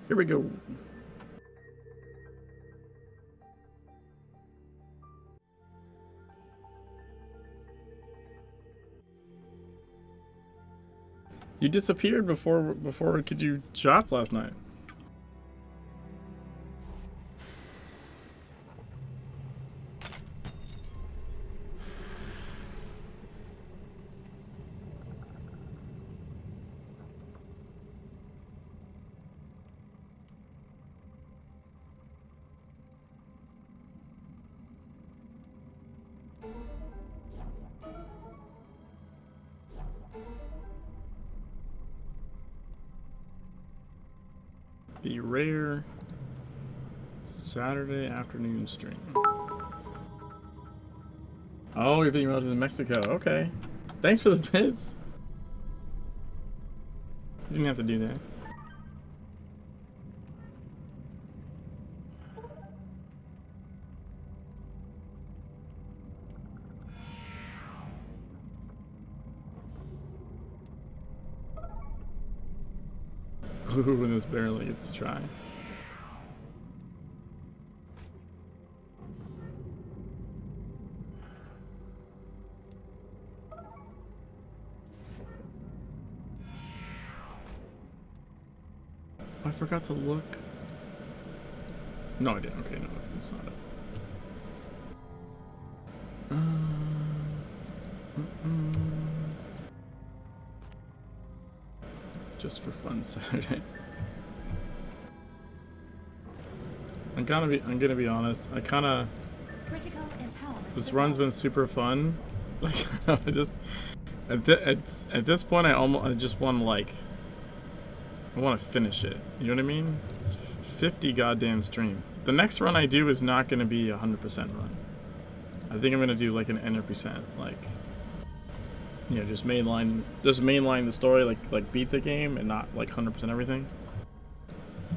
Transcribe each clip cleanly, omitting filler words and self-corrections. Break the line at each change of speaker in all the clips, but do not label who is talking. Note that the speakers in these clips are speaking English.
Here we go. You disappeared before we could do shots last night. The rare Saturday afternoon stream. Oh, you're being relative to Mexico. Okay. Thanks for the bits. You didn't have to do that. Ooh, and this barely gets to try. I forgot to look. No, I didn't. Okay, no, that's not it. Just for fun Saturday. I'm gonna be honest. I kinda. This run's been super fun. Like I just at this point I just want to like. I want to finish it. You know what I mean? It's 50 goddamn streams. The next run I do is not going to be a 100% run. I think I'm going to do like an 100%, like, you know, just mainline the story, like beat the game and not like 100% everything.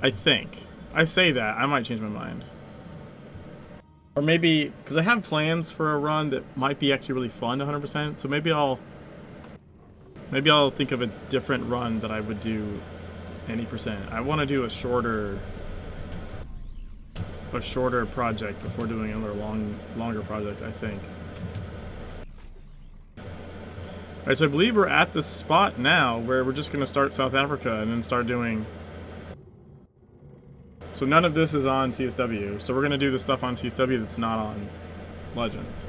I think. I say that. I might change my mind. Or maybe, because I have plans for a run that might be actually really fun 100%, so maybe I'll think of a different run that I would do any percent. I want to do a shorter project before doing another longer project, I think. Alright, so I believe we're at the spot now where we're just going to start South Africa and then start doing... So none of this is on TSW, so we're going to do the stuff on TSW that's not on Legends.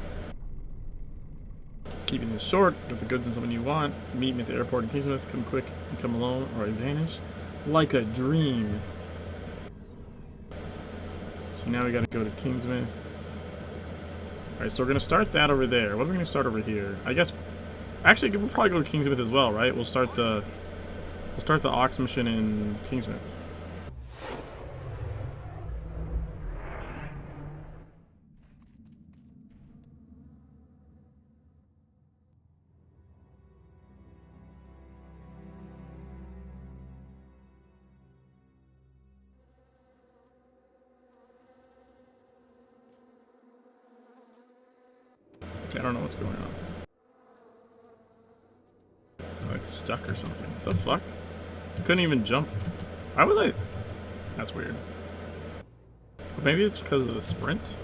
Keeping this short, get the goods and someone you want, meet me at the airport in Kingsmouth, come quick and come alone, or I vanish. Like a dream. So now we gotta go to Kingsmouth. Alright, so we're gonna start that over there. What are we gonna start over here? I guess... Actually, we'll probably go to Kingsmouth as well, right? We'll start the Ox mission in Kingsmouth. I don't know what's going on. I'm like stuck or something. The fuck? I couldn't even jump. Why was I? That's weird. But maybe it's because of the sprint?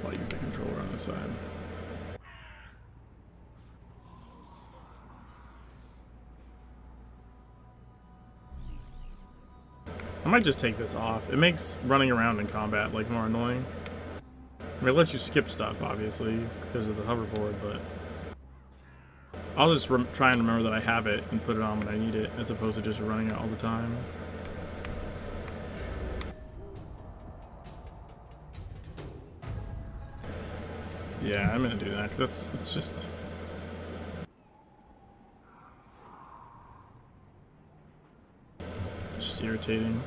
I'll use the controller on the side. I might just take this off. It makes running around in combat like more annoying. I mean, unless you skip stuff, obviously, because of the hoverboard, but I'll just try and remember that I have it and put it on when I need it, as opposed to just running it all the time. Yeah, I'm gonna do that, because it's just... irritating.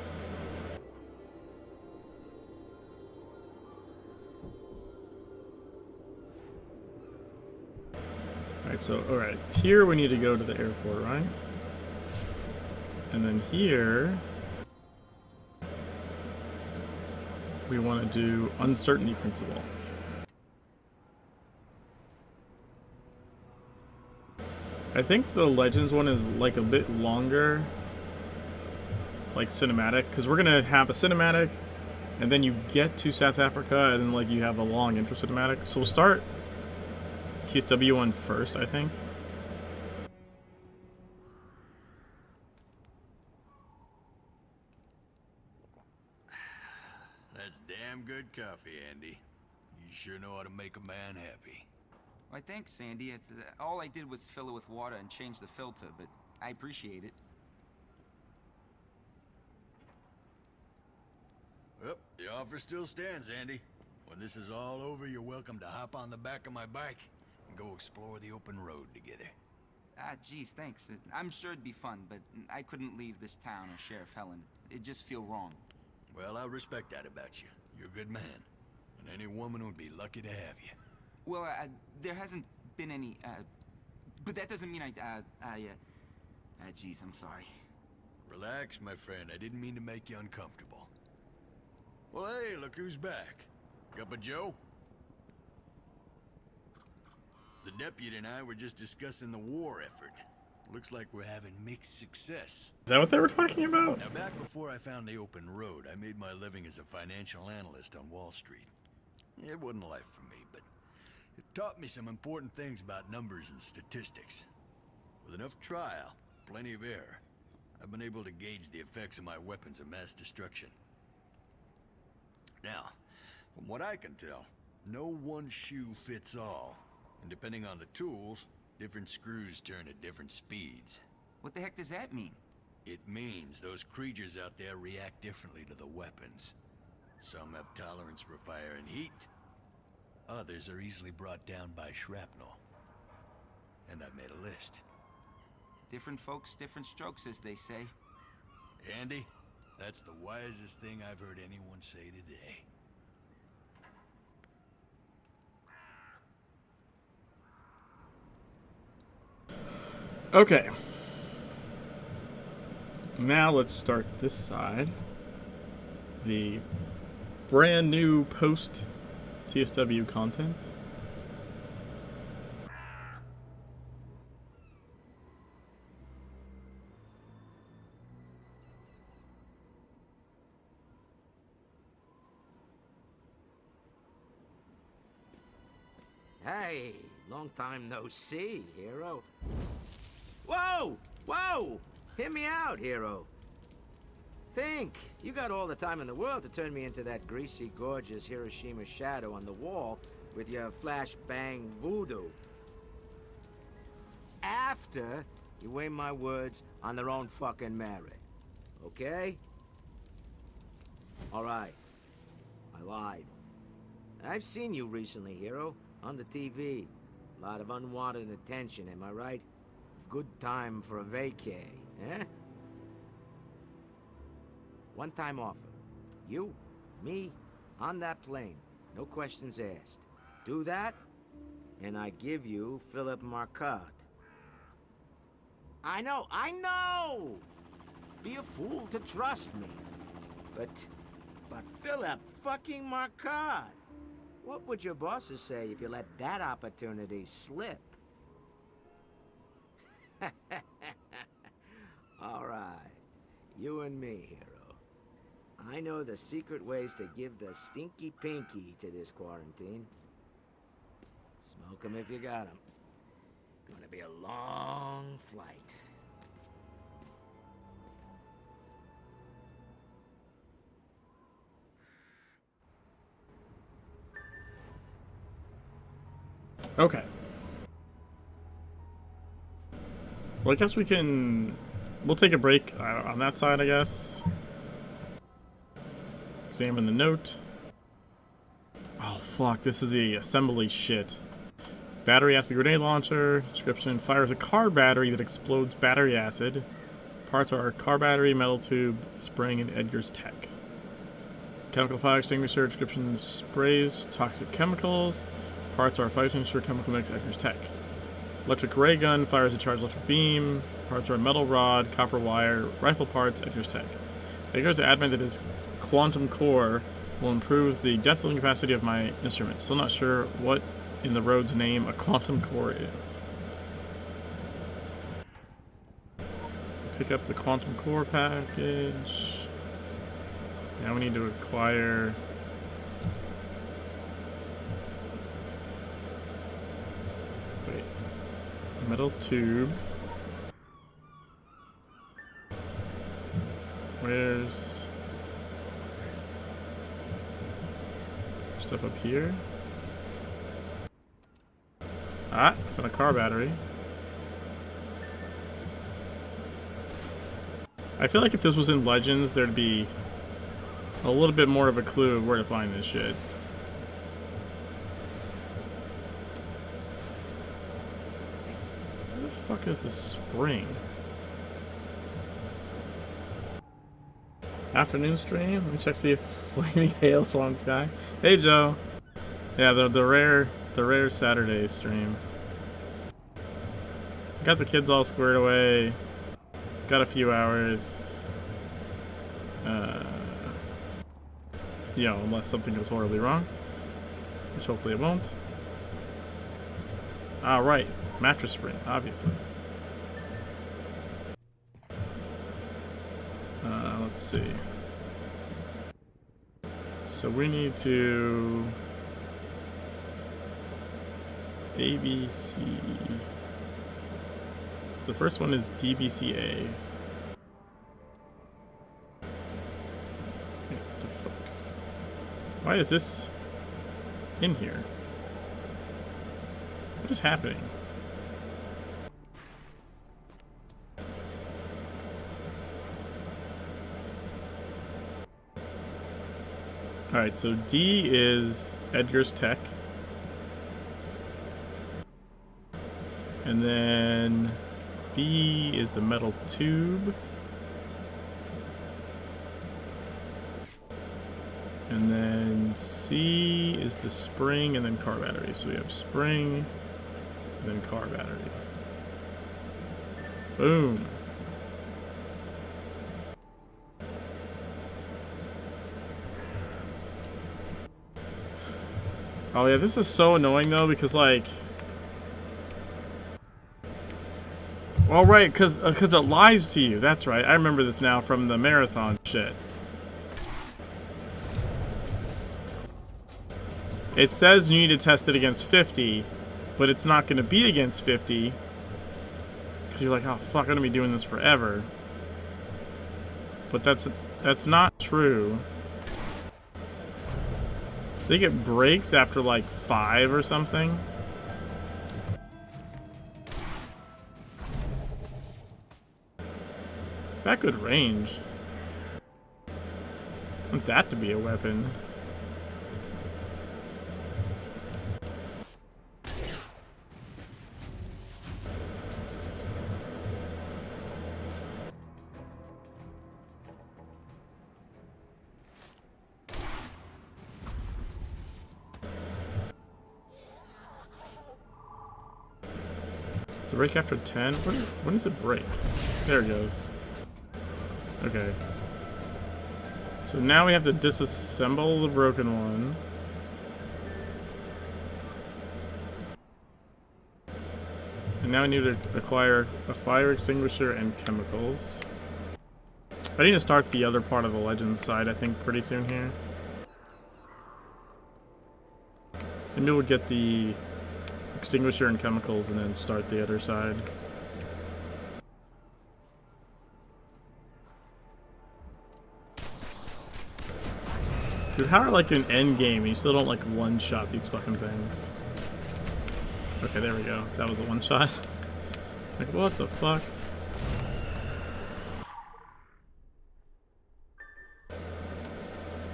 Alright, so, alright. Here we need to go to the airport, right? And then here... we want to do Uncertainty Principle. I think the Legends one is like a bit longer, like cinematic, because we're gonna have a cinematic, and then you get to South Africa, and then like you have a long intro cinematic. So we'll start TSW one first, I think.
That's damn good coffee, Andy. You sure know how to make a man happy.
Why, thanks, Sandy. It's all I did was fill it with water and change the filter, but I appreciate it.
Well, the offer still stands, Andy. When this is all over, you're welcome to hop on the back of my bike and go explore the open road together.
Ah, geez, thanks. I'm sure it'd be fun, but I couldn't leave this town or Sheriff Helen. It'd just feel wrong.
Well, I respect that about you. You're a good man, and any woman would be lucky to have you.
Well, there hasn't been any, but that doesn't mean geez, I'm sorry.
Relax, my friend. I didn't mean to make you uncomfortable. Well, hey, look who's back. Cup of Joe? The deputy and I were just discussing the war effort. Looks like we're having mixed success.
Is that what they were talking about?
Now, back before I found the open road, I made my living as a financial analyst on Wall Street. It wasn't life for me, but it taught me some important things about numbers and statistics. With enough trial, plenty of error, I've been able to gauge the effects of my weapons of mass destruction. Now, from what I can tell, no one shoe fits all. And depending on the tools, different screws turn at different speeds.
What the heck does that mean?
It means those creatures out there react differently to the weapons. Some have tolerance for fire and heat. Others are easily brought down by shrapnel. And I've made a list.
Different folks, different strokes, as they say.
Andy, that's the wisest thing I've heard anyone say today.
Okay. Now let's start this side. The brand new post TSW content.
Hey, long time no see, hero. Whoa! Whoa! Hear me out, hero. Think. You got all the time in the world to turn me into that greasy, gorgeous Hiroshima shadow on the wall with your flashbang voodoo. After you weigh my words on their own fucking merit. Okay? Alright. I lied. I've seen you recently, hero. On the TV. A lot of unwanted attention, am I right? Good time for a vacay, eh? One-time offer. You, me, on that plane. No questions asked. Do that, and I give you Philip Marcotte. I know! Be a fool to trust me. But Philip fucking Marcotte. What would your bosses say if you let that opportunity slip? All right. You and me, hero. I know the secret ways to give the stinky pinky to this quarantine. Smoke 'em if you got 'em. Gonna be a long flight.
Okay. Well, I guess we'll take a break on that side, I guess. Examine the note. Oh, fuck, this is the assembly shit. Battery acid grenade launcher. Description: fires a car battery that explodes battery acid. Parts are car battery, metal tube, spring, and Edgar's tech. Chemical fire extinguisher. Description: sprays toxic chemicals. Parts are fire extinguisher, chemical mix, Edgar's tech. Electric ray gun fires a charged electric beam. Parts are metal rod, copper wire, rifle parts, Edgar's tech. Edgar's admit that his quantum core will improve the death-dealing capacity of my instrument. Still not sure what in the road's name a quantum core is. pick up the quantum core package. Now we need to acquire. Wait. Metal tube. Where's stuff up here? Ah, found a car battery. I feel like if this was in Legends, there'd be a little bit more of a clue of where to find this shit. Where the fuck is the spring? Afternoon stream? Let me check see if Flaming Hail Song's guy. Hey Joe. Yeah, the rare Saturday stream. Got the kids all squared away. Got a few hours. You know, unless something goes horribly wrong. Which hopefully it won't. Right. Mattress spring, obviously. Let's see. So we need to ABC. The first one is DBCA. What the fuck? Why is this in here? What is happening? Alright, so D is Edgar's Tech. And then B is the metal tube. And then C is the spring and then car battery. So we have spring and then car battery. Boom. Oh yeah, this is so annoying though because like, well right, because it lies to you. That's right. I remember this now from the marathon shit. It says you need to test it against 50, but it's not going to be against 50 because you're like, oh fuck, I'm gonna be doing this forever. But that's not true. I think it breaks after like 5 or something. It's got good range. I want that to be a weapon. Does it break after 10? When does it break? There it goes. Okay. So now we have to disassemble the broken one. And now I need to acquire a fire extinguisher and chemicals. I need to start the other part of the Legends side, I think, pretty soon here. Maybe we'll get the extinguisher and chemicals and then start the other side. Dude, how are like an end game and you still don't like one-shot these fucking things? Okay, there we go. That was a one-shot. Like, what the fuck?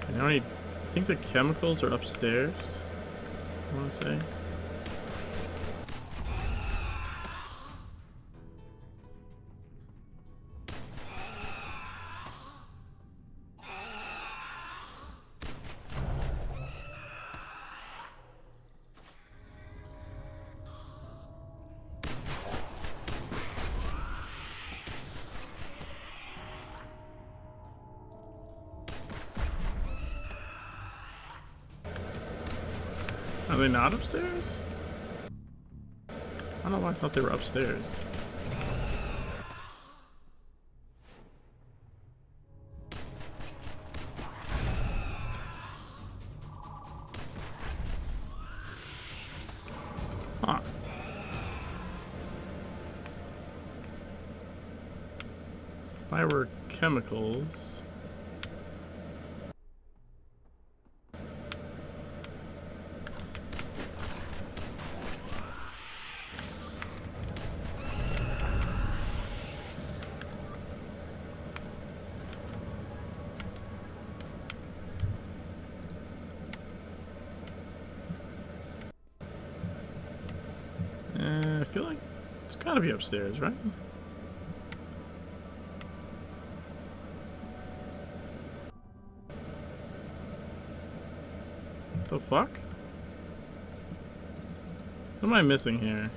And now I think the chemicals are upstairs, I want to say. Are they not upstairs? I don't know why I thought they were upstairs. If I were chemicals... I feel like it's gotta be upstairs, right? The fuck? What am I missing here?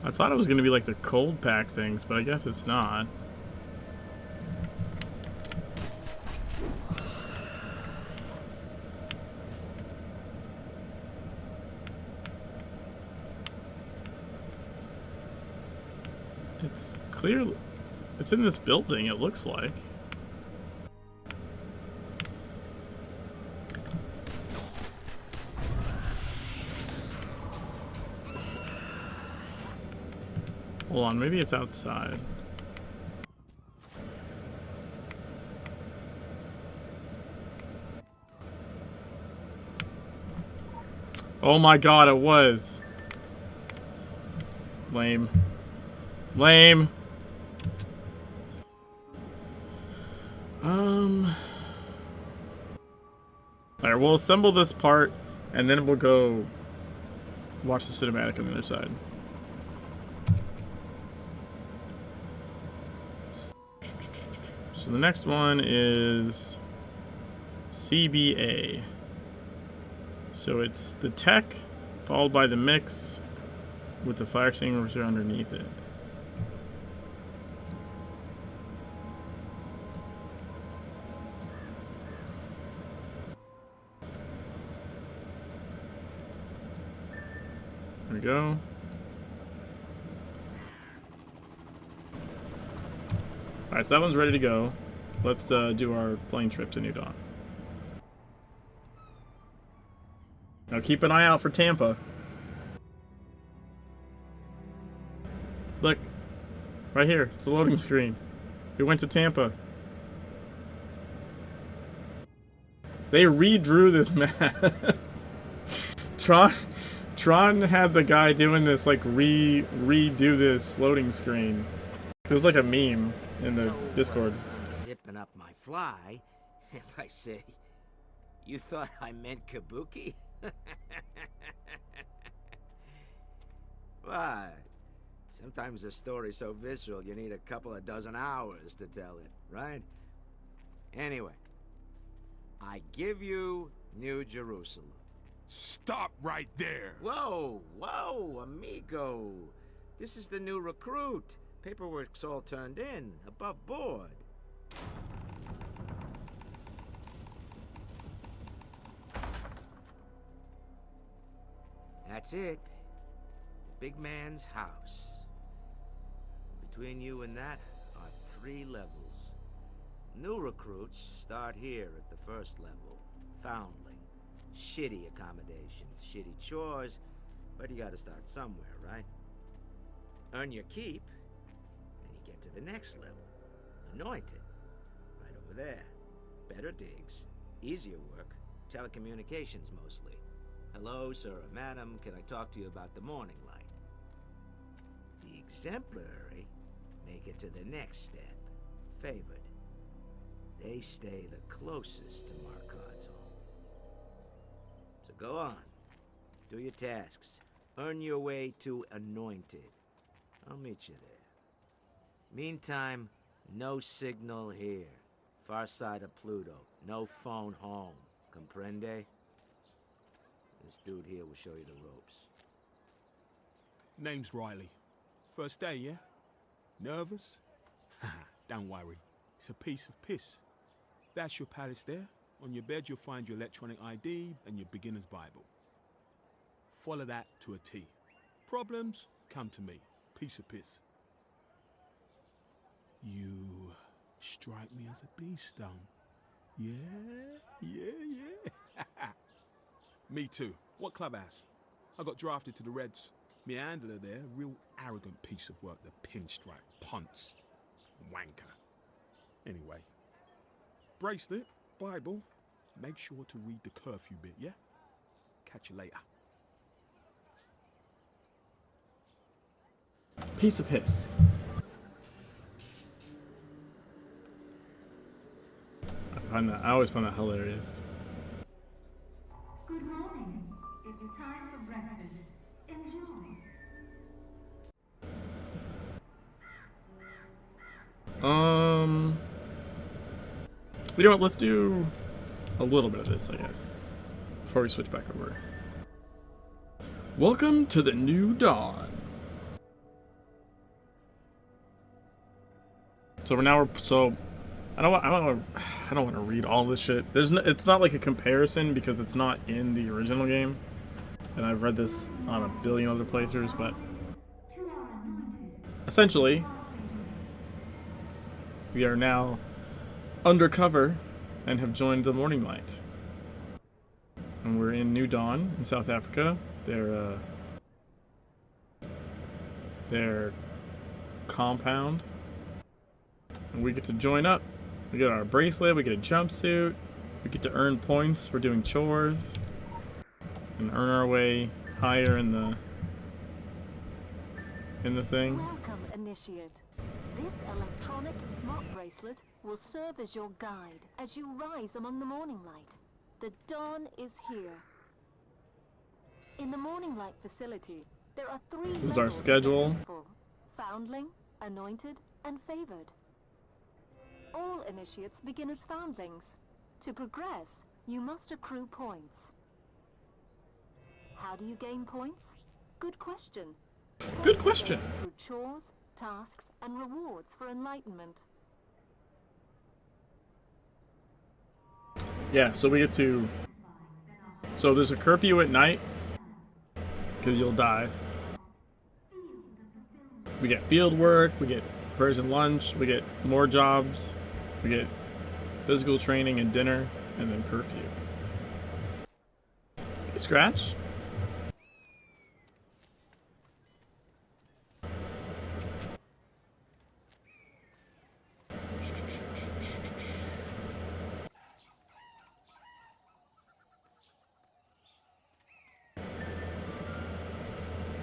I thought it was gonna be like the cold pack things, but I guess it's not. It's clear. It's in this building, it looks like. Hold on, maybe it's outside. Oh my god, it was. Lame. Lame. Alright, we'll assemble this part, and then we'll go watch the cinematic on the other side. So the next one is CBA. So it's the tech, followed by the mix, with the fire extinguisher underneath it. There we go. Alright, so that one's ready to go. Let's do our plane trip to New Dawn. Now keep an eye out for Tampa. Look. Right here. It's the loading screen. We went to Tampa. They redrew this map. Tron had the guy doing this, like, redo this loading screen. It was like a meme in the Discord.
Zipping up my fly, and I say, you thought I meant kabuki? Why? Sometimes a story's so visceral you need a couple of dozen hours to tell it, right? Anyway, I give you New Jerusalem.
Stop right there!
Whoa, whoa, amigo. This is the new recruit. Paperwork's all turned in, above board. That's it. Big man's house. Between you and that are 3 levels. New recruits start here at the first level. Foundling. Shitty accommodations, shitty chores, but you gotta start somewhere, right? Earn your keep, and you get to the next level. Anointed. Right over there. Better digs. Easier work. Telecommunications mostly. Hello, sir or madam, can I talk to you about the morning light? The exemplary make it to the next step. Favored. They stay the closest to Marquard's home. So go on. Do your tasks. Earn your way to Anointed. I'll meet you there. Meantime, no signal here. Far side of Pluto. No phone home. Comprende? This dude here will show you the ropes.
Name's Riley. First day, yeah? Nervous? Don't worry. It's a piece of piss. That's your palace there. On your bed, you'll find your electronic ID and your beginner's Bible. Follow that to a T. Problems? Come to me. Piece of piss. You strike me as a beast, don't? Yeah. Me too. What clubhouse? I got drafted to the Reds. Me handler there, real arrogant piece of work, the pinstripe punts. Wanker. Anyway, bracelet, Bible. Make sure to read the curfew bit, yeah? Catch you later.
Piece of piss. I always find that hilarious.
Good morning. It's time for breakfast. Enjoy.
You know what? Let's do a little bit of this, I guess, before we switch back over. Welcome to the new dawn. So I don't want to read all this shit. It's not like a comparison because it's not in the original game, and I've read this on a billion other playthroughs. But essentially, we are now undercover and have joined the Morning Light, and we're in New Dawn in South Africa. Their compound, and we get to join up. We get our bracelet, we get a jumpsuit, we get to earn points for doing chores, and earn our way higher in the thing.
Welcome, Initiate. This electronic smart bracelet will serve as your guide as you rise among the morning light. The dawn is here. In the morning light facility, there are 3
This is our
levels
schedule.
available: Foundling, Anointed, and Favored. All initiates begin as foundlings. To progress, you must accrue points. How do you gain points? Good question.
Good question.
Through chores, tasks, and rewards for enlightenment.
Yeah, so we get to... So there's a curfew at night, because you'll die. We get field work, we get Persian lunch, we get more jobs, we get physical training and dinner, and then curfew. Hey, Scratch?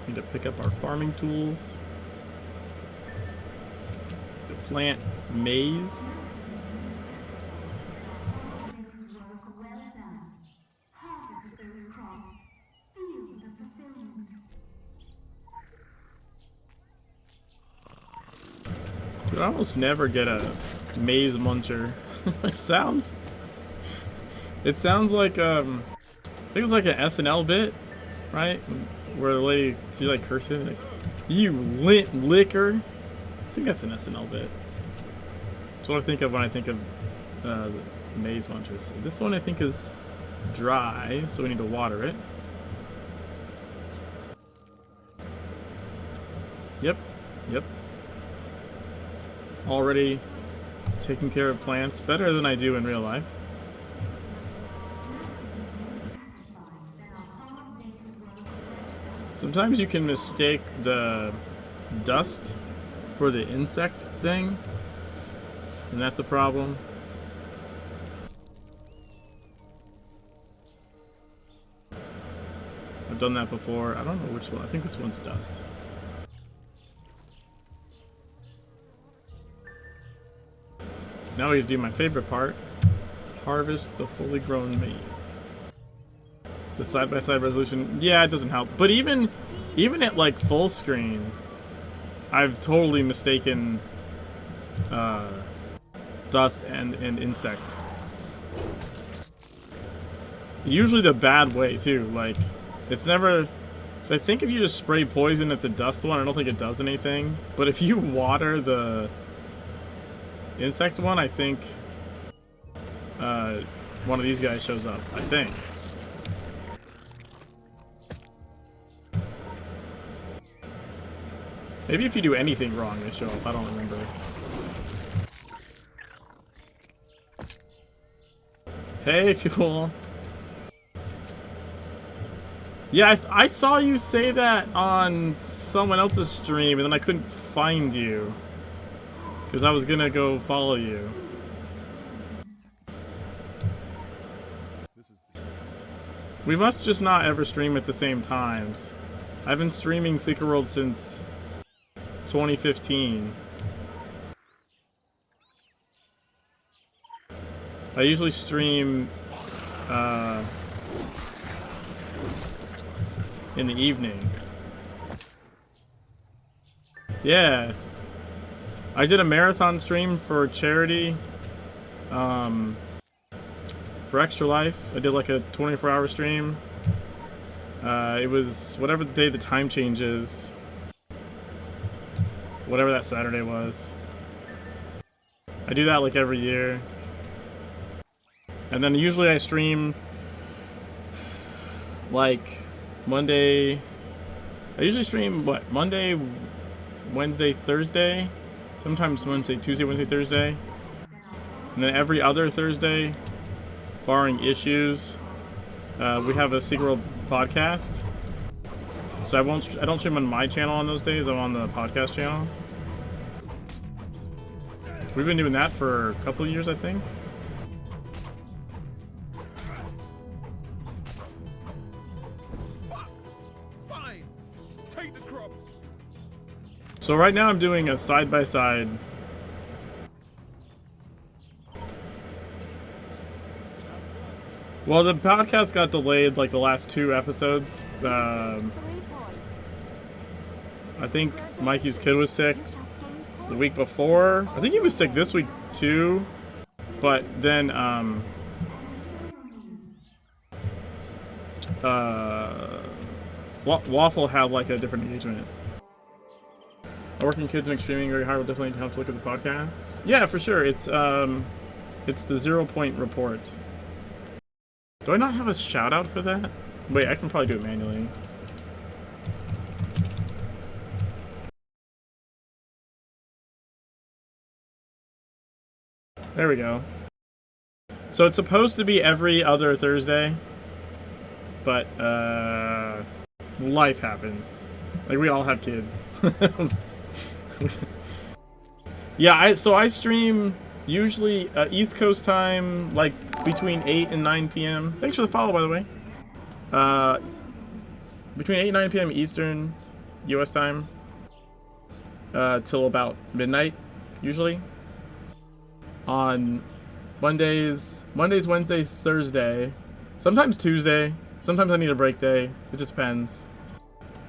Need to pick up our farming tools to plant maize. Dude, I almost never get a maize muncher. It sounds like I think it was like an SNL bit, right? Where the lady, she like cursing like, "You lit liquor." I think that's an SNL bit. That's what I think of when I think of the maize munchers. So this one I think is dry, so we need to water it. Yep. Already taking care of plants better than I do in real life. Sometimes you can mistake the dust for the insect thing, and that's a problem. I've done that before. I don't know which one. I think this one's dust. Now we do my favorite part. Harvest the fully grown maize. The side-by-side resolution, yeah, it doesn't help. But even at like full screen, I've totally mistaken dust and insect. Usually the bad way too. Like, it's never. I think if you just spray poison at the dust one, I don't think it does anything. But if you water the insect one, I think one of these guys shows up. I think. Maybe if you do anything wrong, they show up. I don't remember. Hey, Fuel. Yeah, I saw you say that on someone else's stream, and then I couldn't find you. Because I was gonna go follow you. We must just not ever stream at the same times. I've been streaming Secret World since 2015. I usually stream in the evening. Yeah. I did a marathon stream for charity. For Extra Life. I did like a 24-hour stream. It was whatever the day the time changes. Whatever that Saturday was. I do that like every year. And then usually I stream like Monday. I usually stream what? Monday, Wednesday, Thursday. Sometimes Wednesday, Tuesday, Wednesday, Thursday. And then every other Thursday, barring issues, we have a Secret World podcast. So I don't stream on my channel on those days. I'm on the podcast channel. We've been doing that for a couple of years, I think.
Fine. Take the crop.
So right now I'm doing a side-by-side. Well, the podcast got delayed like the last 2 episodes. I think Mikey's kid was sick the week before. I think he was sick this week too. But then Waffle had like a different engagement. Working kids make streaming very hard. We'll definitely have to look at the podcast. Yeah, for sure. It's the 0 Point Report. Do I not have a shout out for that? Wait, I can probably do it manually. There we go. So it's supposed to be every other Thursday, but life happens. Like, we all have kids. Yeah, so I stream usually East Coast time, like between 8 and 9 p.m. Thanks for the follow, by the way. Between 8 and 9 p.m. Eastern U.S. time, till about midnight, usually. On Mondays, Wednesday, Thursday, sometimes Tuesday. Sometimes I need a break day. It just depends.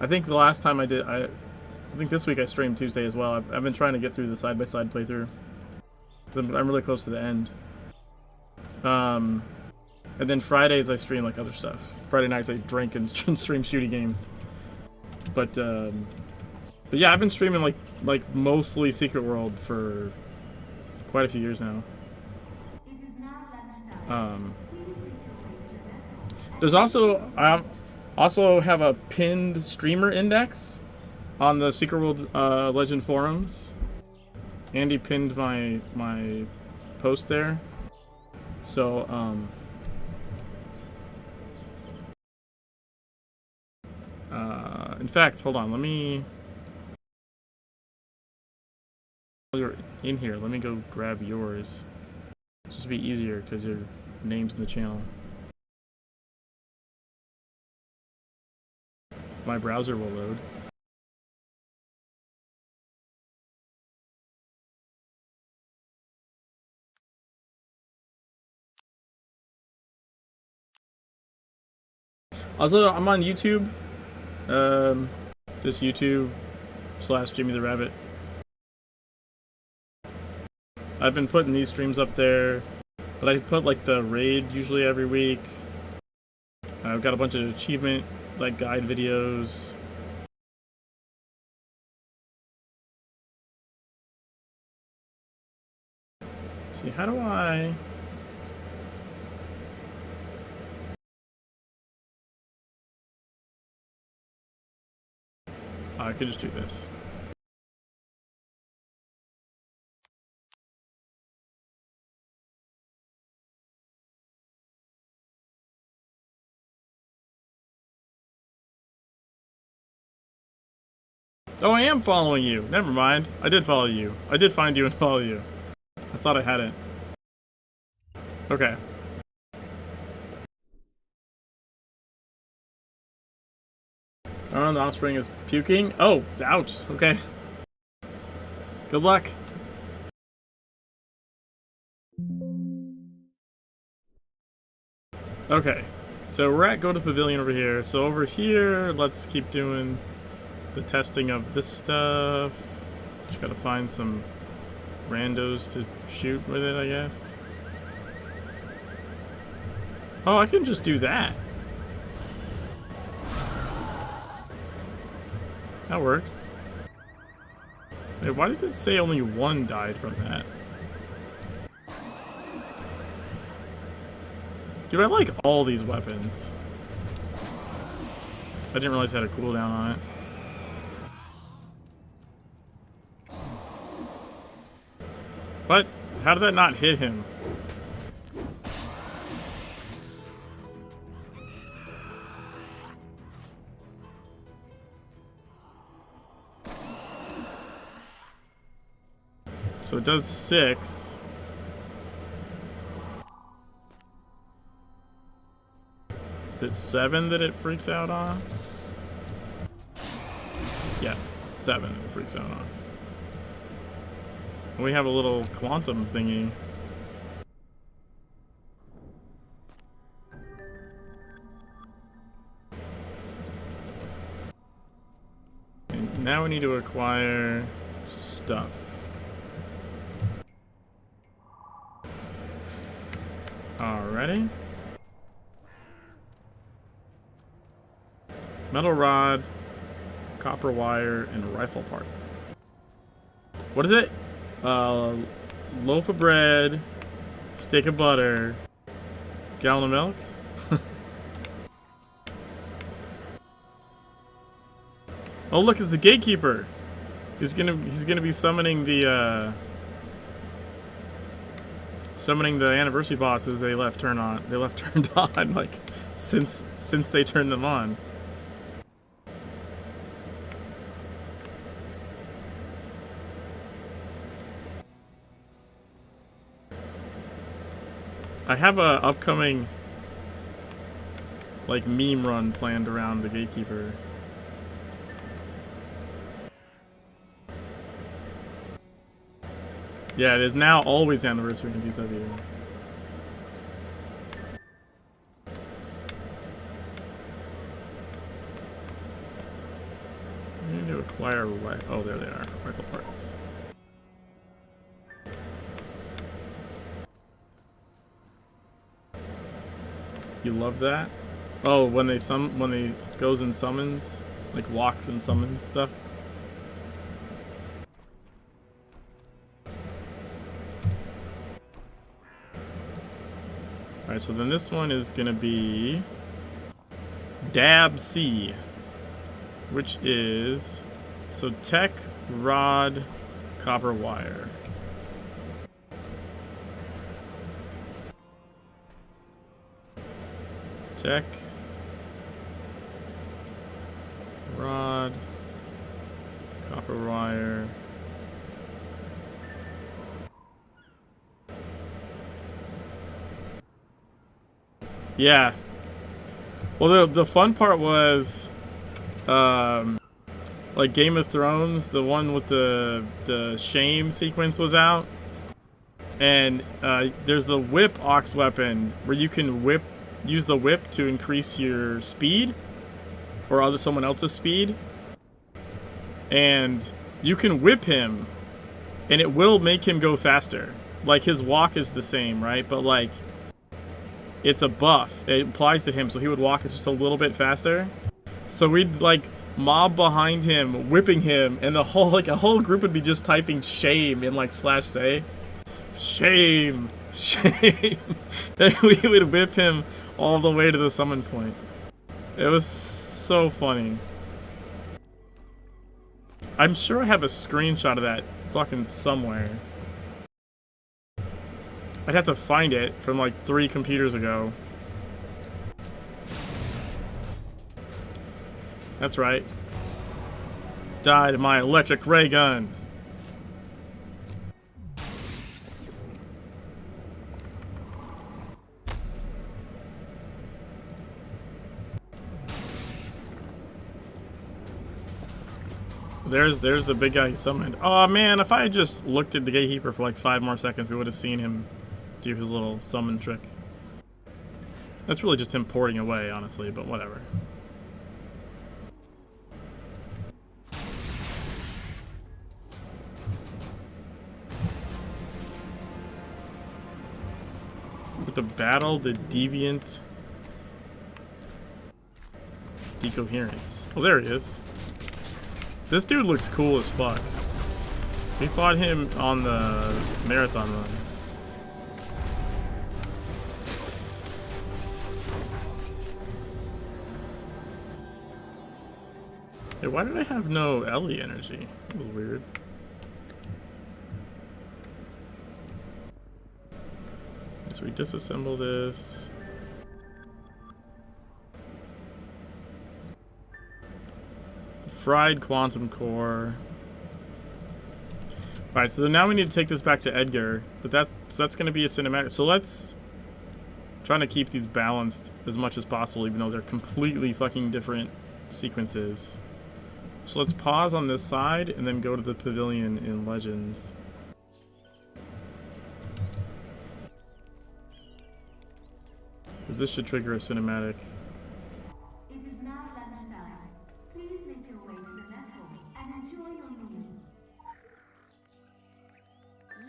I think the last time I think this week I streamed Tuesday as well. I've been trying to get through the side-by-side playthrough. I'm really close to the end. And then Fridays I stream like other stuff. Friday nights I drink and stream shooty games. But yeah, I've been streaming like mostly Secret World for quite a few years now. There's also I also have a pinned streamer index on the Secret World Legend forums. Andy pinned my post there. So in fact, hold on, let me, while you're in here, let me go grab yours. It's just be easier because your name's in the channel. My browser will load. Also, I'm on YouTube. Just YouTube/Jimmy the Rabbit. I've been putting these streams up there, but I put like the raid usually every week. I've got a bunch of achievement like guide videos. See, how do I? I could just do this. Oh, I am following you. Never mind. I did follow you. I did find you and follow you. I thought I hadn't. Okay. Oh, the offspring is puking. Oh, ouch. Okay. Good luck. Okay. So we're at Go to Pavilion over here. So over here, let's keep doing the testing of this stuff. Just gotta find some randos to shoot with it, I guess. Oh, I can just do that. That works. Wait, why does it say only one died from that? Dude, I like all these weapons. I didn't realize it had a cooldown on it. What? How did that not hit him? So it does 6. Is it 7 that it freaks out on? Yeah, 7 it freaks out on. We have a little quantum thingy. And now we need to acquire stuff. Alrighty. Metal rod, copper wire, and rifle parts. What is it? Loaf of bread, stick of butter, gallon of milk. Oh look, it's the gatekeeper. He's gonna be summoning the anniversary bosses they left turned on. They left turned on like since they turned them on. I have a upcoming like meme run planned around the gatekeeper. Yeah, it is now always anniversary in DW. I need to acquire oh, there they are. Rifle parts. You love that? Oh, when they goes and summons, like walks and summons stuff. Alright, so then this one is gonna be Dab C, which is so tech, rod, copper wire. Tech, rod, copper wire. Yeah. Well, the fun part was, like Game of Thrones, the one with the shame sequence was out, and there's the whip ox weapon where you can use the whip to increase your speed or someone else's speed, and you can whip him and it will make him go faster. Like his walk is the same, right? But like it's a buff. It applies to him, so he would walk just a little bit faster. So we'd like mob behind him, whipping him, and a whole group would be just typing shame in like /say. Shame. Shame. And we would whip him all the way to the summon point. It was so funny. I'm sure I have a screenshot of that fucking somewhere. I'd have to find it from like 3 computers ago. That's right. Die to my electric ray gun. There's the big guy he summoned. Oh man, if I had just looked at the gatekeeper for like 5 more seconds, we would have seen him do his little summon trick. That's really just him porting away, honestly, but whatever. With the battle, the deviant decoherence. Oh, there he is. This dude looks cool as fuck. We fought him on the marathon run. Hey, why did I have no Ellie energy? That was weird. Okay, so we disassemble this. Fried quantum core. Alright, so now we need to take this back to Edgar, but that's going to be a cinematic. So let's try to keep these balanced as much as possible, even though they're completely fucking different sequences. So let's pause on this side and then go to the pavilion in Legends. Because this should trigger a cinematic.
It is now lunchtime. Please make your way to the mess hall and enjoy your meal.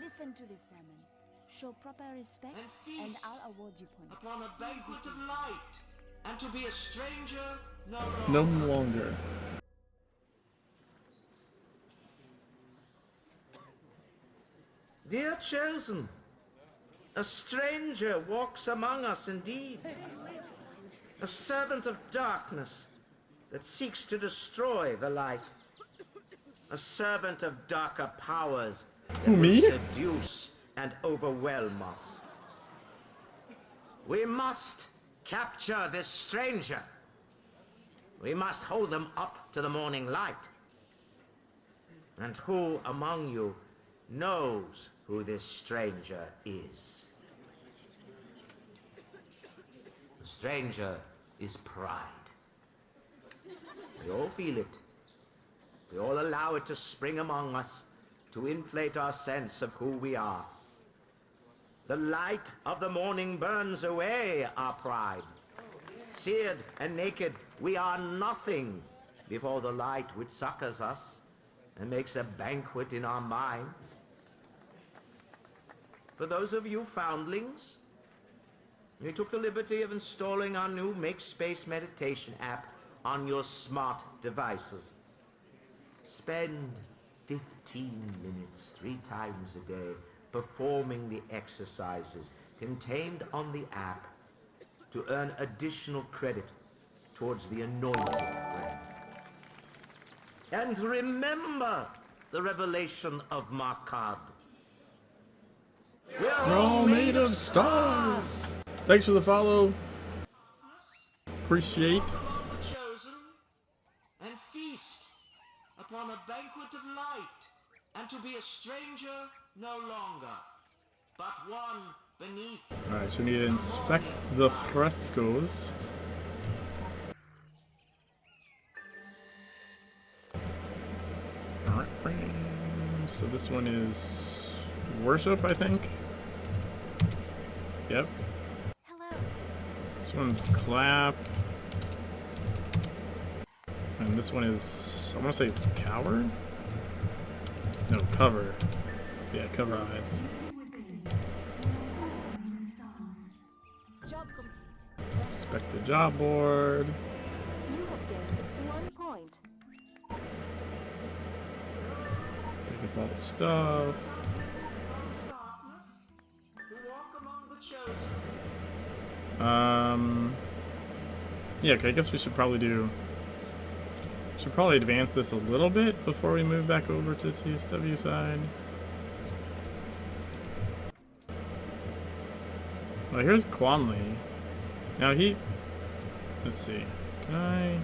Listen to this sermon. Show proper respect,
And feast
I'll award you points.
upon a banquet of light, and to be a stranger
No longer.
Dear chosen, a stranger walks among us indeed. A servant of darkness that seeks to destroy the light. A servant of darker powers that
Me?
will seduce and overwhelm us. We must capture this stranger. We must hold them up to the morning light. And who among you knows who this stranger is? The stranger is pride. We all feel it. We all allow it to spring among us to inflate our sense of who we are. The light of the morning burns away our pride. Seared and naked, we are nothing before the light which succors us and makes a banquet in our minds. For those of you foundlings, we took the liberty of installing our new Make Space meditation app on your smart devices. Spend 15 minutes 3 times a day performing the exercises contained on the app to earn additional credit towards the anointed friend. And remember the revelation of Markad. We're
all made of stars. Thanks for the follow. Appreciate.
Chosen and feast upon a banquet of light, and to be a stranger no longer, but one beneath.
Alright, so we need to inspect the frescoes. So this one is worship, I think. Yep.
Hello.
This one's clap. And this one is, I want to say it's coward? No, cover. Yeah, cover eyes.
Job complete.
Inspect the job board.
You have gained 1 point.
Pick up all the stuff. Yeah, okay, I guess we should probably advance this a little bit before we move back over to TSW side. Well, here's Quanley. Now let's see. Can I?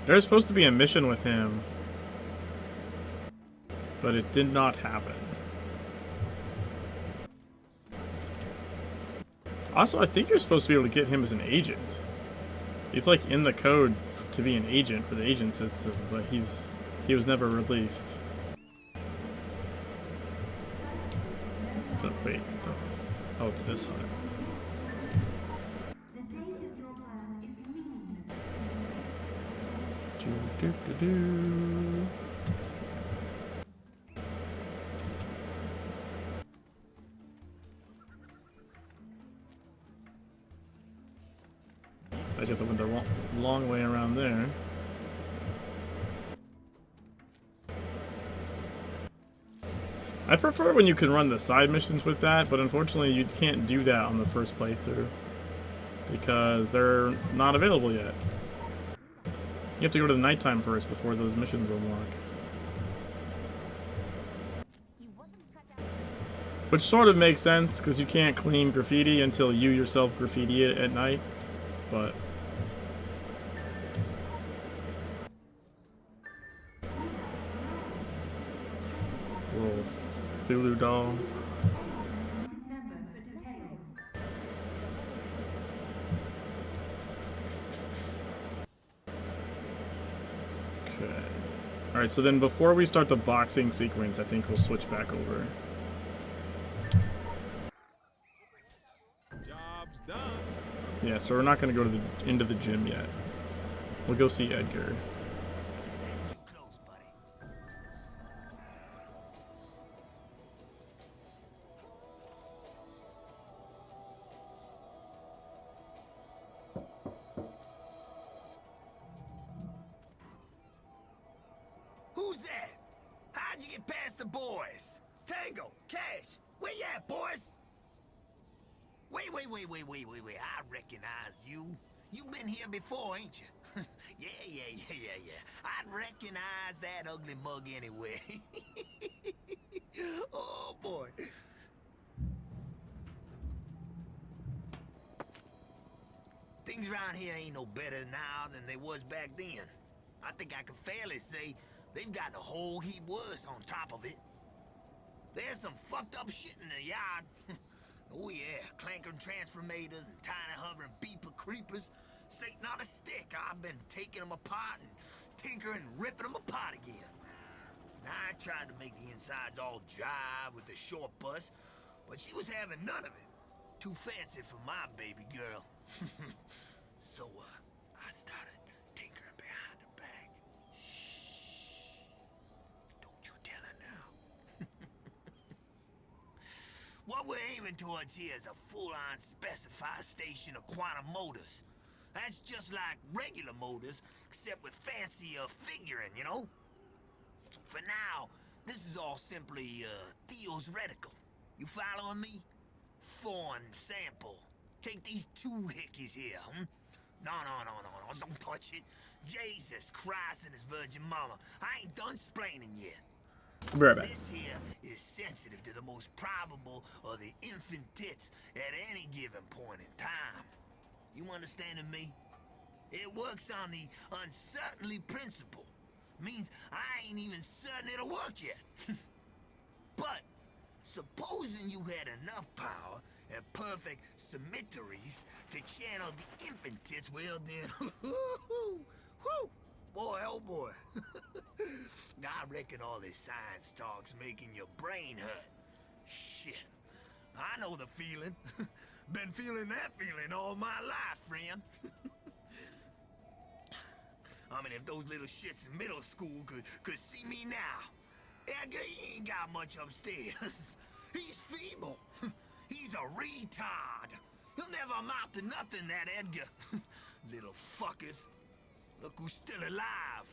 There's supposed to be a mission with him, but it did not happen. Also, I think you're supposed to be able to get him as an agent. He's like in the code to be an agent for the agent system, but he was never released. But wait, oh, it's this hut.
The date of your birth is meaningless.
Do. I guess I went the long way around there. I prefer when you can run the side missions with that, but unfortunately you can't do that on the first playthrough because they're not available yet. You have to go to the nighttime first before those missions unlock. Which sort of makes sense because you can't clean graffiti until you yourself graffiti it at night, but little Thulu doll.
Number for details.
Okay. Alright, so then before we start the boxing sequence, I think we'll switch back over.
Job's done.
Yeah, so we're not going to go to into the gym yet. We'll go see Edgar.
Who's that? How'd you get past the boys? Tango, Cash, where you at, boys? Wait. I recognize you. You've been here before, ain't you? Yeah. I'd recognize that ugly mug anyway. Oh, boy. Things around here ain't no better now than they was back then. I think I can fairly say they've gotten a whole heap worse on top of it. There's some fucked up shit in the yard. Oh yeah, clankering transformators and tiny hovering beeper creepers. Satan on a stick, I've been taking them apart and tinkering and ripping them apart again. Now, I tried to make the insides all jive with the short bus, but she was having none of it. Too fancy for my baby girl. So, I started tinkering behind her back. Shh. Don't you tell her now. What we're aiming towards here is a full-on specified station of quantum motors. That's just like regular motors, except with fancier figuring, you know? For now, this is all simply, theoretical. You following me? Foreign sample. Take these two hickeys here, hmm? No, don't touch it. Jesus Christ and his virgin mama. I ain't done splaining yet.
I'll be right back.
This here is sensitive to the most probable of the infant tits at any given point in time. You understanding me? It works on the uncertainty principle. Means I ain't even certain it'll work yet. But supposing you had enough power and perfect symmetries to channel the infant tits, well then, whoo, boy, oh boy. I reckon all this science talk's making your brain hurt. Shit, I know the feeling. Been feeling that feeling all my life, friend. I mean, if those little shits in middle school could see me now. Edgar, he ain't got much upstairs. He's feeble. He's a retard. He'll never amount to nothing, that Edgar. Little fuckers. Look who's still alive.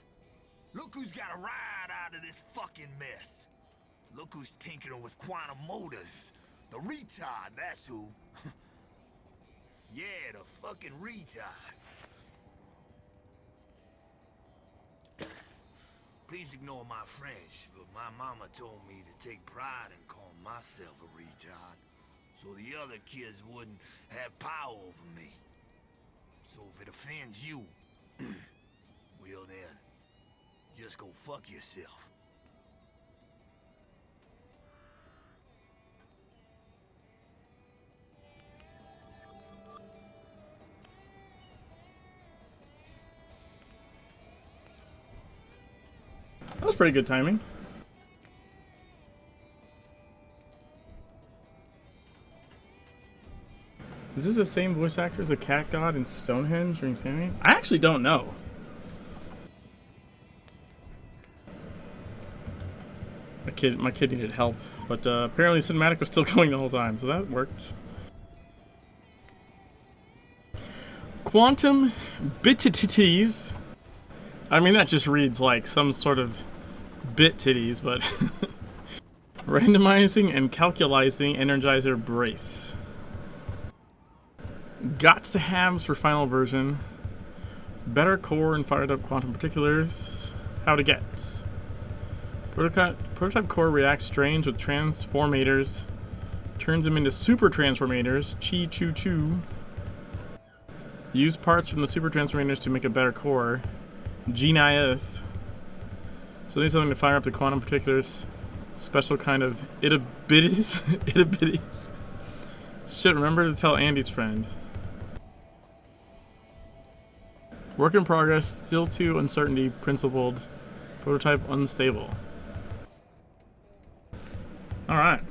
Look who's got a ride out of this fucking mess. Look who's tinkering with quantum motors. The retard, that's who. Yeah, the fucking retard. Please ignore my French, but my mama told me to take pride in calling myself a retard, so the other kids wouldn't have power over me. So if it offends you, Well then, just go fuck yourself.
That was pretty good timing. Is this the same voice actor as the cat god in Stonehenge during Sammy? I actually don't know. My kid needed help, but apparently cinematic was still going the whole time, so that worked. Quantum bit-titties. I mean, that just reads like some sort of bit titties, but randomizing and calculizing energizer brace. Gots to haves for final version. Better core and fired up quantum particulars. How to get. Prototype core reacts strange with transformators. Turns them into super transformators. Chi choo choo. Use parts from the super transformators to make a better core. Genius. So they need something to fire up the quantum particulars. Special kind of itty-bitties. Itty-bitties. Shit, remember to tell Andy's friend. Work in progress, still too uncertainty, principled, prototype unstable. Alright.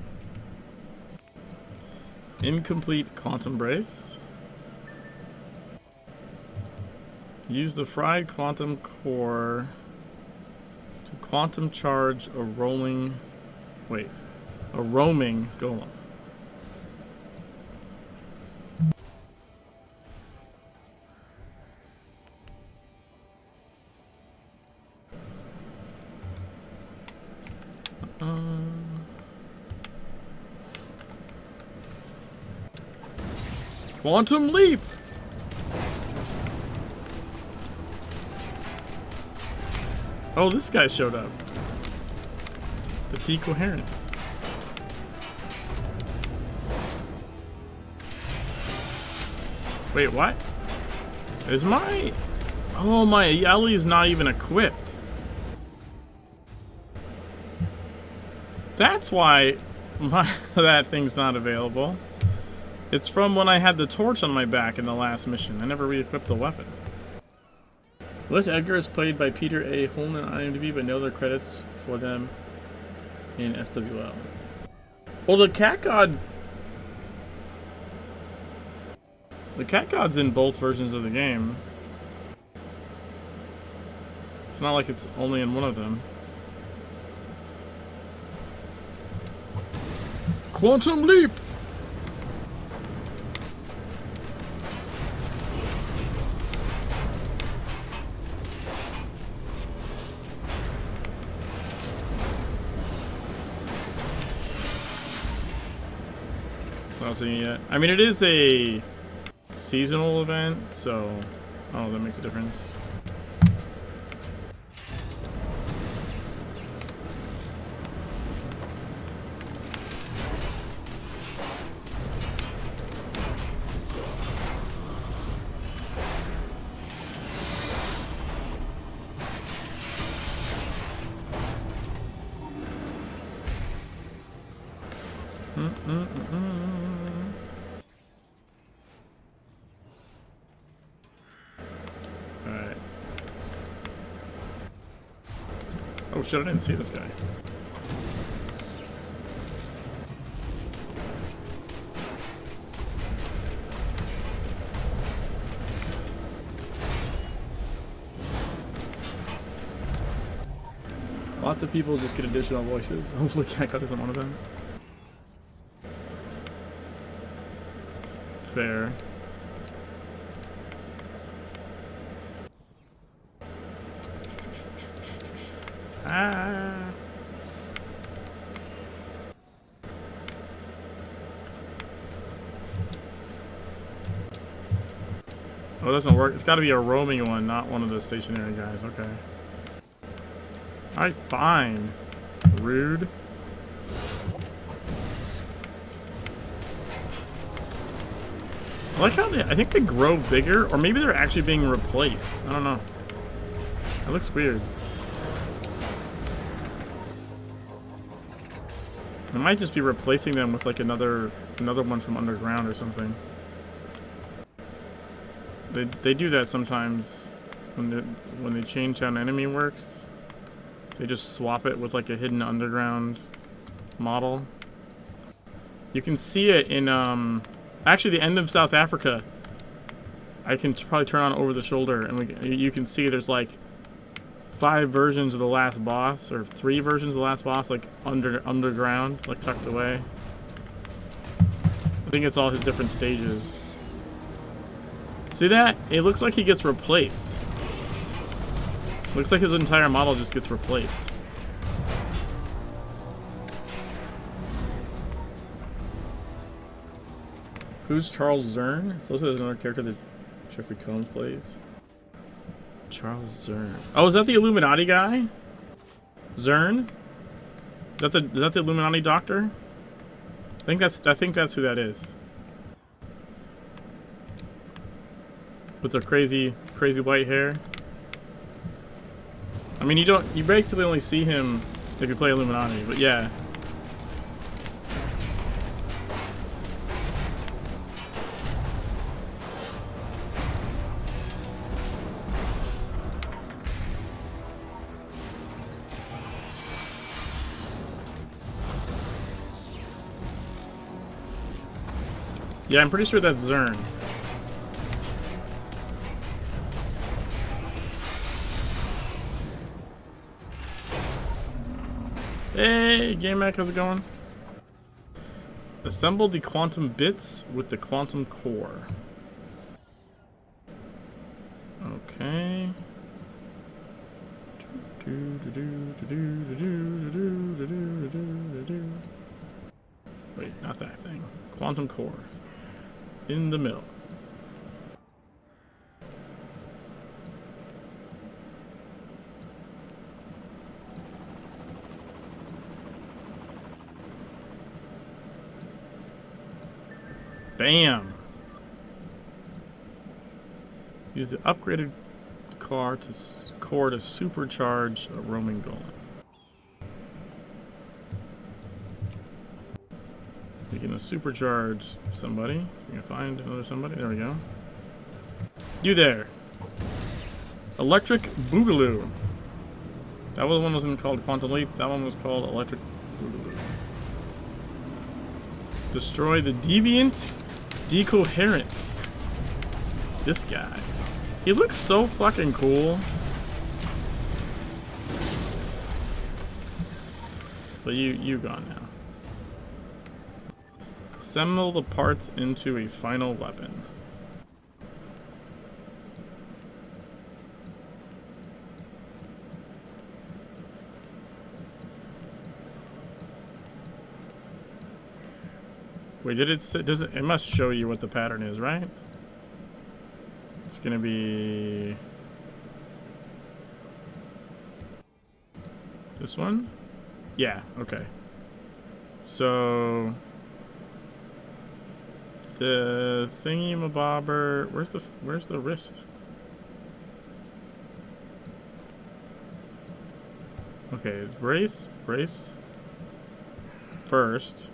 Incomplete quantum brace. Use the fried quantum core to quantum charge a roaming golem. Quantum leap! Oh, this guy showed up. The decoherence. Wait, what? Is my... Oh, my Ellie's not even equipped. That's why that thing's not available. It's from when I had the torch on my back in the last mission. I never re-equipped the weapon. Les Edgar is played by Peter A. Holman on IMDb, but no other credits for them in SWL. Well, the Cat God... The Cat God's in both versions of the game. It's not like it's only in one of them. Quantum leap! Not seeing it yet. I mean, it is a seasonal event, so oh, that makes a difference. Alright. Oh shit, I didn't see this guy. Lots of people just get additional voices. Hopefully Cat God isn't one of them. Fair. Ah. Oh, it doesn't work. It's got to be a roaming one, not one of the stationary guys. Okay. Alright, fine. Rude. I like how I think they grow bigger, or maybe they're actually being replaced. I don't know. It looks weird. I might just be replacing them with like another one from underground or something. They do that sometimes when they change how an enemy works. They just swap it with like a hidden underground model. You can see it in actually the end of South Africa. I can probably turn on over the shoulder and you can see there's like 5 versions of the last boss, or 3 versions of the last boss, like underground, like tucked away. I think it's all his different stages. See that? It looks like he gets replaced. Looks like his entire model just gets replaced. Who's Charles Zern? It's also another character that Jeffrey Combs plays. Charles Zern. Oh, is that the Illuminati guy? Zern? Is that the Illuminati doctor? I think that's who that is. With the crazy white hair. I mean, you basically only see him if you play Illuminati, but yeah. Yeah, I'm pretty sure that's Zern. Hey, GameMac, how's it going? Assemble the quantum bits with the quantum core. Okay. Wait, not that thing. Quantum core. In the middle. Bam! Use the upgraded core to supercharge a roaming golem. You're gonna supercharge somebody. You can find another somebody. There we go. You there. Electric Boogaloo. That one wasn't called Quantum Leap. That one was called Electric Boogaloo. Destroy the Deviant Decoherence. This guy. He looks so fucking cool. But you gone now. Assemble the parts into a final weapon. Wait, did it say, it must show you what the pattern is, right? It's gonna be this one? Yeah, okay. So the thingy-mabobber, where's the wrist? Okay, it's brace first.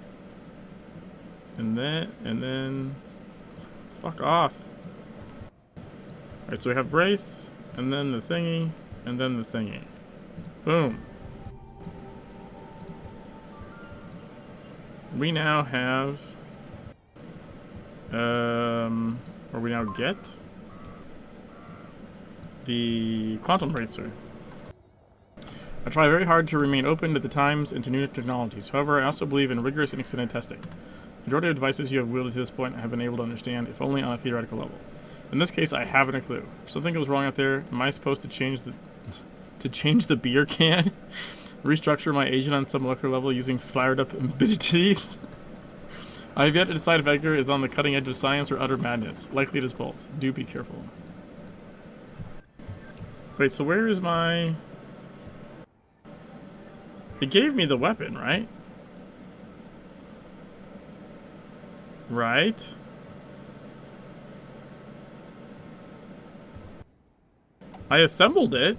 And then fuck off. Alright, so we have brace, and then the thingy, and then the thingy. Boom. We now have or we now get the quantum bracer. I try very hard to remain open to the times and to new technologies. However, I also believe in rigorous and extended testing. The majority of devices you have wielded to this point I have been able to understand, if only on a theoretical level. In this case, I haven't a clue. If something goes wrong out there, am I supposed to change the beer can? Restructure my agent on some molecular level using fired up embittities? I have yet to decide if Edgar is on the cutting edge of science or utter madness. Likely it is both. Do be careful. Wait, so where is my... It gave me the weapon, right? Right? I assembled it.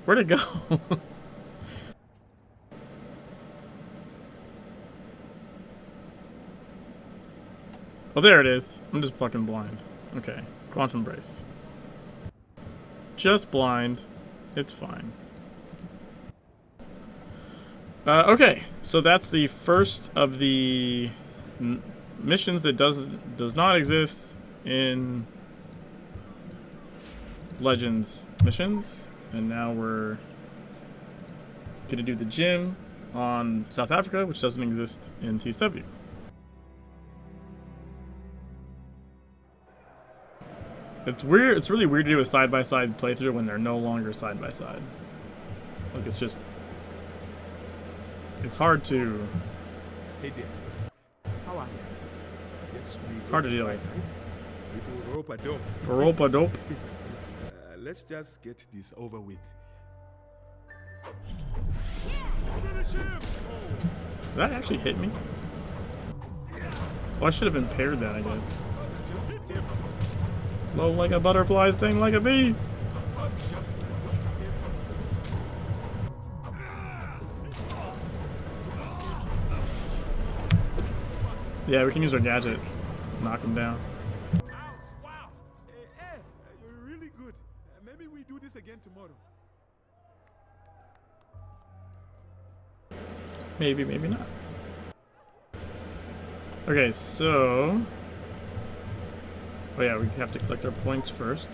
Where'd it go? Oh, there it is. I'm just fucking blind. Okay. Quantum brace. Just blind. It's fine. Okay. So that's the first of the missions that does not exist in Legends missions. And now we're gonna do the gym on South Africa, which doesn't exist in TSW. It's weird. It's really weird to do a side-by-side playthrough when they're no longer side-by-side. Like, it's just... It's hard to...
Hey there. How are you? Yes,
It's hard to do, like...
Ropa-dope.
Ropa-dope?
Let's just get this over with.
Did that actually hit me? Oh, I should have been paired that, I guess. Low like a butterfly, sting like a bee. Yeah, we can use our gadget. Knock him down.
Wow. Hey, you're really good. Maybe we do this again tomorrow.
Maybe, maybe not. Okay, so... Oh yeah, we have to collect our points first.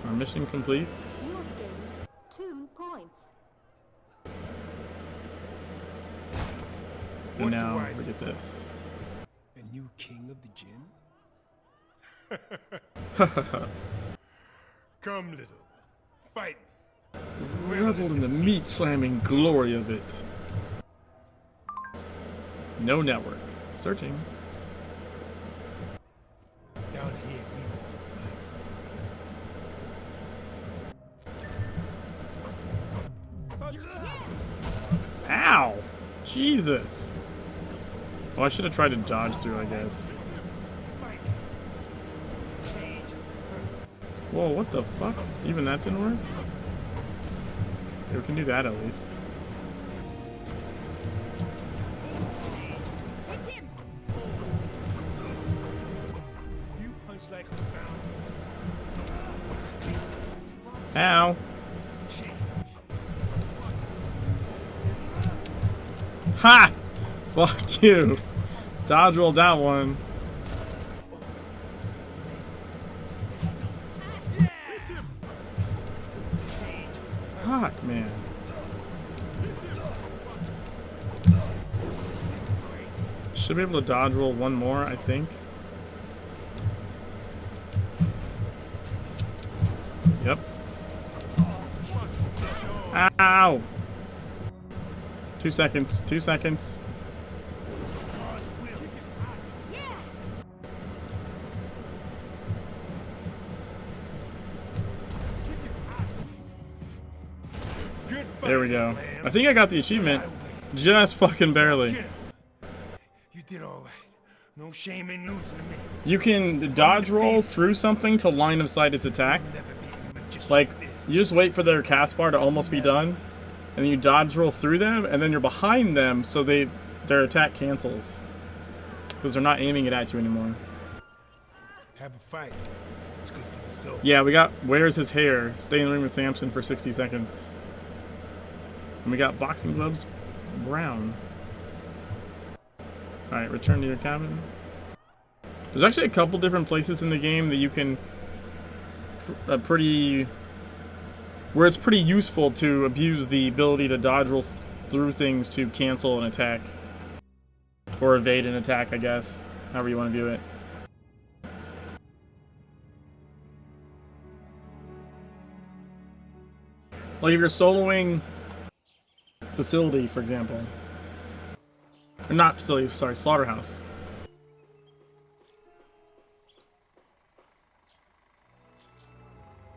Our mission completes.
You have gained 2 points.
And now we get this.
A new king of the gym? Come, little. Fight me.
Reveled in the meat-slamming glory of it. No network. Searching.
Down here,
Ow! Jesus! Oh, I should have tried to dodge through, I guess. Whoa, what the fuck? Even that didn't work? Okay, we can do that at least. Ow! Ha! Fuck you! Dodge rolled that one. Fuck, man. Should be able to dodge roll one more, I think. Yep. Ow! 2 seconds. 2 seconds. There we go. I think I got the achievement. Just fucking barely.
You did all right. No shame in losing to me.
You can dodge roll through something to line of sight its attack. Like, you just wait for their cast bar to almost be done, and then you dodge roll through them, and then you're behind them, so their attack cancels. Because they're not aiming it at you anymore.
Have a fight. It's good for the soul.
Yeah, we got Where's His Hair? Stay in the ring with Samson for 60 seconds. And we got Boxing Gloves Brown. Alright, return to your cabin. There's actually a couple different places in the game that you can... where it's pretty useful to abuse the ability to dodge roll through things to cancel an attack. Or evade an attack, I guess. However you want to view it. Like if you're soloing Facility, for example. Or not Facility, sorry, Slaughterhouse.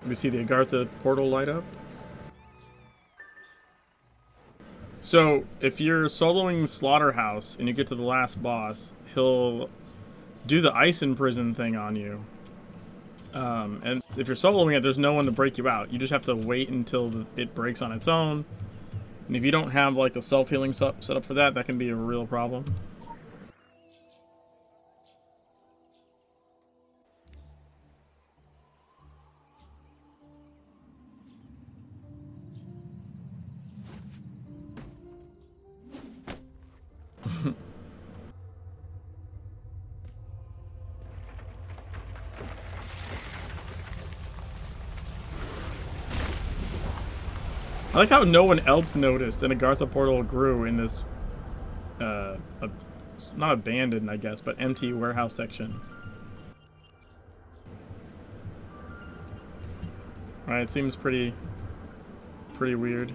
We see the Agartha portal light up. So, if you're soloing Slaughterhouse and you get to the last boss, he'll do the ice in prison thing on you. And if you're soloing it, there's no one to break you out. You just have to wait until it breaks on its own. And if you don't have like the self-healing set up for that, that can be a real problem. I like how no one else noticed an Agartha portal grew in this, not abandoned, I guess, but empty warehouse section. Right, it seems pretty weird.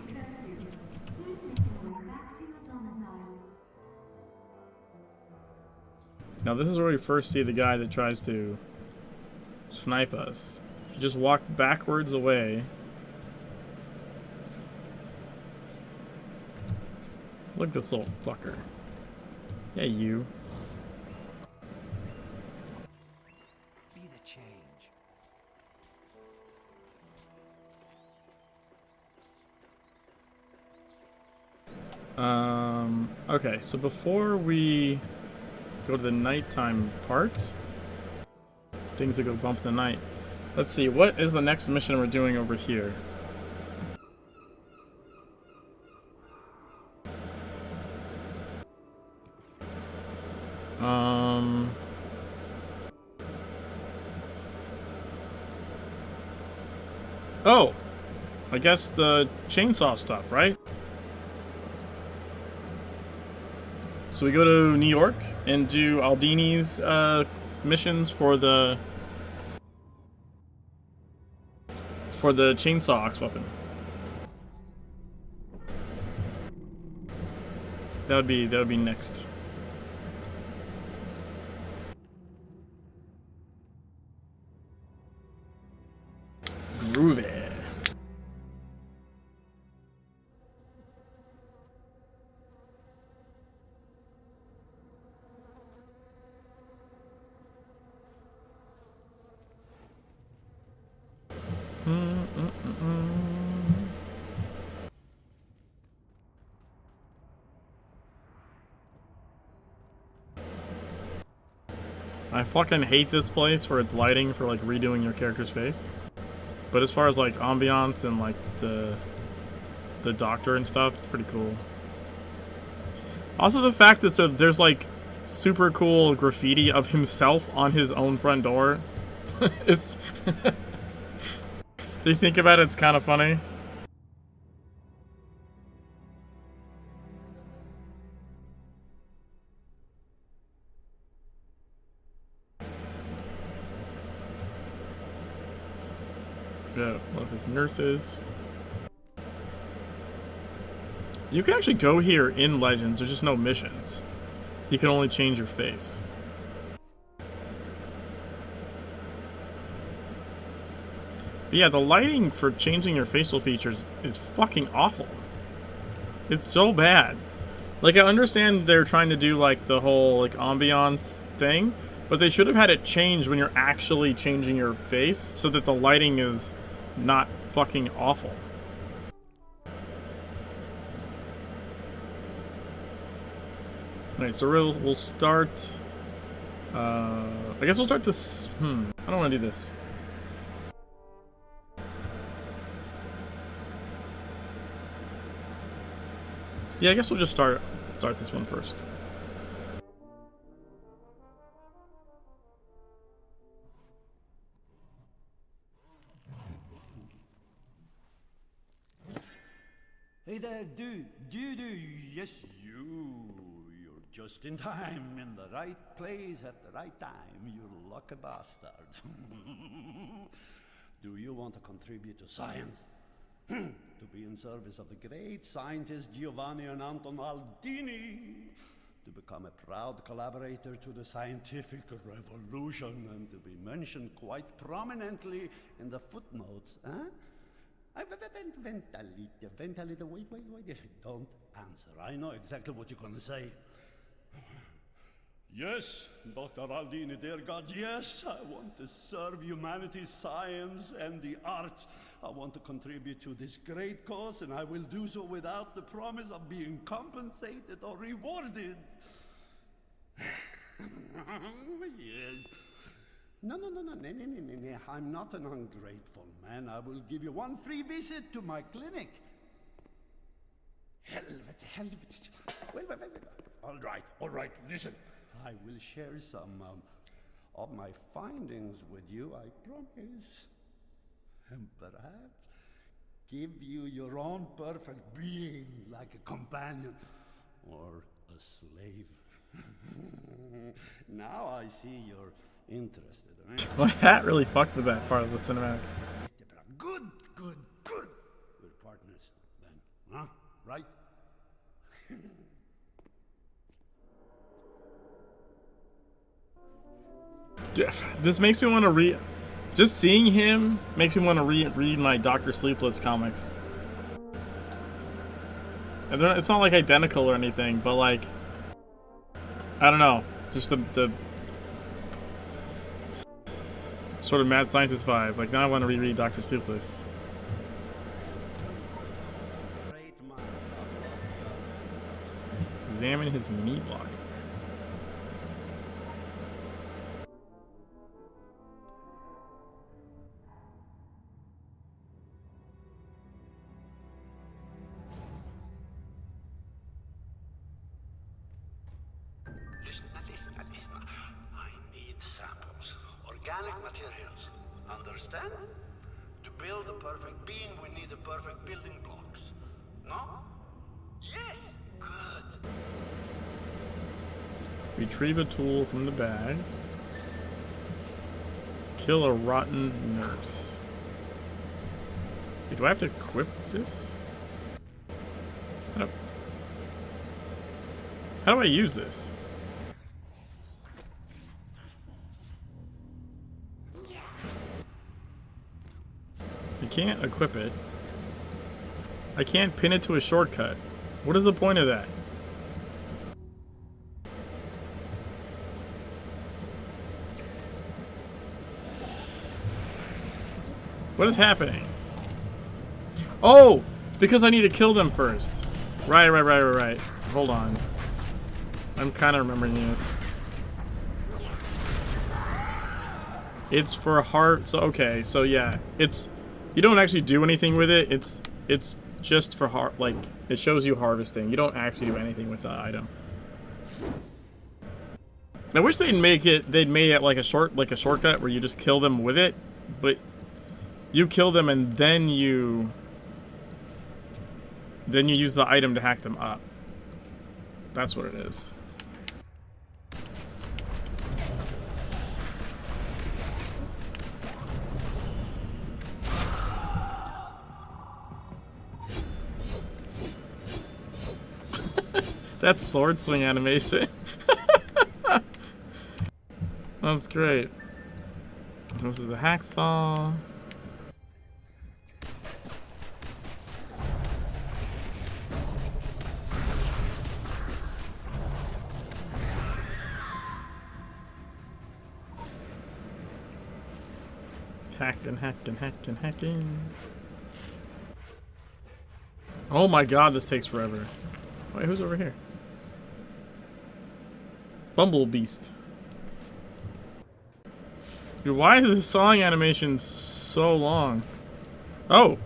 Now this is where we first see the guy that tries to snipe us. If you just walk backwards away. Look at this little fucker. Yeah, you.
Be the change.
Okay, so before we go to the nighttime part, things that go bump in the night. Let's see, what is the next mission we're doing over here? Oh, I guess the chainsaw stuff, right? So we go to New York and do Aldini's missions for the chainsaw ox weapon. That would be next. Groovy. I fucking hate this place for its lighting for like redoing your character's face. But as far as like ambiance and like the doctor and stuff, it's pretty cool. Also the fact that there's like super cool graffiti of himself on his own front door. It's you think about it, it's kind of funny. Yeah, one of his nurses. You can actually go here in Legends, there's just no missions. You can only change your face. But yeah, the lighting for changing your facial features is fucking awful. It's so bad. Like, I understand they're trying to do like the whole like ambiance thing, but they should have had it change when you're actually changing your face so that the lighting is not fucking awful. Alright, so we'll start... I guess we'll start this... I don't want to do this. Yeah, I guess we'll just start this one first.
Hey there, dude, yes, you're just in time, in the right place at the right time, you lucky bastard. Do you want to contribute to science? To be in service of the great scientists Giovanni and Anton Aldini? To become a proud collaborator to the scientific revolution and to be mentioned quite prominently in the footnotes, huh? Vent a little, wait. Don't answer. I know exactly what you're gonna say. Yes, Dr. Aldini, dear God, yes, I want to serve humanity, science, and the arts. I want to contribute to this great cause, and I will do so without the promise of being compensated or rewarded. Yes. No. I'm not an ungrateful man. I will give you one free visit to my clinic. Helvete. Wait. All right, listen. I will share some of my findings with you, I promise. And perhaps give you your own perfect being, like a companion or a slave. Now I see you're interested. Right?
Well, that really fucked with that part of the cinematic.
Good. We're partners then, huh? Right?
This makes me want to read. Just seeing him makes me want to read my Dr. Sleepless comics. And it's not like identical or anything, but like, I don't know, just the sort of mad scientist vibe. Like, now I want to reread Dr. Sleepless. Examine his meat block.
Listen. I need samples. Organic materials. Understand? To build a perfect being, we need the perfect building blocks. No? Yes! Good.
Retrieve a tool from the bag. Kill a rotten nurse. Hey, do I have to equip this? How do I use this? I can't equip it. I can't pin it to a shortcut. What is the point of that? What is happening? Oh! Because I need to kill them first. Right. Hold on. I'm kind of remembering this. It's for heart. So okay. So yeah, it's you don't actually do anything with it. It's just for heart. Like it shows you harvesting. You don't actually do anything with the item. I wish they'd made it like a shortcut where you just kill them with it, but you kill them and then you use the item to hack them up. That's what it is. That's sword swing animation. That's great. This is the hacksaw. Hacking. Oh my god, this takes forever. Wait, who's over here? Bumble Beast. Dude, why is this sawing animation so long? Oh!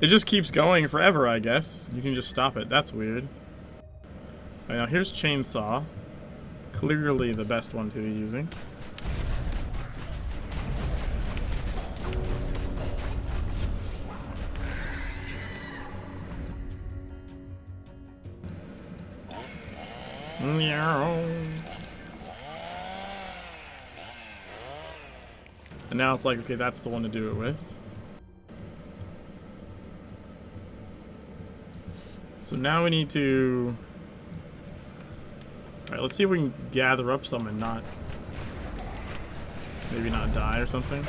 It just keeps going forever, I guess. You can just stop it. That's weird. Right, now here's chainsaw. Clearly the best one to be using. And now it's like, okay, that's the one to do it with. So now we need to... Alright, let's see if we can gather up some and not... maybe not die or something.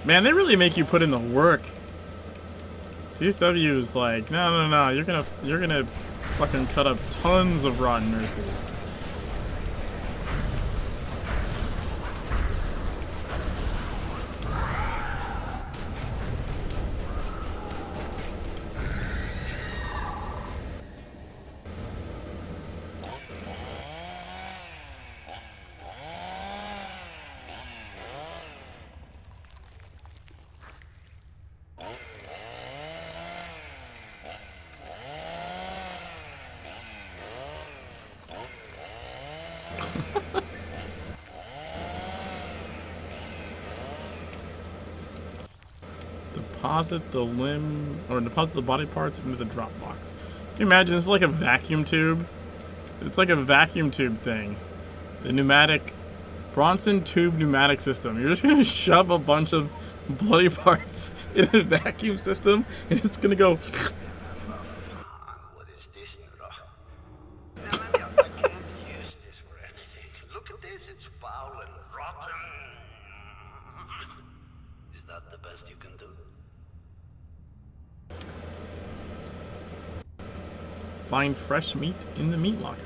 Man, they really make you put in the work. DSW is like, no, you're gonna fucking cut up tons of rotten nurses. Deposit the limb, or deposit the body parts into the drop box. Can you imagine? This is like a vacuum tube. It's like a vacuum tube thing. The pneumatic, Bronson tube pneumatic system. You're just gonna shove a bunch of bloody parts in a vacuum system, and it's gonna go.
What is this, Nura? I can't use this for anything. Look at this, it's foul and rotten. Is that the best you can do?
Find fresh meat in the meat locker.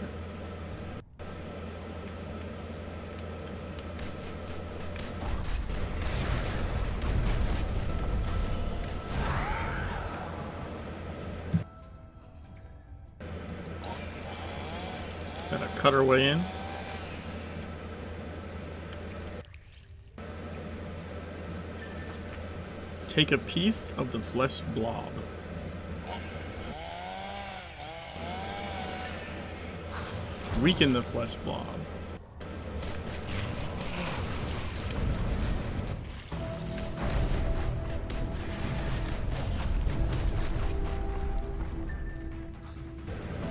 Gotta cut our way in. Take a piece of the flesh blob. Weaken the flesh blob.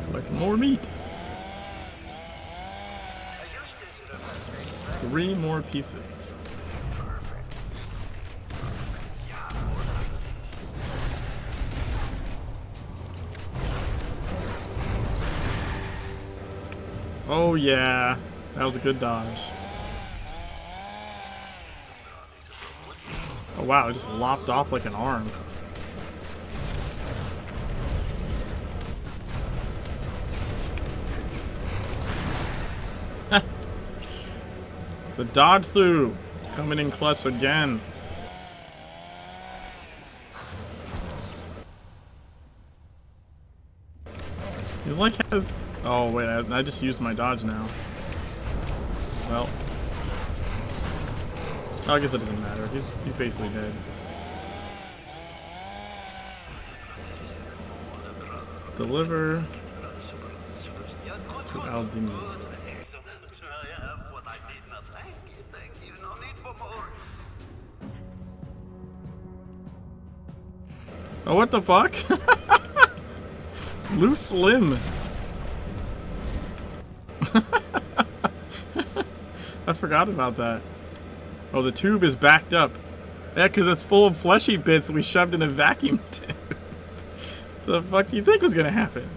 Collect more meat. 3 more pieces. Oh yeah, that was a good dodge. Oh wow, it just lopped off like an arm. The dodge through coming in clutch again. He like has. Oh wait, I just used my dodge now. Well, I guess it doesn't matter. He's basically dead. Deliver to Aldini. Oh, what the fuck? Loose limb. I forgot about that. Oh, the tube is backed up. Yeah, because it's full of fleshy bits we shoved in a vacuum tube. The fuck do you think was gonna happen?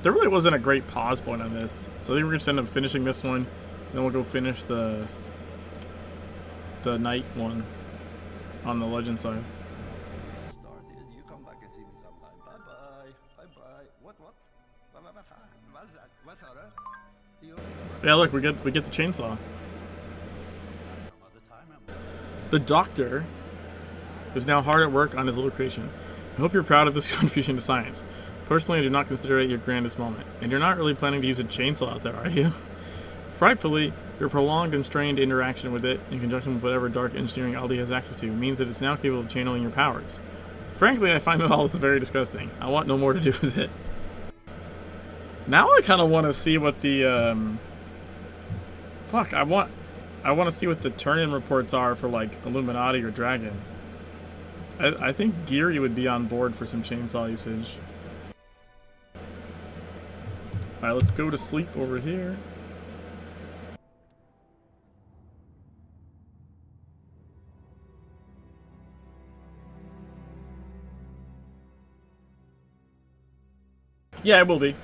There really wasn't a great pause point on this, so I think we're gonna end up finishing this one, then we'll go finish the night one on the legend side.
Started. You come back and see me sometime. Bye bye. Bye bye. What? What's that?
Yeah, look, we get the chainsaw. The doctor is now hard at work on his little creation. I hope you're proud of this contribution to science. Personally, I do not consider it your grandest moment. And you're not really planning to use a chainsaw out there, are you? Frightfully, your prolonged and strained interaction with it, in conjunction with whatever dark engineering Aldi has access to, means that it's now capable of channeling your powers. Frankly, I find that all this very disgusting. I want no more to do with it. Now I kind of want to see what the, fuck, I want to see what the turn-in reports are for, like, Illuminati or Dragon. I think Geary would be on board for some chainsaw usage. Alright, let's go to sleep over here. Yeah, it will be.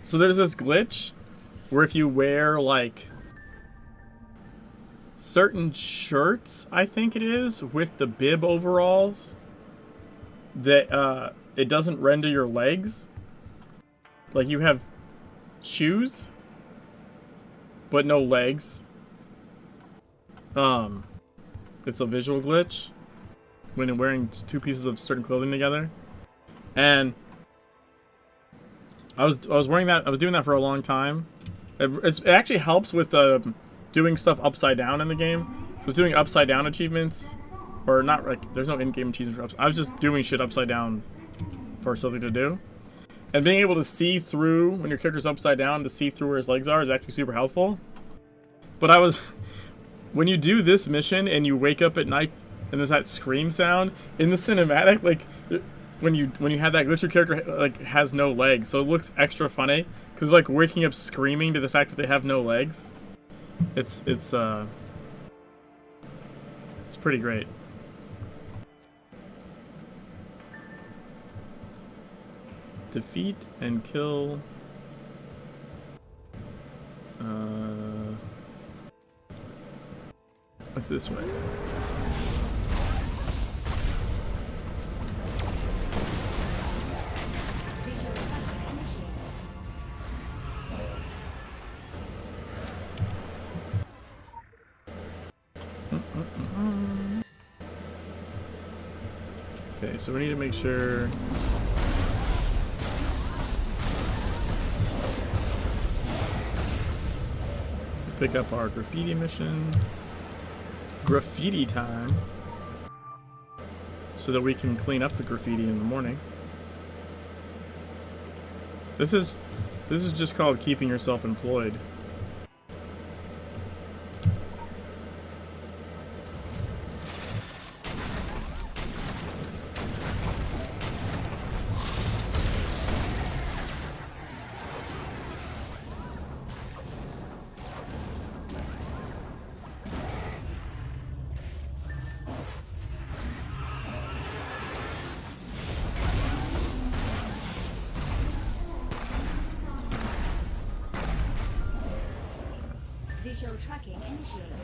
So there's this glitch where if you wear like certain shirts, I think it is, with the bib overalls, that it doesn't render your legs. Like you have shoes, but no legs. It's a visual glitch when you're wearing two pieces of certain clothing together. And I was wearing that. I was doing that for a long time. It actually helps with doing stuff upside down in the game. So I was doing upside down achievements, or not like there's no in-game achievements for upside. I was just doing shit upside down for something to do. And being able to see through when your character's upside down, to see through where his legs are, is actually super helpful. But when you do this mission and you wake up at night and there's that scream sound in the cinematic, like when you have that glitch, your character like has no legs, so it looks extra funny because like waking up screaming to the fact that they have no legs. It's pretty great. Defeat and kill. What's this way? Okay, so we need to make sure we pick up our graffiti mission. Graffiti time, so that we can clean up the graffiti in the morning. This is just called keeping yourself employed.
Visual tracking initiated.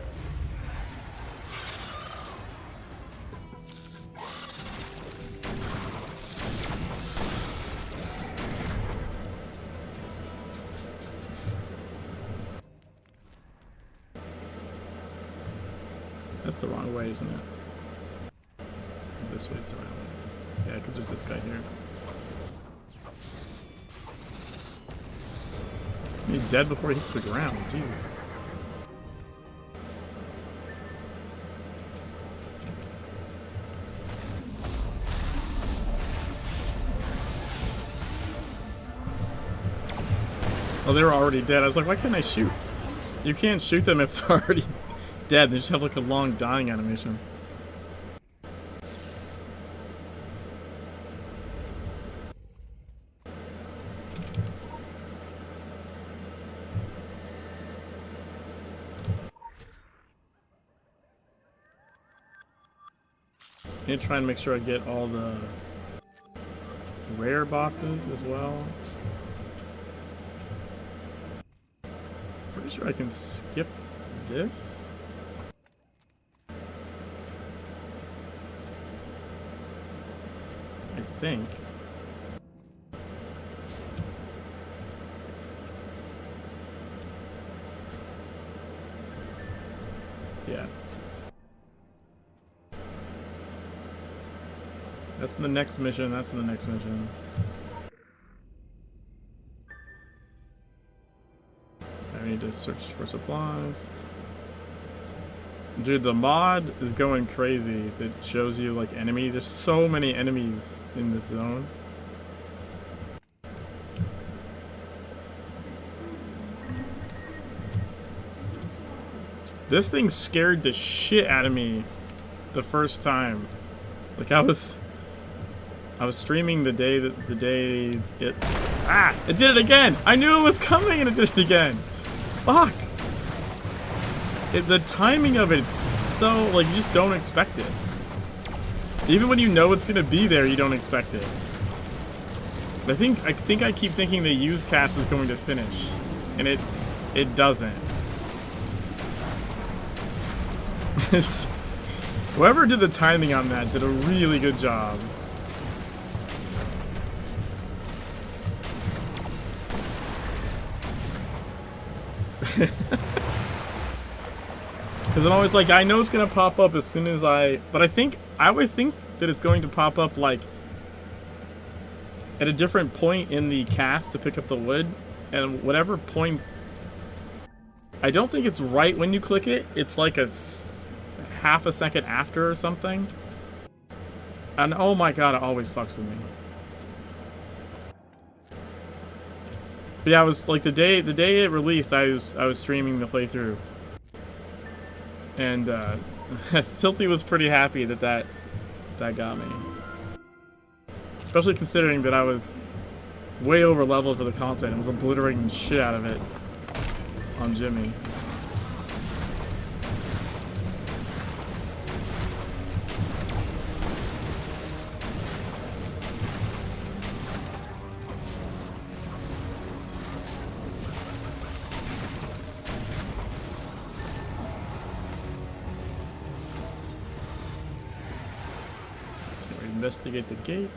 That's the wrong way, isn't it? This way's the right way. Yeah, because there's this guy here. He's dead before he hits the ground. Jesus. Oh, they were already dead. I was like, why can't I shoot? You can't shoot them if they're already dead. They just have like a long dying animation. I need to try and make sure I get all the rare bosses as well. Pretty sure I can skip this. I think. Yeah. That's the next mission, that's the next mission. I need to search for supplies. Dude, the mod is going crazy. It shows you like enemy. There's so many enemies in this zone. This thing scared the shit out of me the first time. Like I was streaming the day it it did it again. I knew it was coming and it did it again. Fuck. The timing of it's so like you just don't expect it. Even when you know it's gonna be there, you don't expect it. I think I keep thinking the use cast is going to finish, and it doesn't. It's whoever did the timing on that did a really good job. Because I'm always like, I know it's gonna pop up as soon as but I always think that it's going to pop up like at a different point in the cast to pick up the wood, and whatever point, I don't think it's right when you click it. It's like a half a second after or something. And oh my god, it always fucks with me. But yeah, I was like the day it released, I was streaming the playthrough, and Tilty was pretty happy that got me. Especially considering that I was way over leveled for the content and was obliterating the shit out of it on Jimmy. Investigate the gate.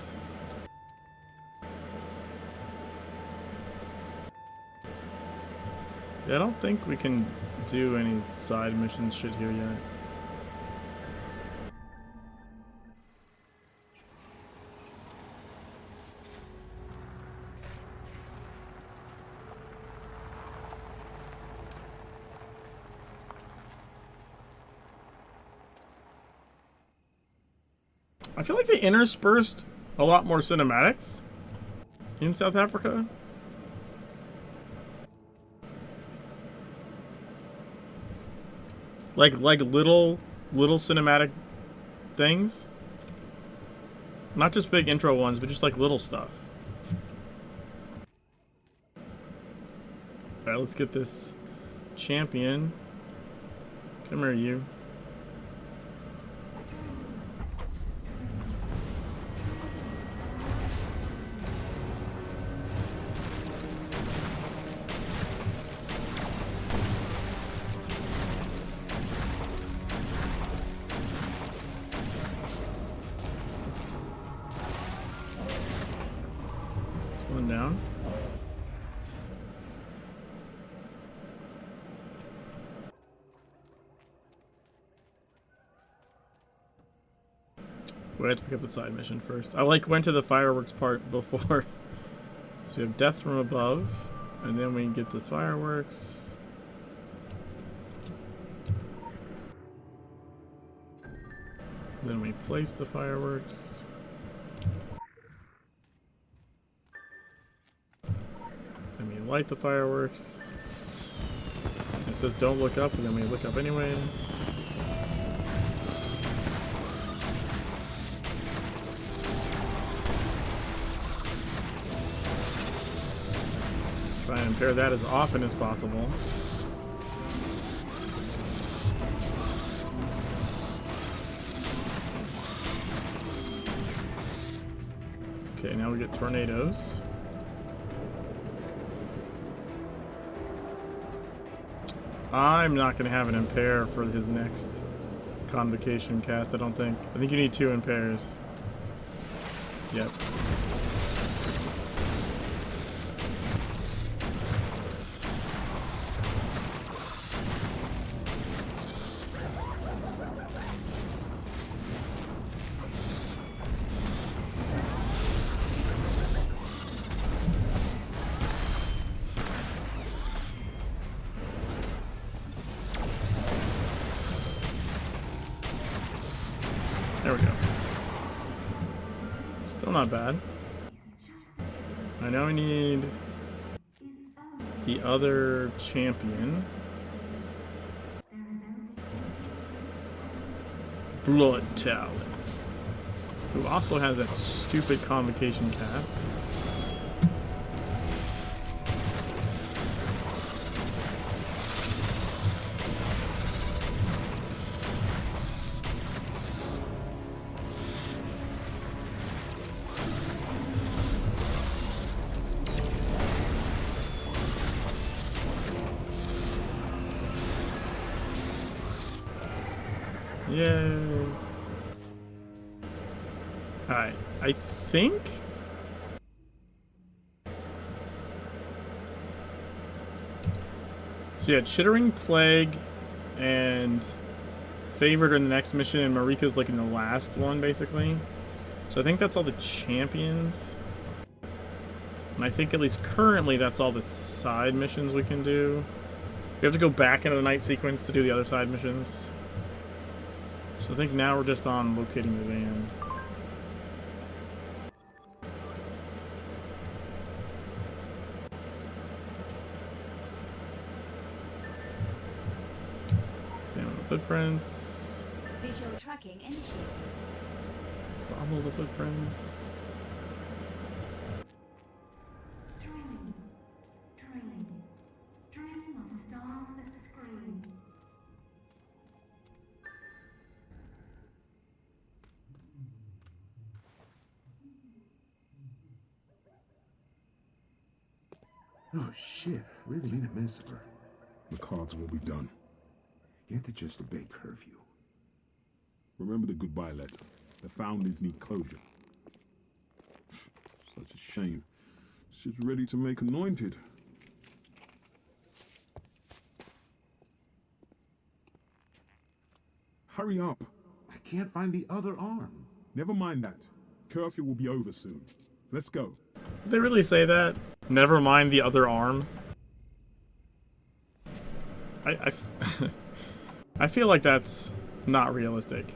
Yeah, I don't think we can do any side mission shit here yet. I feel like they interspersed a lot more cinematics in South Africa. Like little cinematic things. Not just big intro ones, but just like little stuff. Alright, let's get this champion. Come here, you. Down. We have to pick up the side mission first. I went to the fireworks part before. So we have death from above, and then we get the fireworks. Then we place the fireworks. Light the fireworks. It says don't look up, and then we look up anyway. Try and impair that as often as possible. Okay, now we get tornadoes. I'm not going to have an impair for his next convocation cast, I don't think. I think you need 2 impairs. Yep. There we go. Still not bad. I now need the other champion. Blood Talon. Who also has that stupid convocation cast. Yay. Alright, I think... So yeah, Chittering Plague and Favored are in the next mission, and Marika's like in the last one, basically. So I think that's all the champions. And I think at least currently that's all the side missions we can do. We have to go back into the night sequence to do the other side missions. So I think now we're just on locating the van. Examine the footprints.
Visual tracking initiated.
Follow the footprints.
Dreaming. Dreaming. Dream of stars that scream.
Oh shit, really need a mess of her. The cogs won't be done. Get the gist of Bay curfew.
Remember the goodbye letter. The founders need closure. Such a shame. She's ready to make anointed. Hurry up.
I can't find the other arm.
Never mind that. Curfew will be over soon. Let's go.
Did they really say that? Never mind the other arm. I feel like that's not realistic.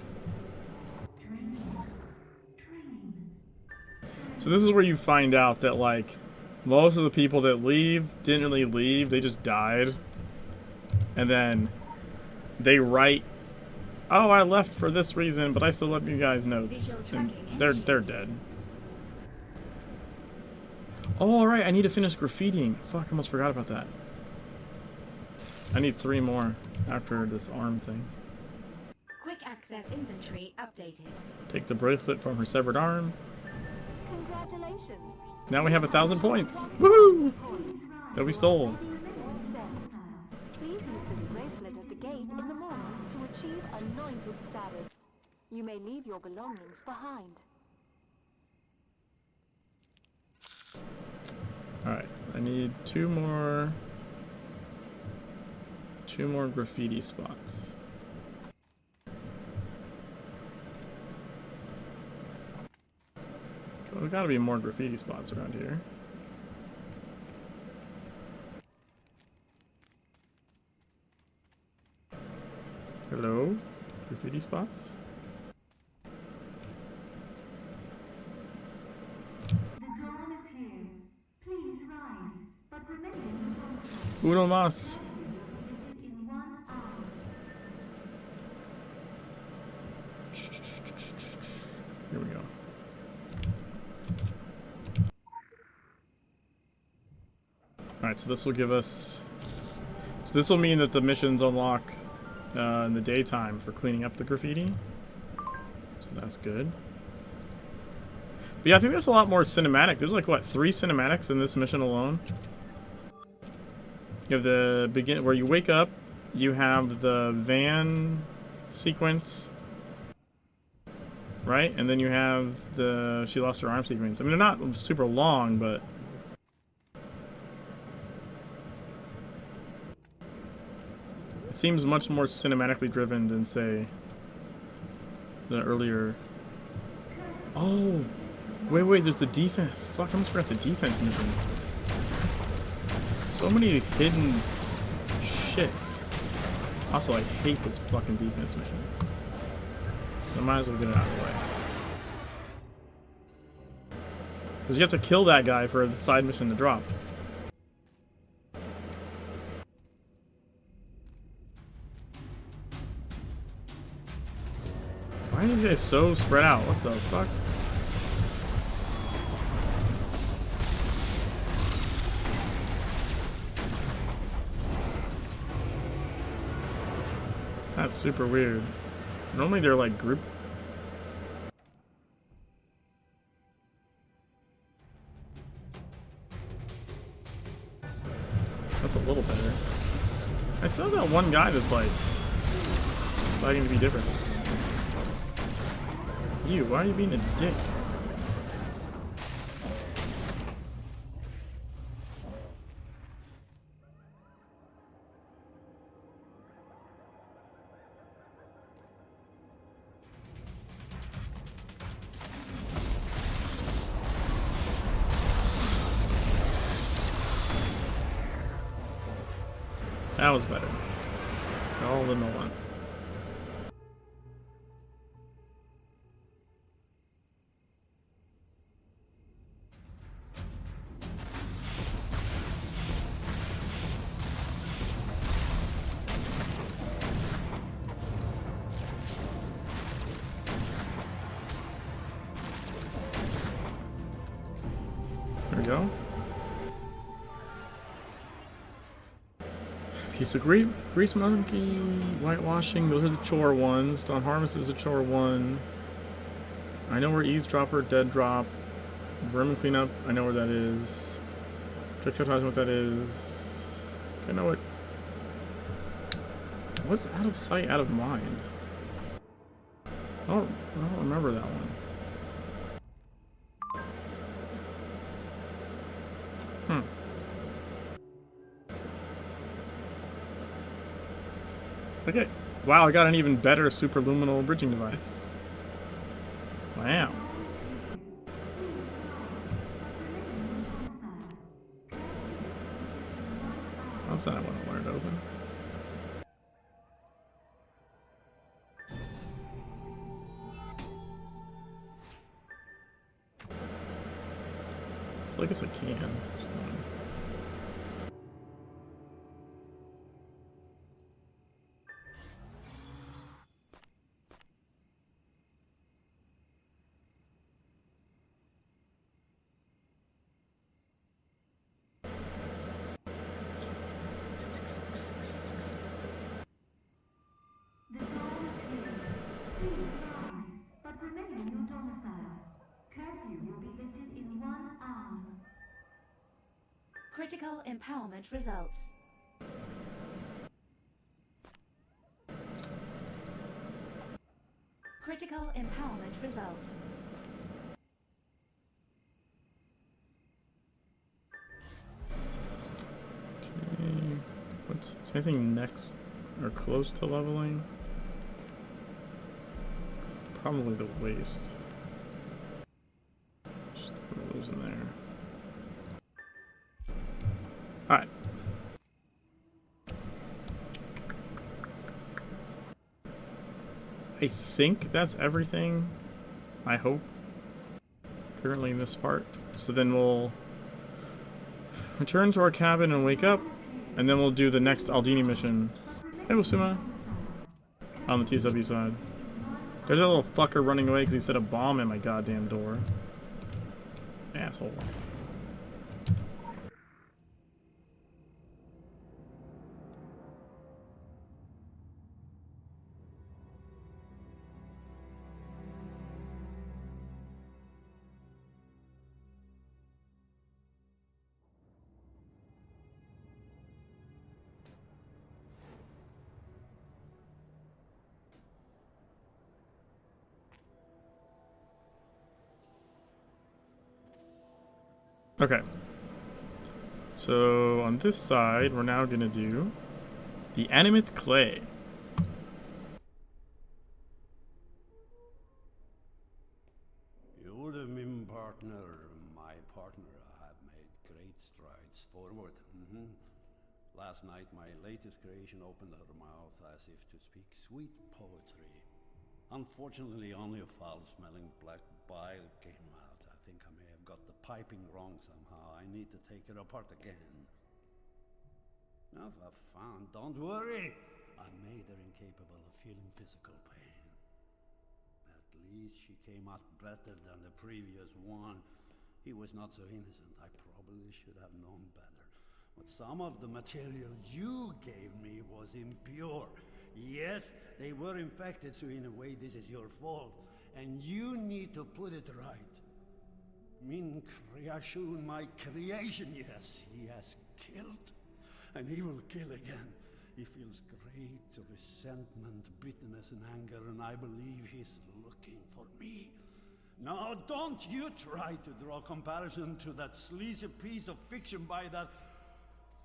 So this is where you find out that like most of the people that leave didn't really leave, they just died. And then they write, oh, I left for this reason, but I still left you guys notes. And they're dead. Oh, alright, I need to finish graffitiing. Fuck, I almost forgot about that. I need 3 more after this arm thing.
Quick access inventory updated.
Take the bracelet from her severed arm.
Congratulations.
Now we have 1,000 points. Woohoo! That we stole.
To ascend. Please use this bracelet at the gate in the morning to achieve anointed status. You may leave your belongings behind.
Alright, I need 2 more graffiti spots. There's gotta be more graffiti spots around here. Hello? Graffiti spots?
The dawn is here. Please rise, but remember your
Uno mas.
in 1 hour.
Here we go. Alright, so this will give us... So this will mean that the missions unlock in the daytime for cleaning up the graffiti. So that's good. But yeah, I think there's a lot more cinematic. There's like, what, 3 cinematics in this mission alone? You have the begin where you wake up. You have the van sequence. Right? And then you have the she lost her arm sequence. I mean, they're not super long, but... It seems much more cinematically driven than, say, the earlier... Oh! Wait, there's the defense. Fuck, I almost forgot the defense mission. So many hidden shits. Also, I hate this fucking defense mission. I might as well get it out of the way. Because you have to kill that guy for the side mission to drop. are these guys so spread out? What the fuck? That's super weird. Normally they're like group. That's a little better. I still have that one guy that's like fighting to be different. You, why are you being a dick? That was better. All in the once. There we go. Piece of grease monkey, whitewashing, those are the chore ones. Don Harvest is a chore one. I know where eavesdropper, dead drop, vermin cleanup, I know where that is. Projectile what that is. I know what. What's out of sight, out of mind? I don't remember that one. Okay. Wow, I got an even better superluminal bridging device. Wow. Outside I want to learn to open. I guess I can.
Critical empowerment results. Critical empowerment results.
Okay. Is anything next or close to leveling? Probably the waste. Just throw those in there. Alright. I think that's everything. I hope. Currently in this part. So then we'll return to our cabin and wake up. And then we'll do the next Aldini mission. Hey, Wasuma. On the TSW side. There's that little fucker running away because he set a bomb in my goddamn door. Asshole. Okay. So on this side, we're now gonna do the animate clay.
You're the MIM partner, my partner. I have made great strides forward. Last night, my latest creation opened her mouth as if to speak sweet poetry. Unfortunately, only a foul-smelling black bile came out. I think I may have got the piping wrong somehow. I need to take it apart again. Now, for fun, don't worry. I made her incapable of feeling physical pain. Her he came out better than the previous one. He was not so innocent. I probably should have known better. But some of the material you gave me was impure. Yes, they were infected, so in a way this is your fault. And you need to put it right. Min creation, my creation, yes, he has killed. And he will kill again. He feels great resentment, bitterness, and anger, and I believe he's looking for me. Now, don't you try to draw comparison to that sleazy piece of fiction by that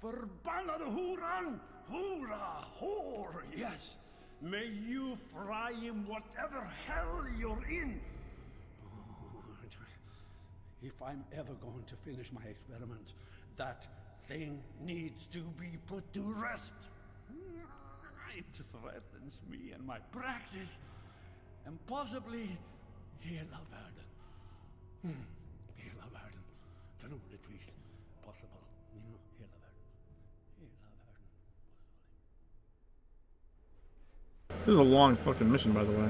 Verbannade Huran! Hura! Whore! Yes! May you fry in whatever hell you're in! Oh, if I'm ever going to finish my experiment, that thing needs to be put to rest. It threatens me and my practice, and possibly hela världen. Hela världen. Troligtvis possible. You know, hela världen. Hela världen.
This is a long fucking mission, by the way.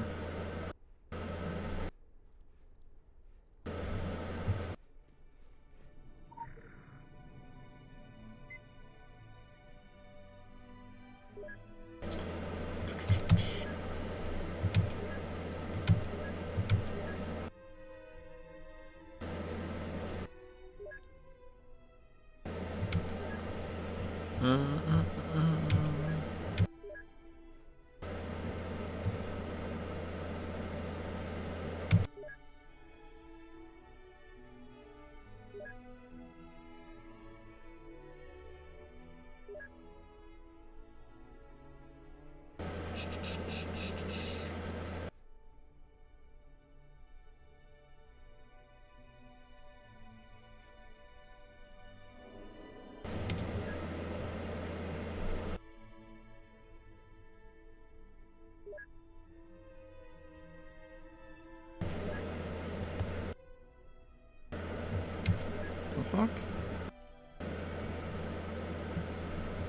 Fuck?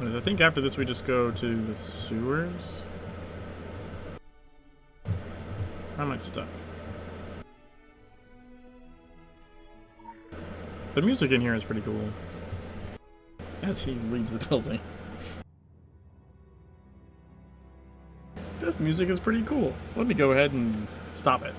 I think after this we just go to the sewers. How am I stuck? The music in here is pretty cool. As he leaves the building. This music is pretty cool. Let me go ahead and stop it.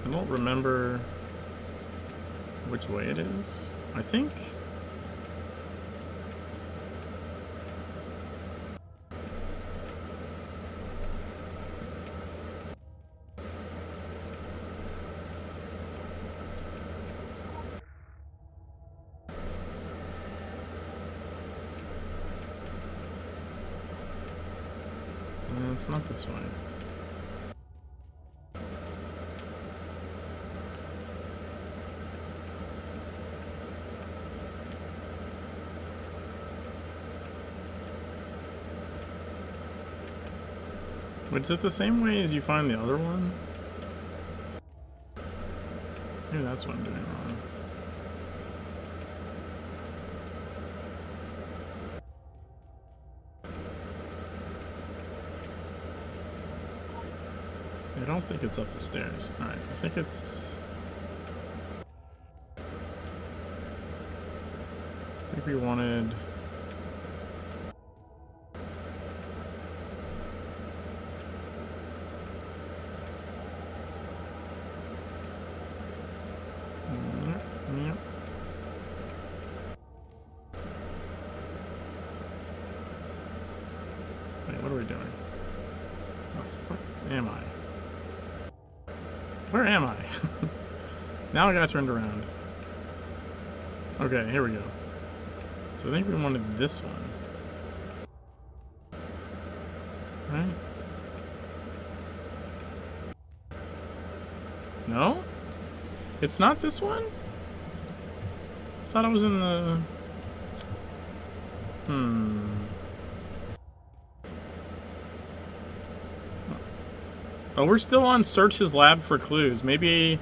I don't remember which way it is. I think. It's not this way. Wait, is it the same way as you find the other one? Maybe that's what I'm doing wrong. I don't think it's up the stairs. Alright, I think it's... I think we wanted... Wait, what are we doing? The fuck am I? Where am I? Now I got turned around. Okay, here we go. So I think we wanted this one. Right? No? It's not this one? I thought it was in the... Oh, we're still on search his lab for clues. Maybe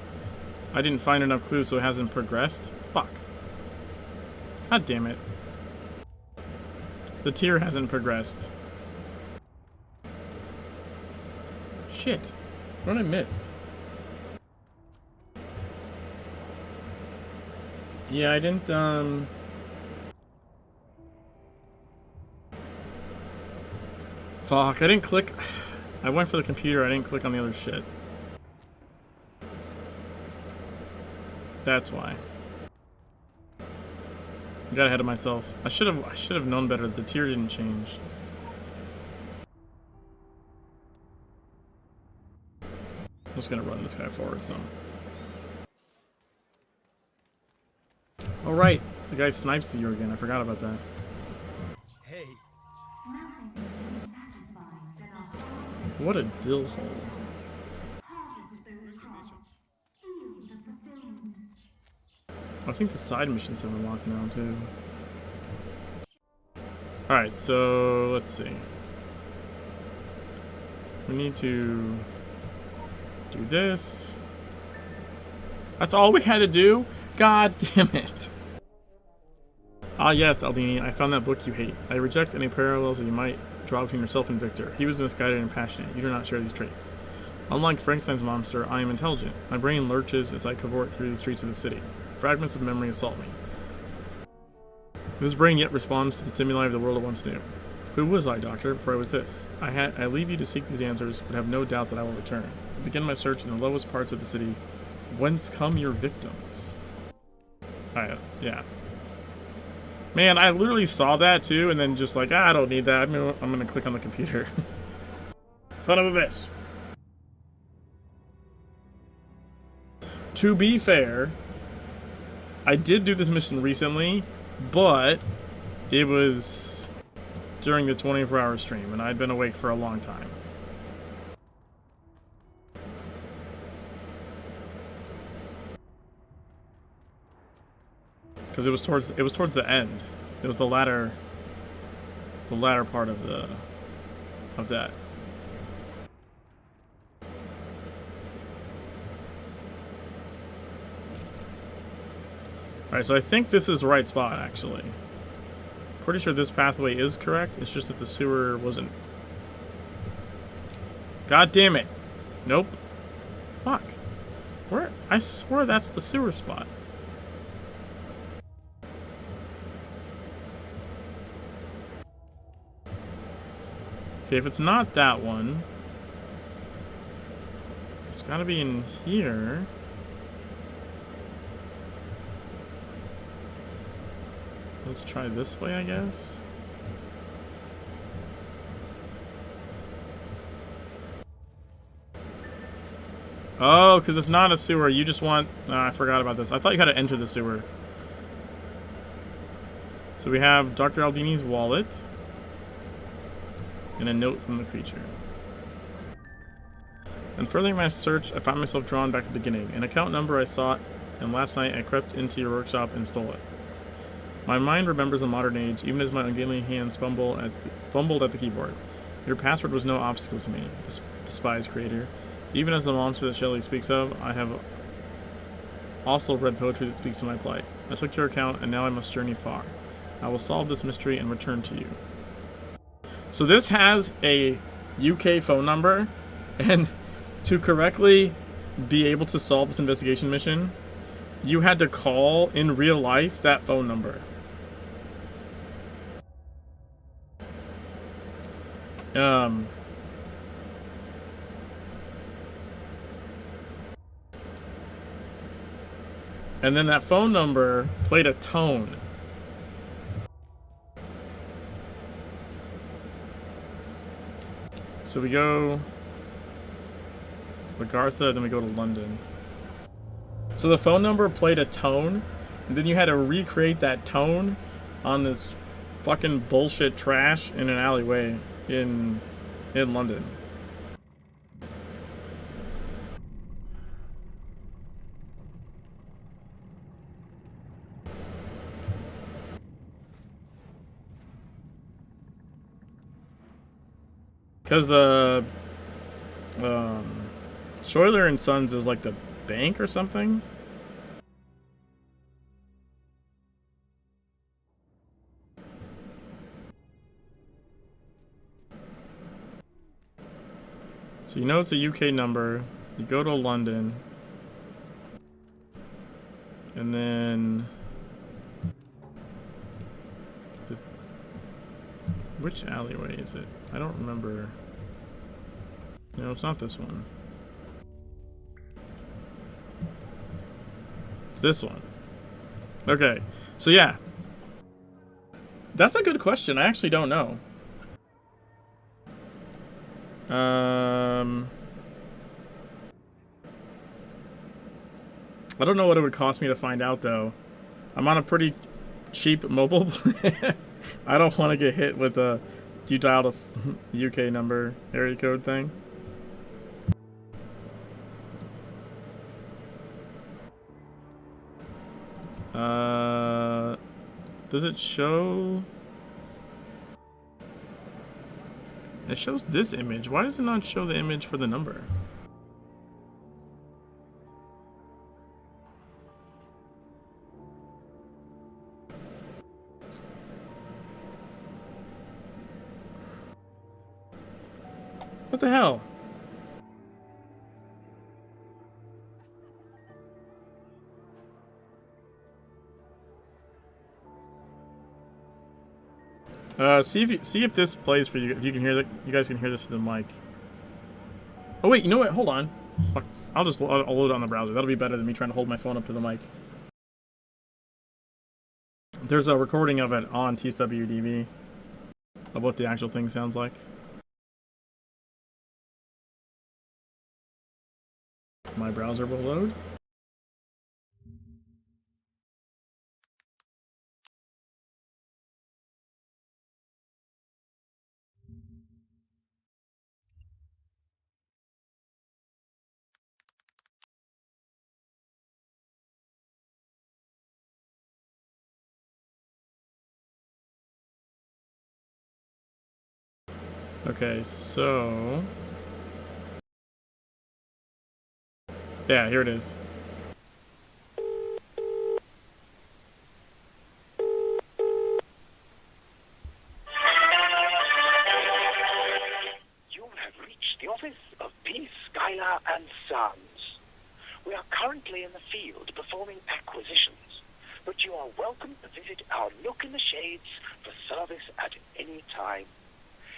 I didn't find enough clues so it hasn't progressed. Fuck. God damn it. The tier hasn't progressed. Shit. What did I miss? Yeah, I didn't, Fuck, I didn't click... I went for the computer, I didn't click on the other shit. That's why. I got ahead of myself. I should have known better. The tier didn't change. I'm just gonna run this guy forward some. Oh right, the guy snipes you again. I forgot about that.
Hey.
What a dill hole. I think the side missions have unlocked now too. Alright, so let's see. We need to do this. That's all we had to do? God damn it. Ah yes, Aldini, I found that book you hate. I reject any parallels that you might draw between yourself and Victor. He was misguided and passionate. You do not share these traits. Unlike Frankenstein's monster, I am intelligent. My brain lurches as I cavort through the streets of the city. Fragments of memory assault me. This brain yet responds to the stimuli of the world it once knew. Who was I, Doctor, before I was this? I leave you to seek these answers, but have no doubt that I will return. I begin my search in the lowest parts of the city. Whence come your victims? Yeah. Man, I literally saw that too, and then just like, I don't need that. I'm gonna click on the computer. Son of a bitch. To be fair, I did do this mission recently, but it was during the 24-hour stream, and I'd been awake for a long time. Because it was towards the end. It was the latter part of that. Alright, so I think this is the right spot, actually. Pretty sure this pathway is correct. It's just that the sewer wasn't. God damn it. Nope. Fuck. Where? I swear that's the sewer spot. Okay, if it's not that one, it's gotta be in here. Let's try this way, I guess. Oh, because it's not a sewer. You just want... Oh, I forgot about this. I thought you had to enter the sewer. So we have Dr. Aldini's wallet. And a note from the creature. And furthering my search, I found myself drawn back to the beginning. An account number I sought, and last night I crept into your workshop and stole it. My mind remembers a modern age, even as my ungainly hands fumbled at the keyboard. Your password was no obstacle to me, despised creator. Even as the monster that Shelley speaks of, I have also read poetry that speaks to my plight. I took your account, and now I must journey far. I will solve this mystery and return to you. So this has a UK phone number, and to correctly be able to solve this investigation mission, you had to call in real life that phone number. And then that phone number played a tone. So we go Lagartha, then we go to London. So the phone number played a tone, and then you had to recreate that tone on this fucking bullshit trash in an alleyway in in London. Because the Schuyler and Sons is like the bank or something. So you know it's a UK number. You go to London. And then... Which alleyway is it? I don't remember. No, it's not this one. It's this one. Okay. So yeah. That's a good question. I actually don't know. I don't know what it would cost me to find out though. I'm on a pretty cheap mobile plan. I don't want to get hit with a you dialed a UK number area code thing. Does it show? It shows this image. Why does it not show the image for the number? What the hell? See if this plays for you. If you can hear that, you guys can hear this through the mic. Oh wait, you know what? Hold on. Fuck. I'll load it on the browser. That'll be better than me trying to hold my phone up to the mic. There's a recording of it on TWDB of what the actual thing sounds like. My browser will load. Okay, so... Yeah, here it is.
You have reached the office of P. Schuyler and Sons. We are currently in the field performing acquisitions, but you are welcome to visit our Nook in the Shades for service at any time.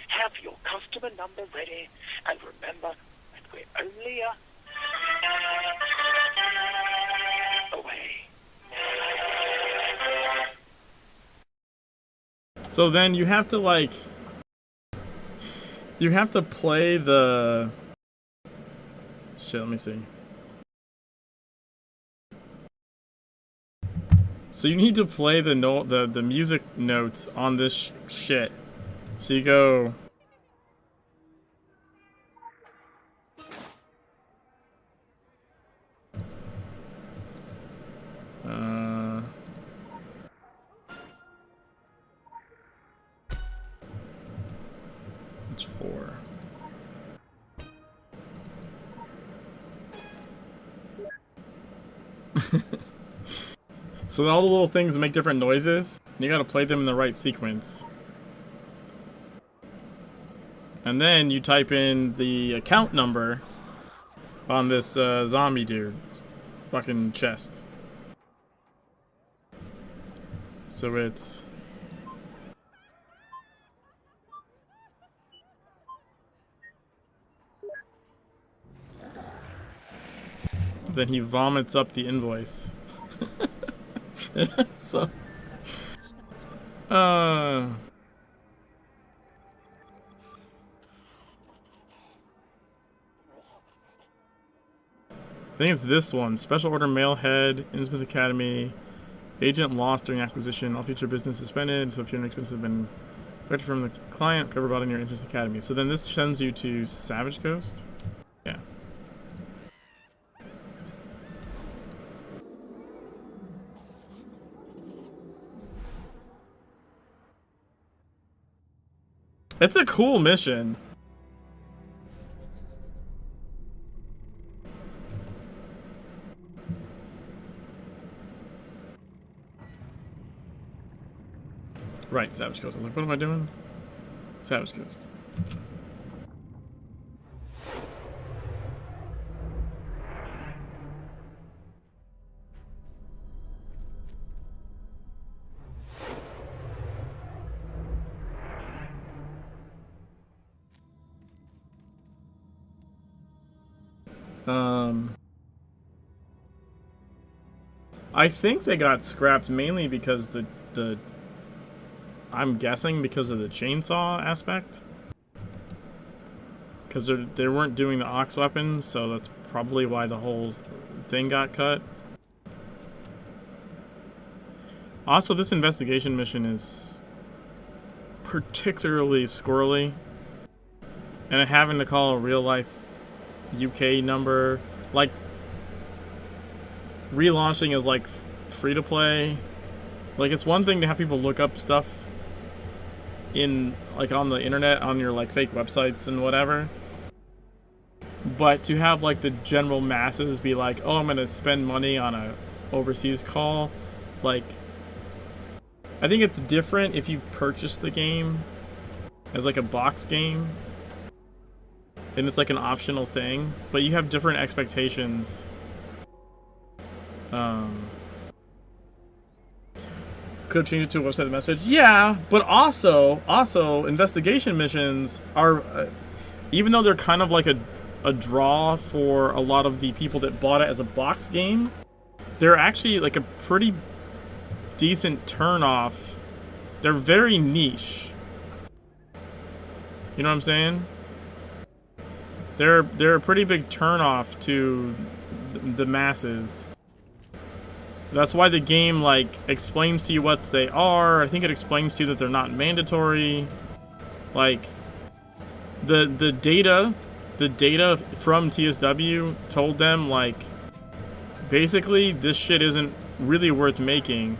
Have your customer number ready, and remember that we're only away.
So then you have to like... You have to play the... Shit, let me see. So you need to play the music notes on this shit. So you go... It's 4. So all the little things make different noises, and you gotta play them in the right sequence. And then you type in the account number on this zombie dude's fucking chest. So it's... Then he vomits up the invoice. So... I think it's this one. Special order mailhead, Innsmouth Academy. Agent lost during acquisition. All future business suspended until future expenses have been Better from the client, cover bot in your Interest Academy. So then this sends you to Savage Coast? Yeah. It's a cool mission. Right, Savage Coast. I'm like, what am I doing? Savage Coast. I think they got scrapped mainly because I'm guessing because of the chainsaw aspect. Because they weren't doing the ox weapon, so that's probably why the whole thing got cut. Also, this investigation mission is particularly squirrely. And having to call a real-life UK number, like, relaunching is like free-to-play. Like, it's one thing to have people look up stuff in, like, on the internet, on your, like, fake websites and whatever. But to have, like, the general masses be like, oh, I'm gonna spend money on a overseas call, like, I think it's different if you purchase the game as, like, a box game, and it's, like, an optional thing, but you have different expectations. Could change it to a website message. Yeah, but also investigation missions are, even though they're kind of like a draw for a lot of the people that bought it as a box game, they're actually like a pretty decent turnoff. They're very niche. You know what I'm saying? They're a pretty big turnoff to the masses. That's why the game, like, explains to you what they are. I think it explains to you that they're not mandatory. Like, the data from TSW told them, like, basically, this shit isn't really worth making.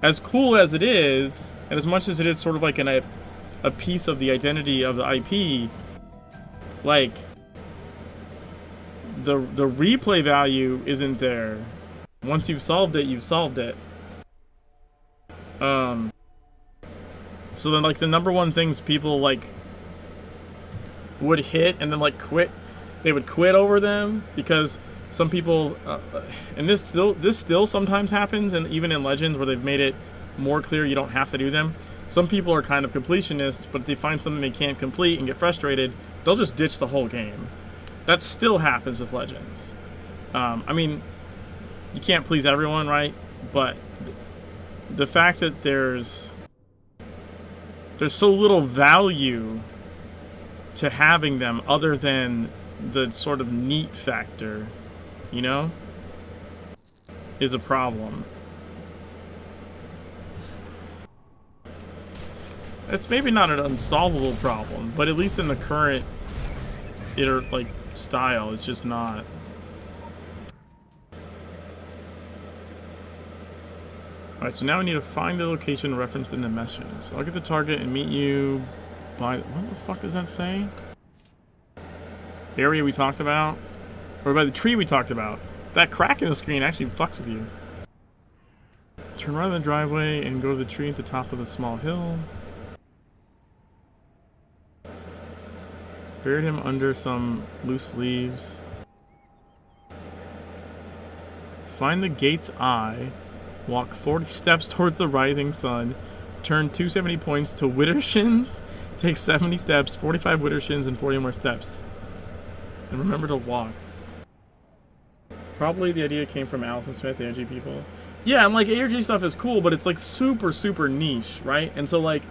As cool as it is, and as much as it is sort of like a piece of the identity of the IP, like, the replay value isn't there. Once you've solved it, you've solved it. So then, like, the number one things people, like, would hit and then, like, quit, they would quit over them because some people, and this still sometimes happens, and even in Legends where they've made it more clear you don't have to do them. Some people are kind of completionists, but if they find something they can't complete and get frustrated, they'll just ditch the whole game. That still happens with Legends. I mean, you can't please everyone, right? But the fact that there's so little value to having them other than the sort of neat factor, you know, is a problem. It's maybe not an unsolvable problem, but at least in the current style, it's just not. Alright, so now we need to find the location referenced in the message. So I'll get the target and meet you by... What the fuck does that say? Area we talked about? Or by the tree we talked about. That crack in the screen actually fucks with you. Turn right on the driveway and go to the tree at the top of the small hill. Buried him under some loose leaves. Find the gate's eye. Walk 40 steps towards the rising sun. Turn 270 points to Widdershins. Take 70 steps, 45 Widdershins, and 40 more steps. And remember to walk. Probably the idea came from Allison Smith, the ARG people. Yeah, and like ARG stuff is cool, but it's like super, super niche, right? And so like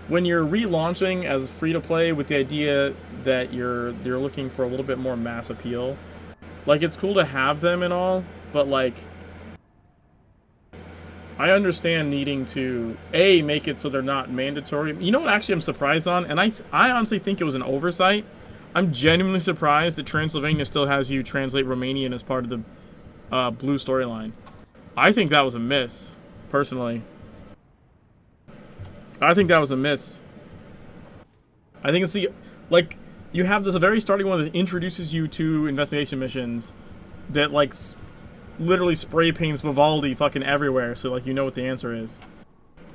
when you're relaunching as free-to-play with the idea that you're looking for a little bit more mass appeal, like it's cool to have them and all, but like I understand needing to A, make it so they're not mandatory. You know what actually I'm surprised on? And I honestly think it was an oversight. I'm genuinely surprised that Transylvania still has you translate Romanian as part of the blue storyline. I think that was a miss, personally. I think that was a miss. I think it's the, like, you have this very starting one that introduces you to investigation missions that, like, literally spray paints Vivaldi fucking everywhere, so, like, you know what the answer is.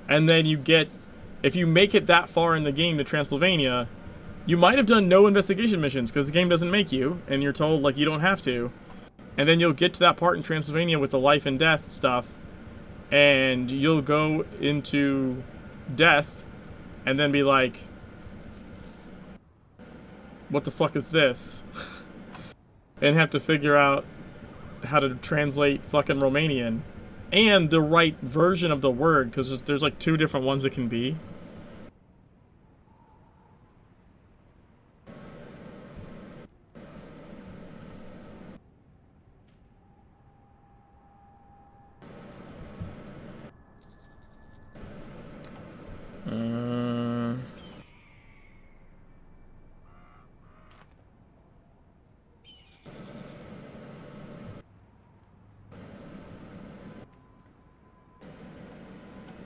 And then you get, if you make it that far in the game to Transylvania, you might have done no investigation missions, because the game doesn't make you, and you're told, like, you don't have to. And then you'll get to that part in Transylvania with the life and death stuff, and you'll go into death, and then be like, what the fuck is this? And have to figure out how to translate fucking Romanian. And the right version of the word, because there's like 2 different ones it can be.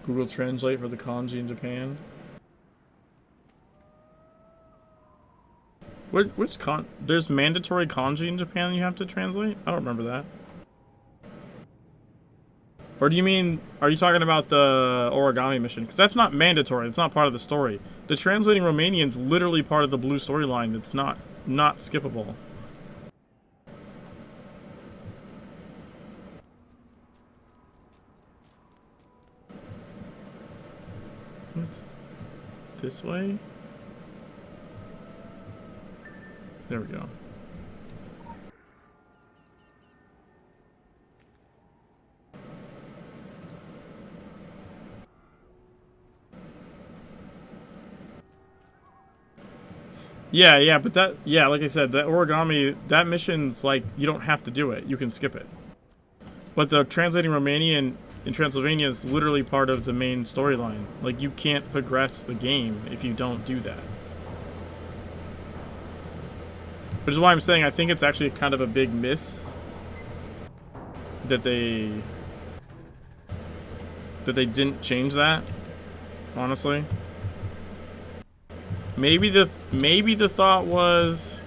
Google Translate for the kanji in Japan. Which there's mandatory kanji in Japan you have to translate? I don't remember that. Or do you mean, are you talking about the origami mission? Because that's not mandatory, it's not part of the story. The translating Romanian's literally part of the blue storyline that's not skippable. It's this way? There we go. Yeah, but that, yeah, like I said, that origami, that mission's like, you don't have to do it. You can skip it. But the translating Romanian in Transylvania is literally part of the main storyline. Like, you can't progress the game if you don't do that. Which is why I'm saying I think it's actually kind of a big miss that they didn't change that, honestly. Maybe the thought was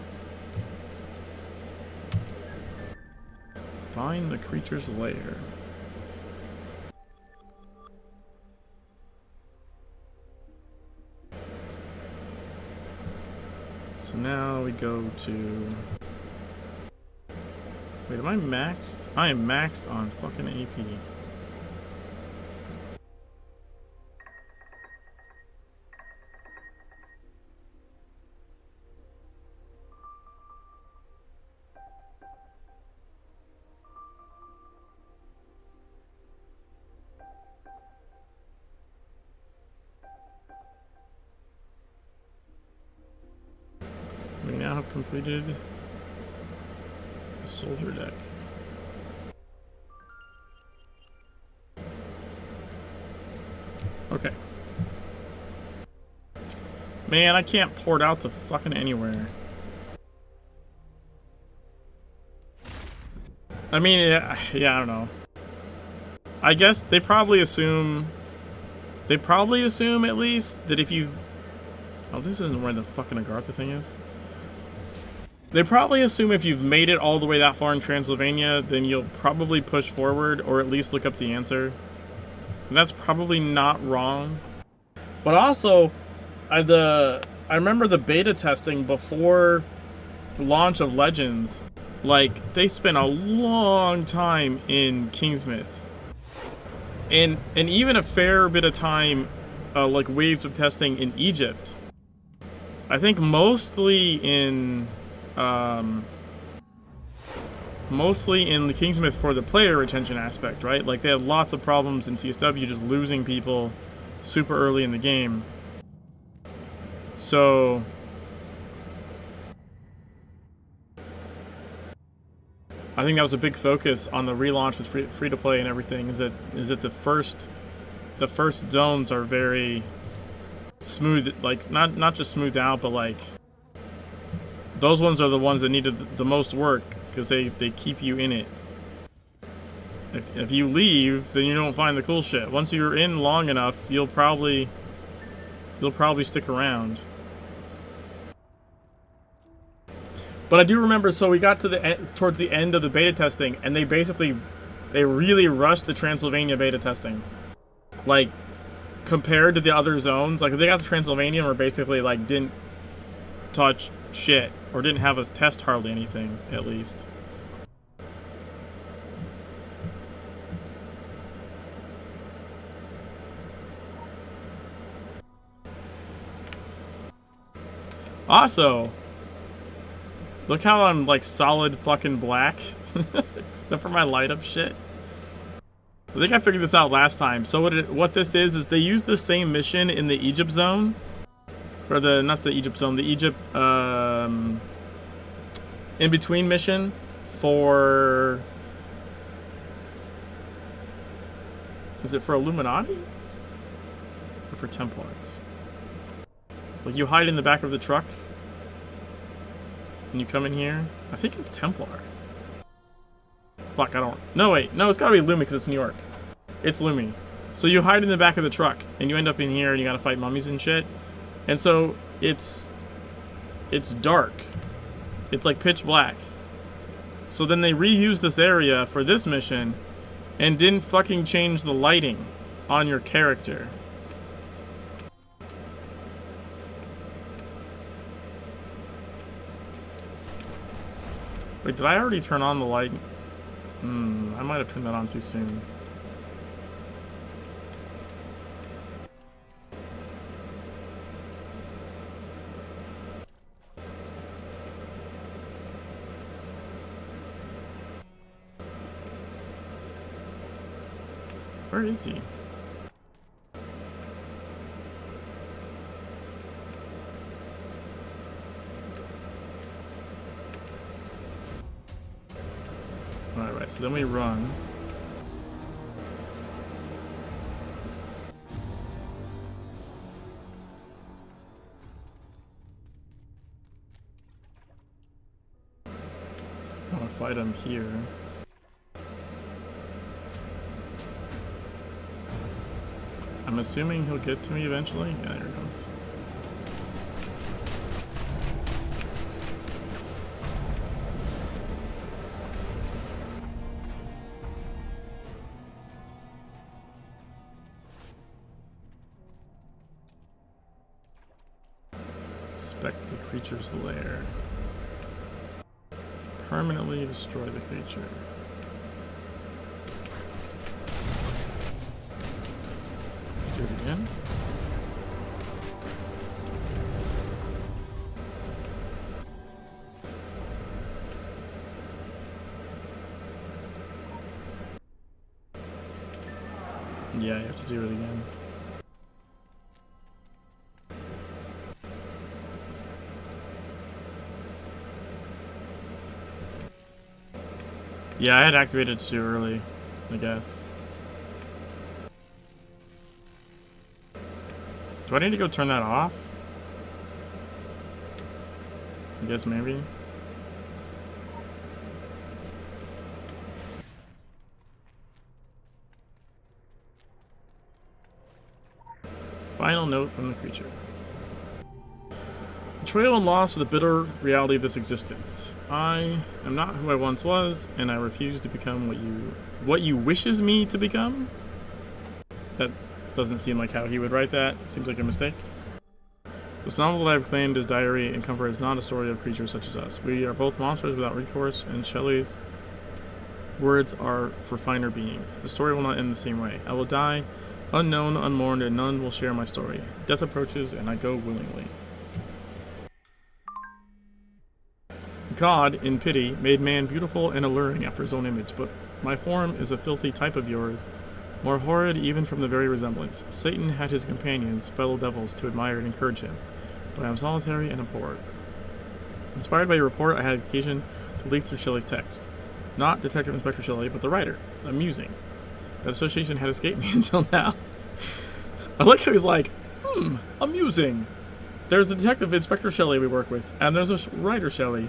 find the creature's lair. So now we go to... Wait, am I maxed? I am maxed on fucking AP. We now have completed the soldier deck. Okay. Man, I can't port out to fucking anywhere. I mean, yeah, I don't know. I guess they probably assume at least that if you... Oh, this isn't where the fucking Agartha thing is. They probably assume if you've made it all the way that far in Transylvania, then you'll probably push forward or at least look up the answer. And that's probably not wrong. But also, I remember the beta testing before launch of Legends. Like, they spent a long time in Kingsmith. And even a fair bit of time, like waves of testing in Egypt. I think mostly in the Kingsmith for the player retention aspect, right? Like, they had lots of problems in TSW just losing people super early in the game. So I think that was a big focus on the relaunch with free to play and everything. Is that the first zones are very smooth, like not just smoothed out, but like those ones are the ones that needed the most work because they keep you in it. If you leave, then you don't find the cool shit. Once you're in long enough, you'll probably stick around. But I do remember, so we got to towards the end of the beta testing, and they really rushed the Transylvania beta testing. Like, compared to the other zones, like if they got to Transylvania, or basically like didn't touch shit, or didn't have us test hardly anything, at least. Also, look how I'm like solid fucking black, except for my light up shit. I think I figured this out last time. So what this is they use the same mission in the Egypt zone, or not the Egypt zone, the Egypt in between mission for. Is it for Illuminati or for Templars? Like you hide in the back of the truck. And you come in here. I think it's Templar. Fuck, I don't... No, wait. No, it's gotta be Lumi because it's New York. It's Lumi. So you hide in the back of the truck. And you end up in here and you gotta fight mummies and shit. And so it's dark. It's like pitch black. So then they reused this area for this mission. And didn't fucking change the lighting on your character. Wait, did I already turn on the light? I might have turned that on too soon. Where is he? Alright, so then we run. I want to fight him here. I'm assuming he'll get to me eventually. Yeah, there he comes. Inspect the creature's lair. Permanently destroy the creature. Do it again. Yeah, you have to do it again. Yeah, I had activated it too early, I guess. Do I need to go turn that off? I guess maybe. Final note from the creature. Betrayal and loss are the bitter reality of this existence. I am not who I once was, and I refuse to become what you wishes me to become. That doesn't seem like how he would write that. Seems like a mistake. This novel that I've claimed as diary and comfort is not a story of creatures such as us. We are both monsters without recourse, and Shelley's words are for finer beings. The story will not end the same way. I will die, unknown, unmourned, and none will share my story. Death approaches, and I go willingly. God, in pity, made man beautiful and alluring after his own image, but my form is a filthy type of yours, more horrid even from the very resemblance. Satan had his companions, fellow devils, to admire and encourage him, but I am solitary and abhorred. Inspired by your report, I had occasion to leaf through Shelley's text. Not Detective Inspector Shelley, but the writer. Amusing. That association had escaped me until now. I like how he's like, amusing. There's a Detective Inspector Shelley we work with, and there's a writer Shelley.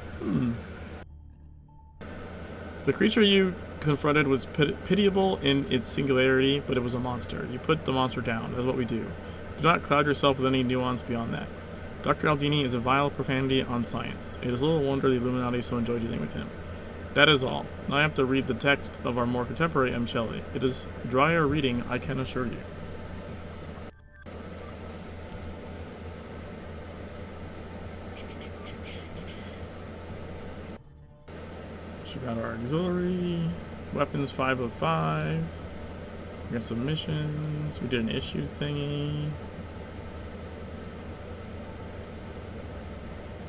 The creature you confronted was pitiable in its singularity, but it was a monster. You put the monster down. That's what we do. Do not cloud yourself with any nuance beyond that. Dr. Aldini is a vile profanity on science. It is little wonder the Illuminati so enjoy dealing with him. That is all. Now I have to read the text of our more contemporary M. Shelley. It is drier reading, I can assure you. So we got our auxiliary, weapons 5 of 5. We got some missions. We did an issue thingy.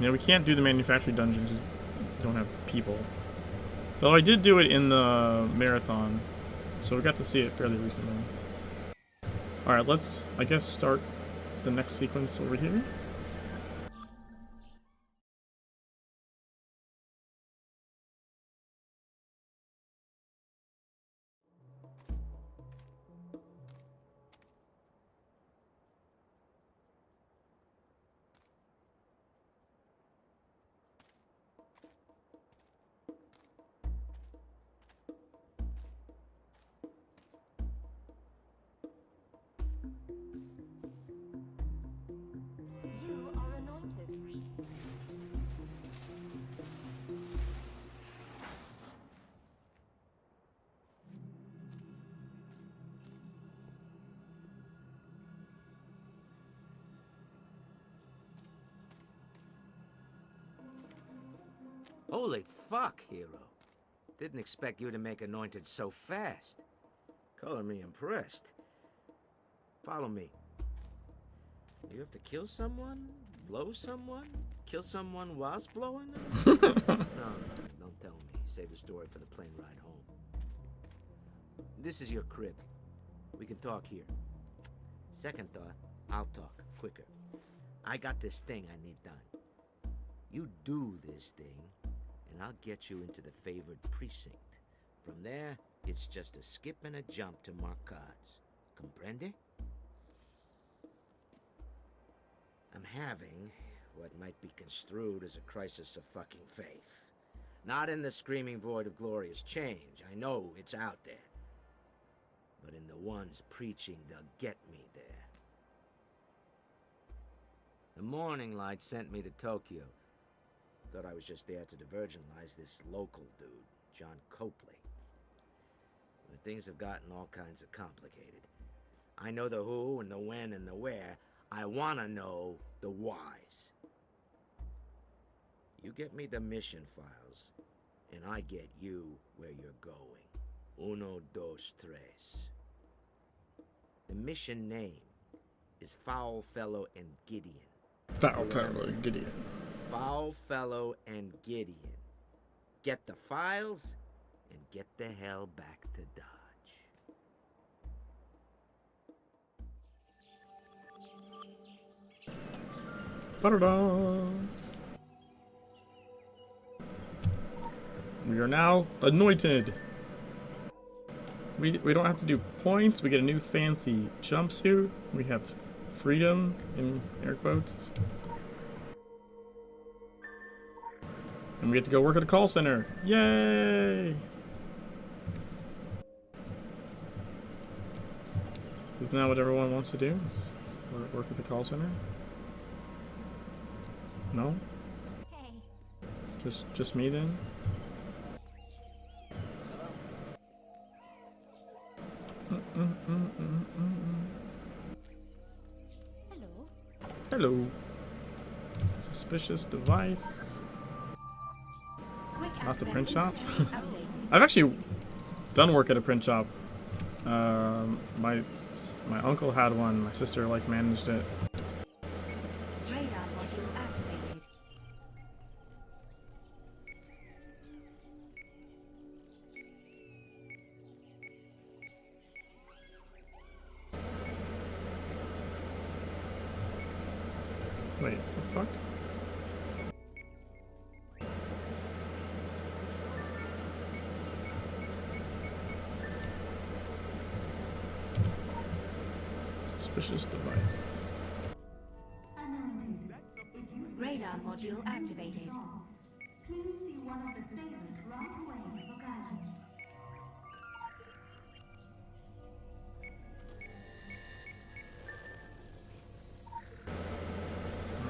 Yeah, we can't do the manufacturing dungeons. We don't have people. Though I did do it in the marathon, so we got to see it fairly recently. Alright, let's, I guess, start the next sequence over here.
You are anointed.
Holy fuck, hero. Didn't expect you to make anointed so fast. Color me impressed. Follow me. You have to kill someone? Blow someone? Kill someone whilst blowing them? No, don't tell me. Save the story for the plane ride home. This is your crib. We can talk here. Second thought, I'll talk quicker. I got this thing I need done. You do this thing, and I'll get you into the favored precinct. From there, it's just a skip and a jump to Marcades. Comprende? I'm having what might be construed as a crisis of fucking faith. Not in the screaming void of glorious change. I know it's out there. But in the ones preaching they'll get me there. The Morning Light sent me to Tokyo. Thought I was just there to divergentalize this local dude, John Copley. But things have gotten all kinds of complicated. I know the who and the when and the where. I want to know the whys. You get me the mission files, and I get you where you're going. Uno, dos, tres. The mission name is Foul Fellow and Gideon.
Foul Fellow and Gideon.
Foul Fellow and Gideon. Get the files and get the hell back to Dodge.
Ba-da-da. We are now anointed. We don't have to do points. We get a new fancy jumpsuit. We have freedom in air quotes. And we get to go work at a call center. Yay! Isn't that what everyone wants to do? Is work at the call center? No?
Hey.
Just me then?
Hello.
Hello. Suspicious device. Not the print shop. I've actually done work at a print shop. My uncle had one. My sister managed it.
Radar module activated.
Wait, the fuck? Suspicious device.
Radar module activated. Please see one of the statement right away for guidance.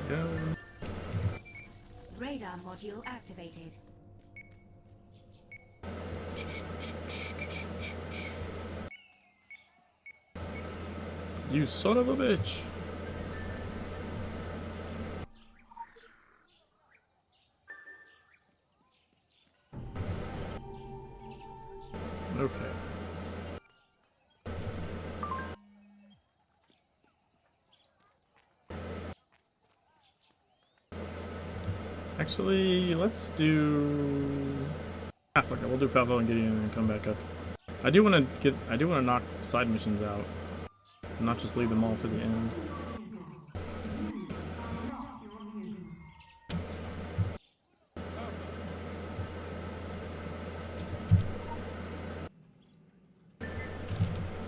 Go.
Radar module activated.
You son of a bitch. Okay. Actually, let's do... Ah, fuck it. We'll do Falvo and Gideon and come back up. I do want to knock side missions out. Not just leave them all for the end.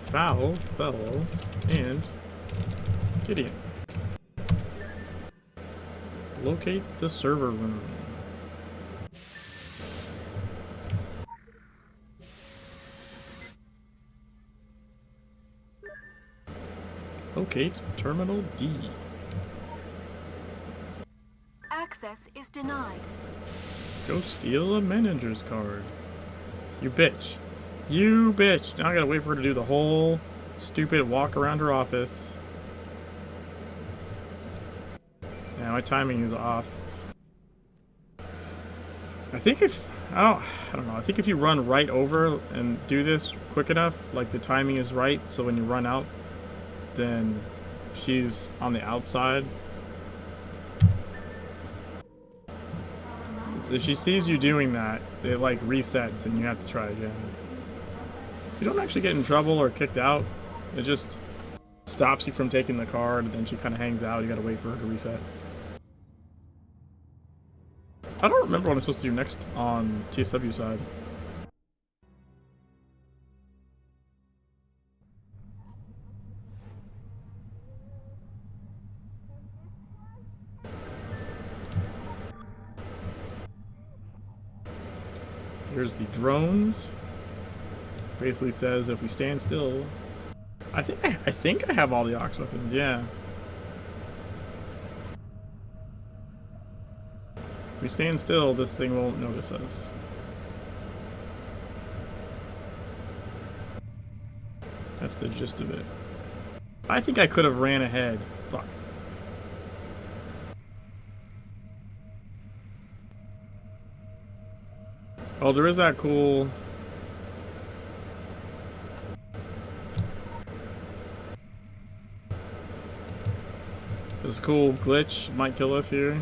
Foul, Fellow, and Gideon. Locate the server room. Locate Terminal D.
Access is denied.
Go steal a manager's card. You bitch. You bitch. Now I gotta wait for her to do the whole stupid walk around her office. Yeah, my timing is off. I think if... I don't know. I think if you run right over and do this quick enough, like the timing is right, so when you run out, then she's on the outside. So if she sees you doing that, it like resets and you have to try again. You don't actually get in trouble or kicked out. It just stops you from taking the card, and then she kind of hangs out. You gotta wait for her to reset. I don't remember what I'm supposed to do next on TSW side. Here's the drones. Basically says if we stand still. I think I have all the ox weapons, yeah. If we stand still, this thing won't notice us. That's the gist of it. I think I could have ran ahead. Fuck. Oh, there is that cool... This cool glitch might kill us here.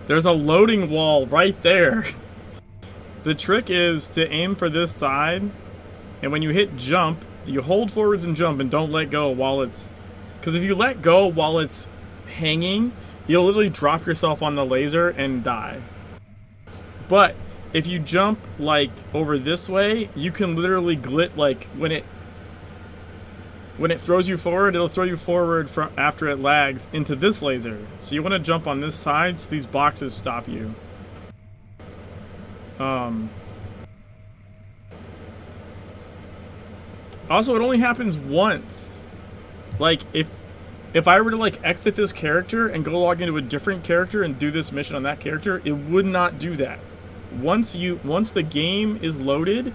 There's a loading wall right there. The trick is to aim for this side, and when you hit jump, you hold forwards and jump and don't let go while it's... Because if you let go while it's hanging, you'll literally drop yourself on the laser and die. But if you jump like over this way, you can literally glit like when it throws you forward, it'll throw you forward from after it lags into this laser. So you want to jump on this side so these boxes stop you. Also, it only happens once. Like if I were to like exit this character and go log into a different character and do this mission on that character, it would not do that. Once the game is loaded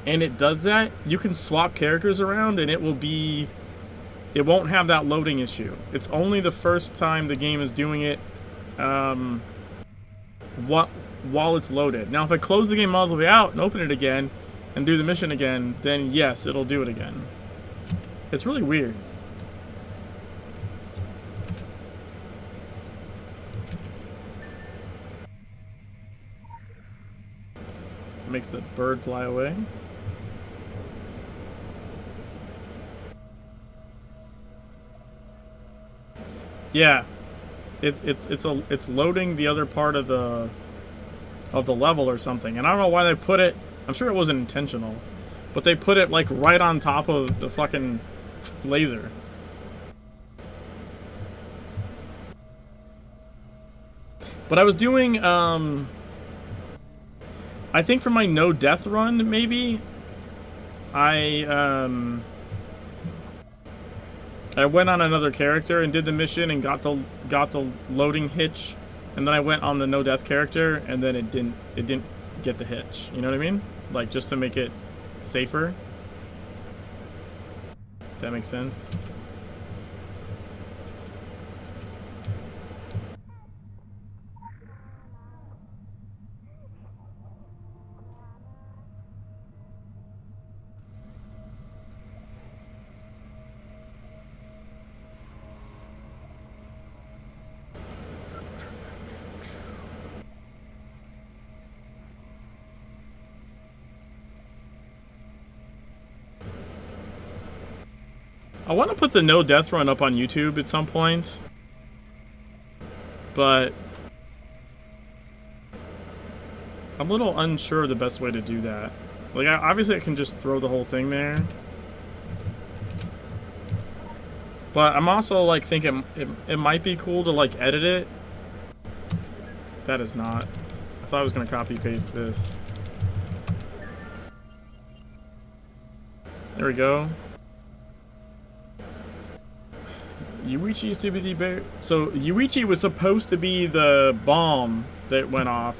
and it does that, you can swap characters around and it won't have that loading issue. It's only the first time the game is doing it while it's loaded. Now if I close the game all the way out and open it again and do the mission again, then yes, it'll do it again. It's really weird. Makes the bird fly away. Yeah, it's loading the other part of the of the level or something. And I don't know why they put it. I'm sure it wasn't intentional, but they put it like right on top of the fucking laser. But I was doing, I think for my no death run, maybe, I went on another character and did the mission and got the loading hitch, and then I went on the no death character and then it didn't get the hitch. You know what I mean? Like, just to make it safer. If that makes sense. I want to put the no death run up on YouTube at some point, but I'm a little unsure of the best way to do that. Like, obviously I can just throw the whole thing there, but I'm also like thinking it might be cool to like edit it. That is not. I thought I was gonna copy paste this. There we go. Yuichi used to be the bear. So Yuichi was supposed to be the bomb that went off,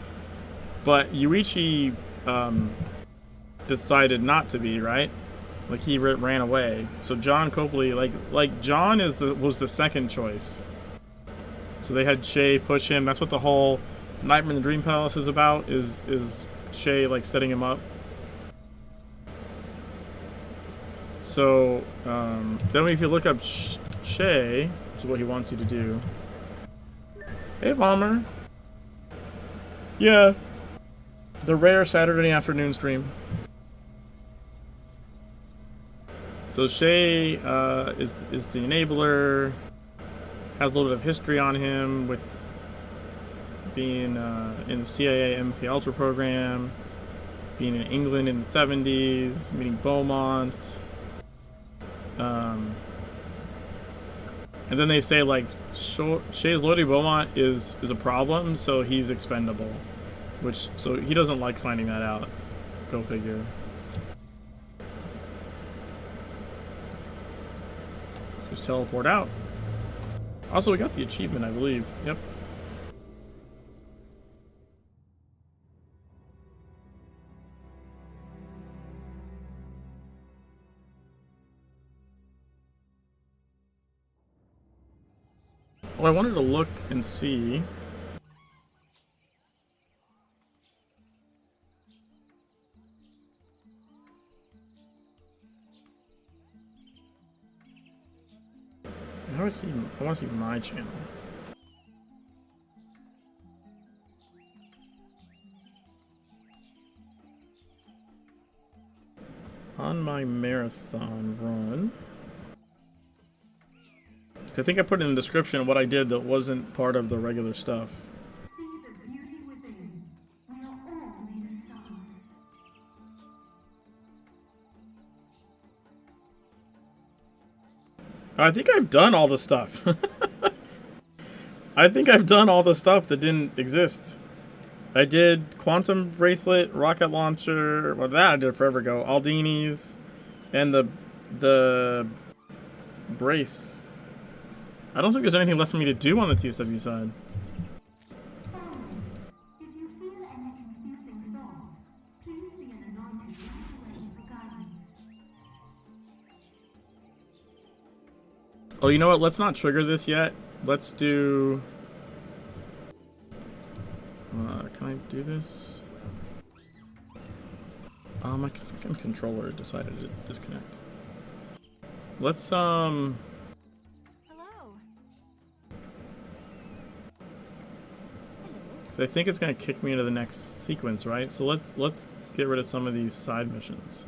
but Yuichi decided not to be, right? Like, he ran away. So John Copley, like John was the second choice. So they had Shay push him. That's what the whole Nightmare in the Dream Palace is about. Is Shay like setting him up? So then if you look up Shay, which is what he wants you to do. Hey, Bomber. Yeah. The rare Saturday afternoon stream. So Shay is the enabler. Has a little bit of history on him with being in the CIA MP Ultra program, being in England in the 70s, meeting Beaumont. And then they say, like, Shay's loyalty to Beaumont is a problem, so he's expendable. So he doesn't like finding that out. Go figure. Just teleport out. Also, we got the achievement, I believe. Yep. Well, I wanted to look and see. I want to see my channel. On my marathon run. I think I put in the description what I did that wasn't part of the regular stuff.
See the beauty within. We are all made of stars.
I think I've done all the stuff. I think I've done all the stuff that didn't exist. I did Quantum Bracelet, Rocket Launcher, well, that I did forever ago. Aldini's, and the brace. I don't think there's anything left for me to do on the TSW side.
If you feel any confusing thoughts, please see an anointed right away for guidance.
Oh, you know what? Let's not trigger this yet. Let's do... can I do this? My fucking controller decided to disconnect. Let's,
Hello.
So I think it's gonna kick me into the next sequence, right? So let's get rid of some of these side missions.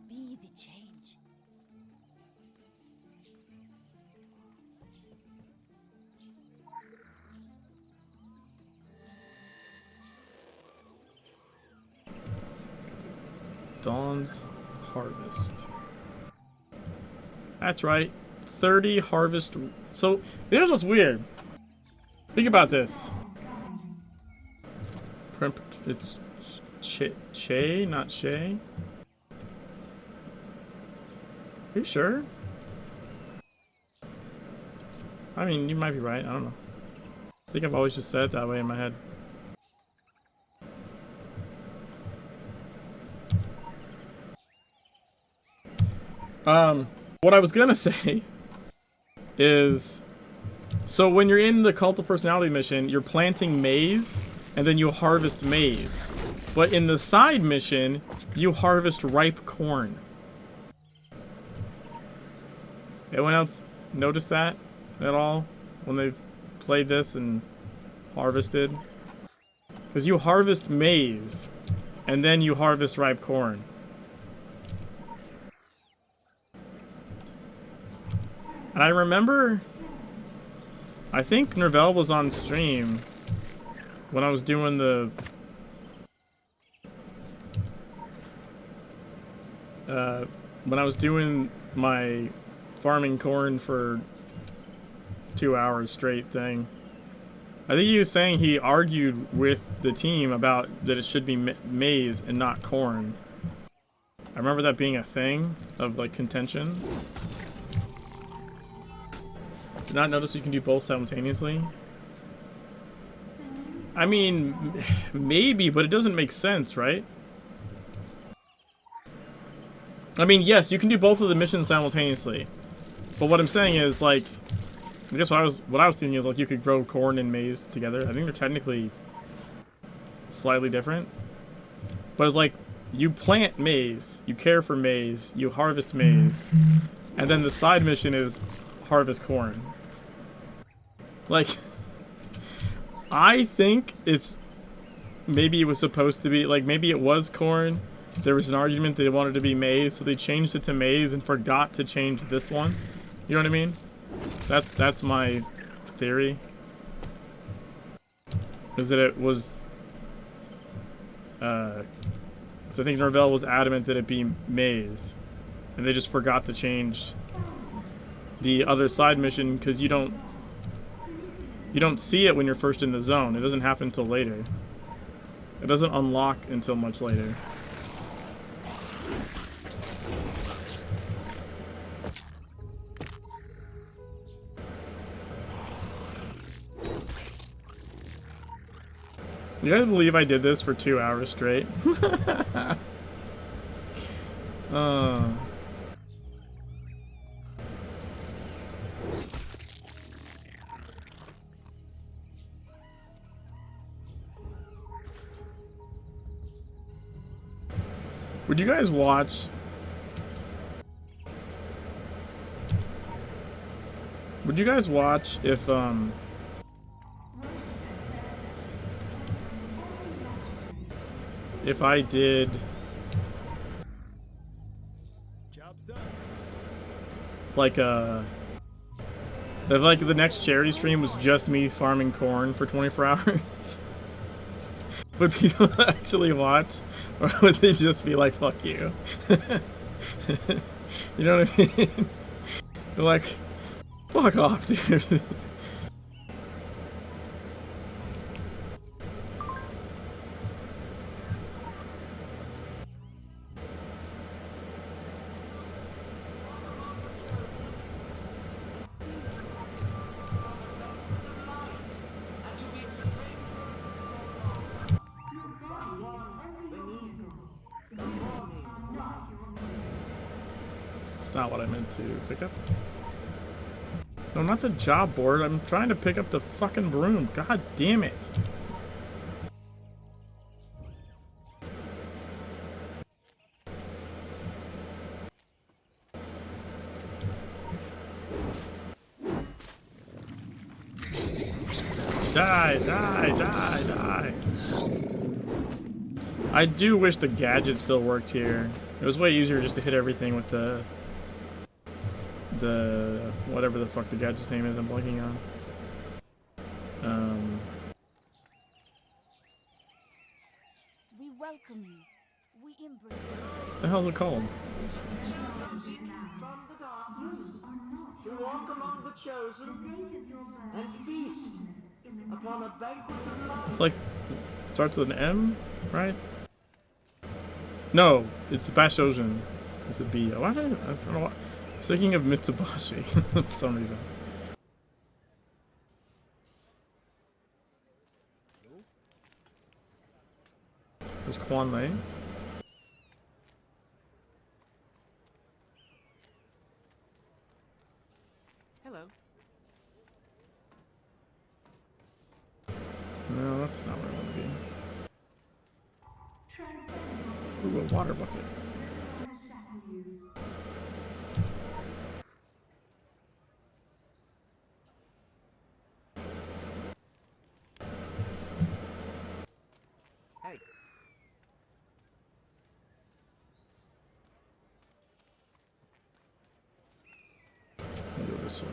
Be the change.
Dawn's Harvest. That's right. 30 harvest. So, here's what's weird. Think about this. It's Che, not Shay. Are you sure? I mean, you might be right. I don't know. I think I've always just said it that way in my head. What I was gonna say is, so when you're in the Cult of Personality mission, you're planting maize, and then you harvest maize. But in the side mission, you harvest ripe corn. Anyone else notice that at all when they've played this and harvested? Because you harvest maize, and then you harvest ripe corn. And I remember, I think Nervell was on stream when I was doing the my farming corn for 2 hours straight thing. I think he was saying he argued with the team about that it should be maize and not corn. I remember that being a thing of like contention. Did not notice you can do both simultaneously. I mean, maybe, but it doesn't make sense, right? I mean, yes, you can do both of the missions simultaneously. But what I'm saying is, like, I guess what I was thinking is, like, you could grow corn and maize together. I think they're technically slightly different. But it's like, you plant maize, you care for maize, you harvest maize, and then the side mission is harvest corn. Like, I think it's, maybe it was supposed to be, like, maybe it was corn. There was an argument that they wanted to be maize, so they changed it to maize and forgot to change this one. You know what I mean? That's my theory. Is that it was, because I think Norvell was adamant that it be maize, and they just forgot to change the other side mission because you don't see it when you're first in the zone. It doesn't happen until later. It doesn't unlock until much later. You guys believe I did this for 2 hours straight? Would you guys watch? Would you guys watch if I did like if like the next charity stream was just me farming corn for 24 hours? Would people actually watch, or would they just be like, fuck you? You know what I mean? They're like, fuck off, dude. Not what I meant to pick up. No, not the job board. I'm trying to pick up the fucking broom. God damn it. Die, die, die, die. I do wish the gadget still worked here. It was way easier just to hit everything with the whatever the fuck the gadget's name is, I'm blanking on.
We welcome you. We embrace you.
The hell's it called?
To walk among the chosen and feast upon a banquet of life.
It's like starts with an M, right? No, it's Bashojin. It's a B. Why? I don't know why. I was thinking of Mitsubashi for some reason. There's Quan Lei.
Hello.
No, that's not where I want to be. Ooh, a water bucket.
Hey.
I'll go this way.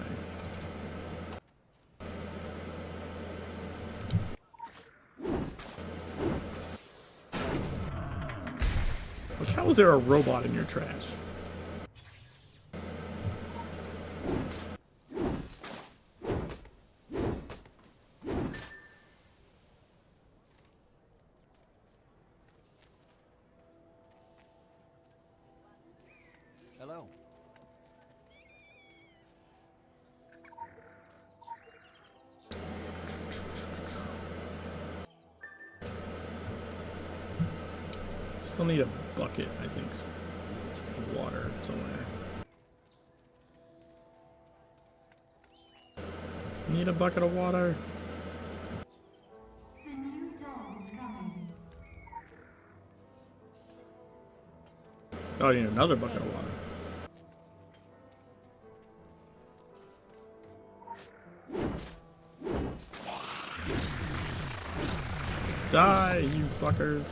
Like, how is there a robot in your trash?
Hello.
Still need a bucket, I think. Of water somewhere. Need a bucket of water.
The new dawn is coming.
Oh, I need another bucket of water. Die, you fuckers.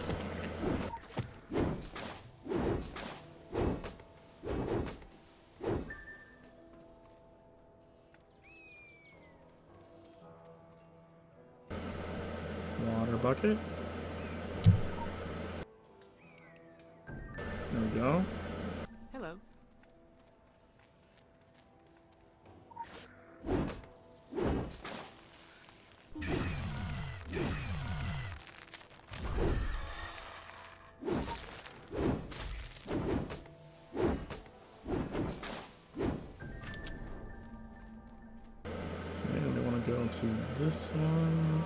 Water bucket. There we go.
Hello.
And we want to go to this one.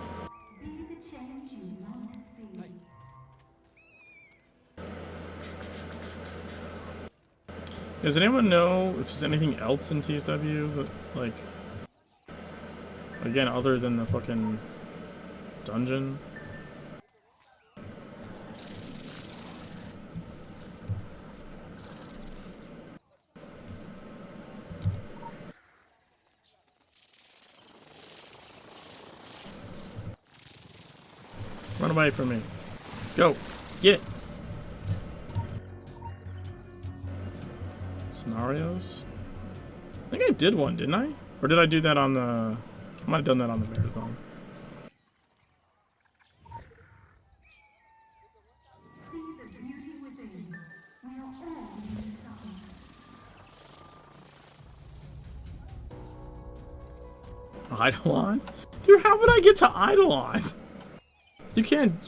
Be the change you want to see.
Does anyone know if there's anything else in TSW that, like, again, other than the fucking dungeon? Run away from me. Go. Get. Scenarios? I think I did one, didn't I? Or did I do that on the... I might have done that on the marathon.
See the beauty within. We are all in stars.
Eidolon? Dude, how would I get to Eidolon? You can't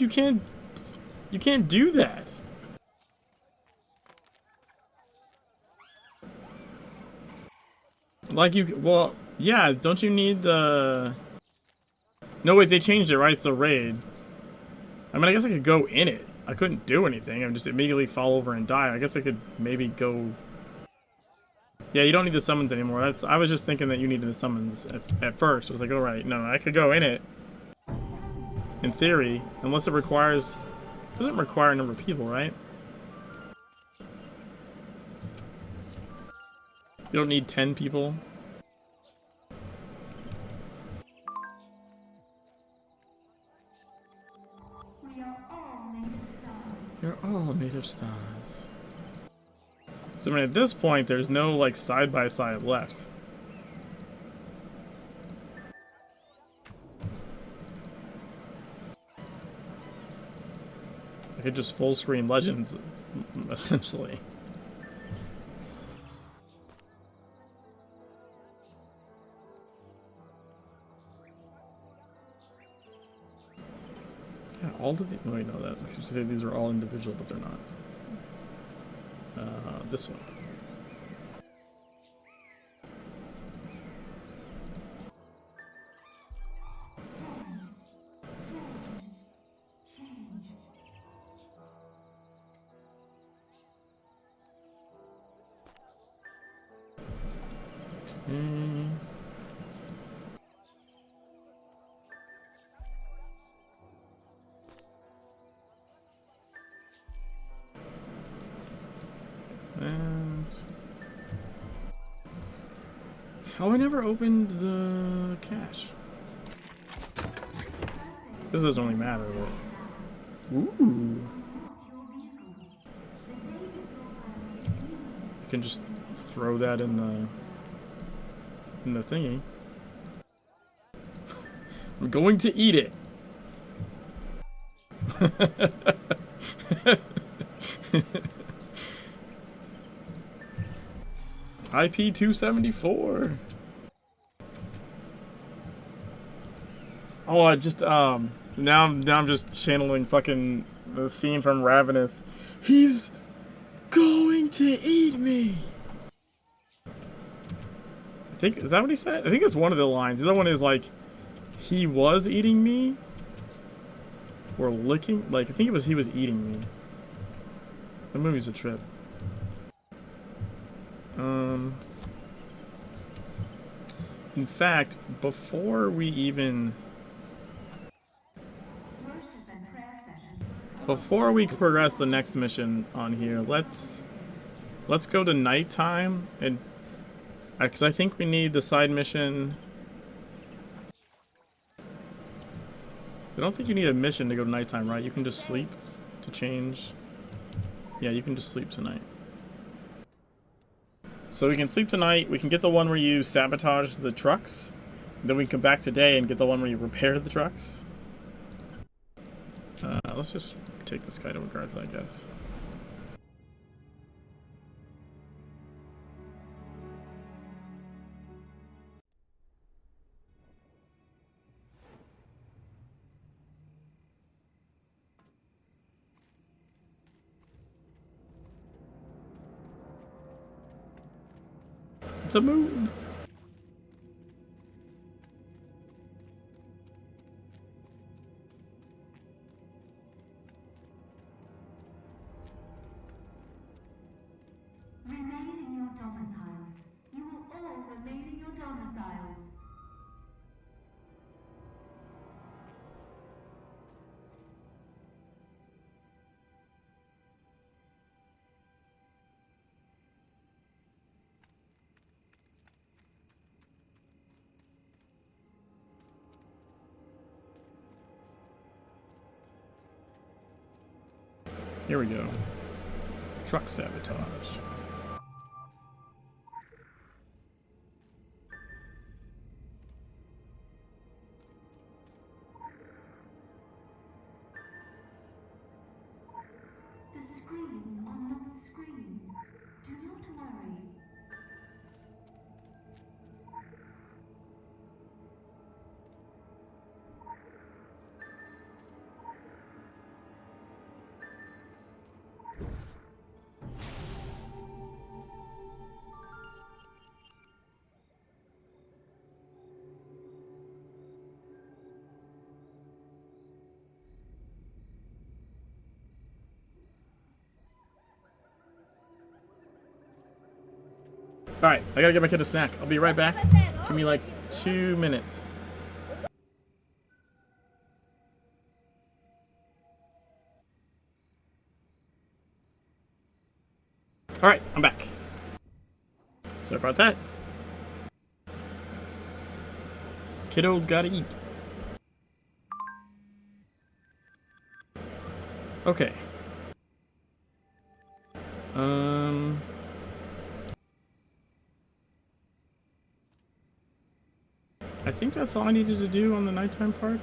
do that. Like well, yeah, don't you need the... No, wait, they changed it, right? It's a raid. I mean, I guess I could go in it. I couldn't do anything. I would just immediately fall over and die. I guess I could maybe go... Yeah, you don't need the summons anymore. I was just thinking that you needed the summons at first. I was like, oh, right. No, I could go in it. In theory, unless it requires... It doesn't require a number of people, right? You don't need 10 people.
We are all made of stars.
You're all made of stars. So I mean, at this point, there's no like side-by-side left. I could just full screen Legends essentially. Yeah, all of the. Wait, no, that. I should say these are all individual, but they're not. This one. And oh, I never opened the cache. This doesn't really matter, but ooh, you can just throw that in the thingy. I'm going to eat it. IP 274. Oh, I just now I'm just channeling fucking the scene from Ravenous. He's going to eat me. I think, is that what he said? I think it's one of the lines. The other one is like, he was eating me, or licking. Like, I think it was he was eating me. The movie's a trip. In fact, before we progress the next mission on here, let's go to nighttime, and because I think we need the side mission. I don't think you need a mission to go to nighttime, right? You can just sleep to change. Yeah, you can just sleep tonight. So we can sleep tonight, we can get the one where you sabotage the trucks, then we can come back today and get the one where you repair the trucks. Let's just take this guy to McGrath, I guess. It's a moon.
Remain in your domiciles. You will all remain in your domiciles.
Here we go. Truck sabotage.
The screens are not screens. Do not worry.
Alright, I gotta get my kid a snack. I'll be right back. Give me like 2 minutes. Alright, I'm back. Sorry about that. Kiddo's gotta eat. Okay. I think that's all I needed to do on the nighttime part.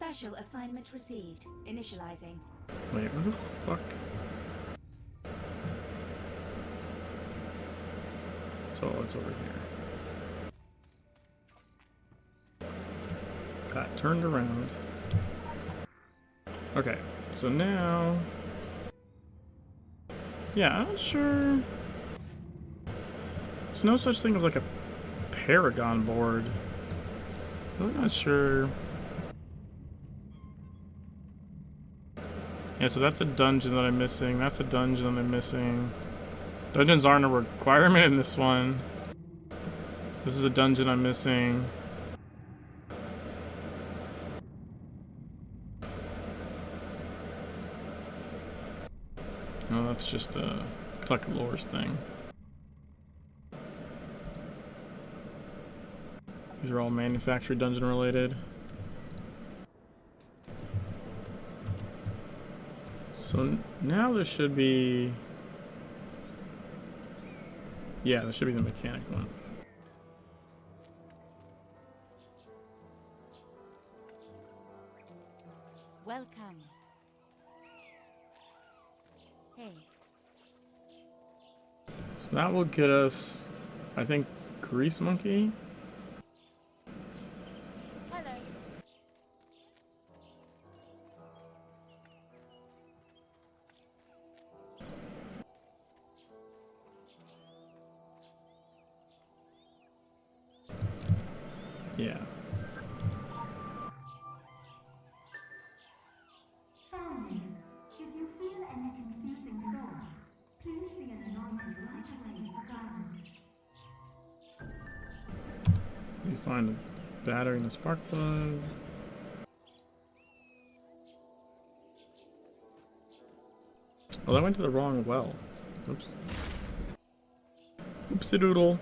Special assignment received. Initializing.
Wait, where the fuck? So it's over here. Got turned around. Okay, so now... Yeah, I'm not sure... There's no such thing as like a Paragon board. I'm not sure... Yeah, so that's a dungeon that I'm missing. That's a dungeon that I'm missing. Dungeons aren't a requirement in this one. This is a dungeon I'm missing. No, that's just a collect lores thing. These are all manufactured dungeon related. So now there should be... Yeah, there should be the mechanic one.
Welcome. Hey.
So that will get us, I think, Grease Monkey.
Hello.
Yeah.
Foundlings, if you feel any confusing thoughts, please see an anointed right away for guidance.
You find a battery in the spark plug. Oh, that went to the wrong well. Oops. Oopsie doodle.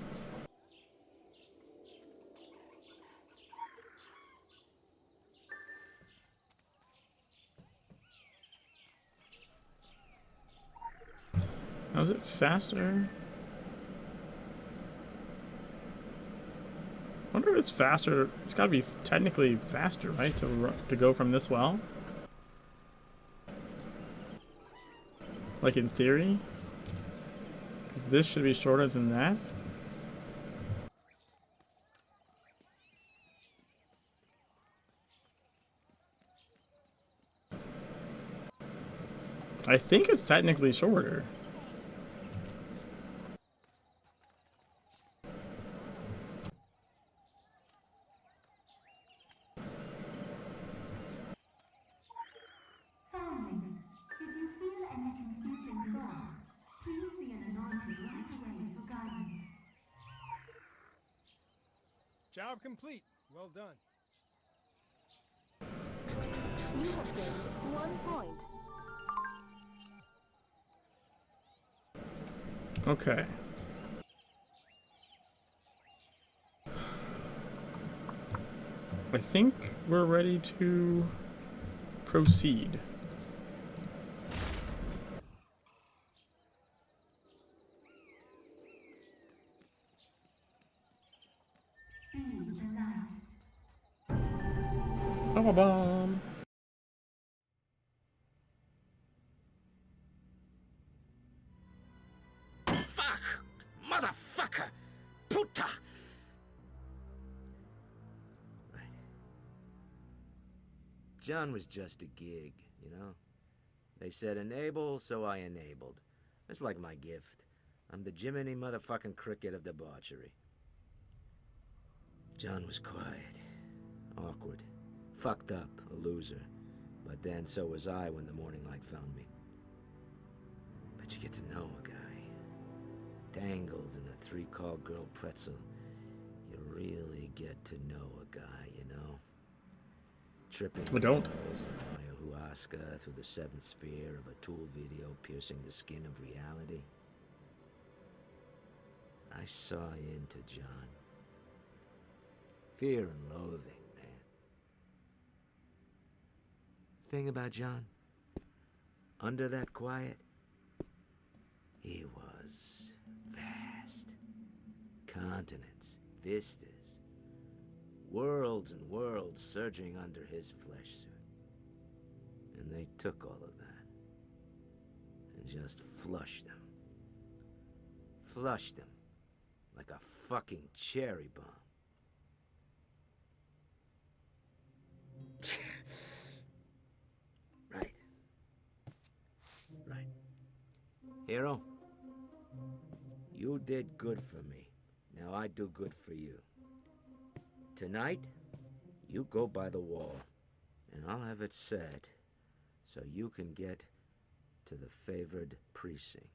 Now is it faster? I wonder if it's faster. It's got to be technically faster, right? To go from this well? Like in theory? Because this should be shorter than that? I think it's technically shorter.
Foundlings, if you feel any confusing thoughts, please see an anointed right away for guidance.
Job complete. Well done.
You have gained 1 point.
Okay. I think we're ready to proceed.
Be the light.
Ba-ba-bum.
Fuck! Motherfucker! Puta! Right. John was just a gig, you know? They said enable, so I enabled. It's like my gift. I'm the Jiminy motherfucking cricket of debauchery. John was quiet, awkward, fucked up, a loser. But then so was I when the morning light found me. But you get to know a guy. Tangled in a 3-call girl pretzel, you really get to know a guy, you know? Tripping
We don't.
balls in ayahuasca through the 7th sphere of a Tool video piercing the skin of reality. I saw into John. Fear and loathing, man. Thing about John, under that quiet, he was vast. Continents, vistas, worlds and worlds surging under his flesh suit. And they took all of that and just flushed him. Flushed him like a fucking cherry bomb. Right. Right. Hero, you did good for me. Now I do good for you. Tonight, you go by the wall, and I'll have it set so you can get to the favored precinct.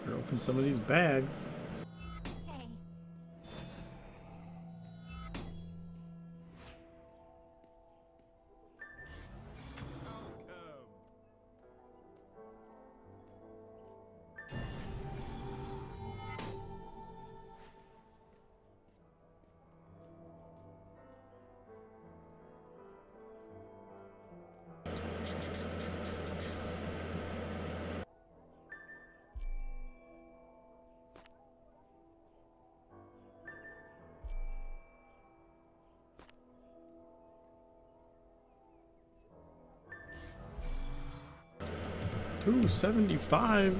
Better open some of these bags. $275.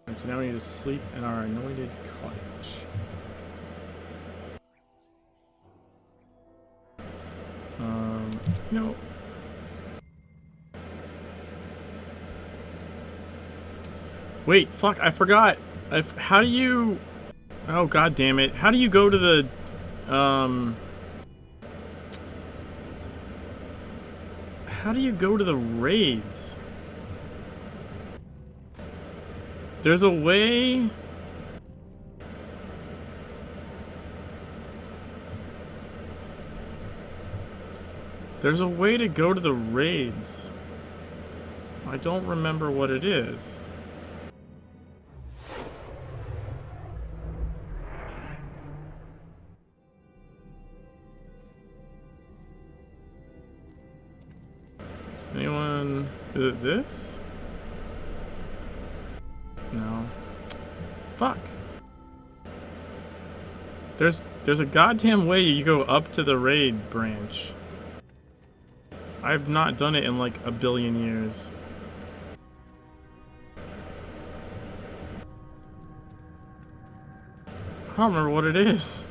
And so now we need to sleep in our anointed cottage. You know. Wait, fuck, I forgot. How do you... Oh, god damn it. How do you go to the... How do you go to the raids? There's a way... There's a way to go to the raids. I don't remember what it is. Anyone? Is it this? No. Fuck. There's a goddamn way you go up to the raid branch. I've not done it in like a billion years. I don't remember what it is.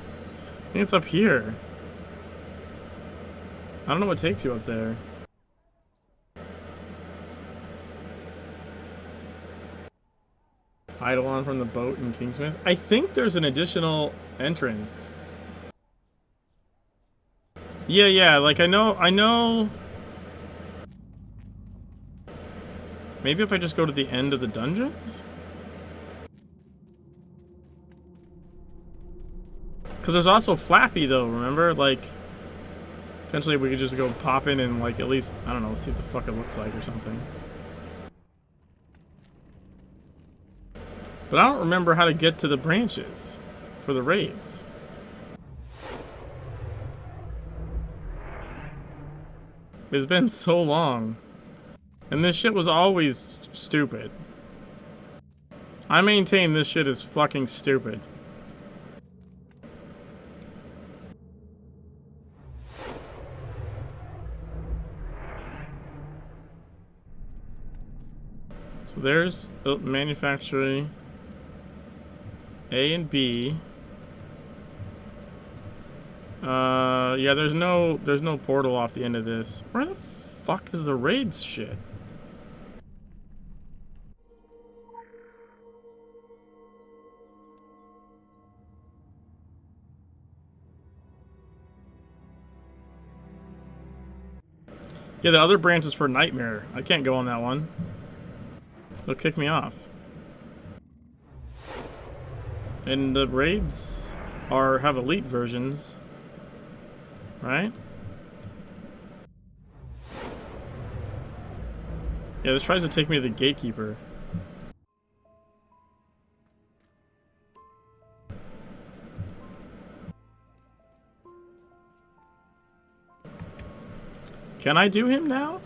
I think it's up here. I don't know what takes you up there. Eidolon from the boat in Kingsmith. I think there's an additional entrance. Yeah, like I know. Maybe if I just go to the end of the dungeons? Because there's also Flappy though, remember? Like, potentially we could just go pop in and like at least, I don't know, see what the fuck it looks like or something. But I don't remember how to get to the branches for the raids. It's been so long. And this shit was always stupid. I maintain this shit is fucking stupid. So there's manufacturing A and B. Yeah, there's no portal off the end of this. Where the fuck is the raids shit? Yeah, the other branch is for Nightmare. I can't go on that one. They'll kick me off. And the raids have elite versions, right? Yeah, this tries to take me to the Gatekeeper. Can I do him now?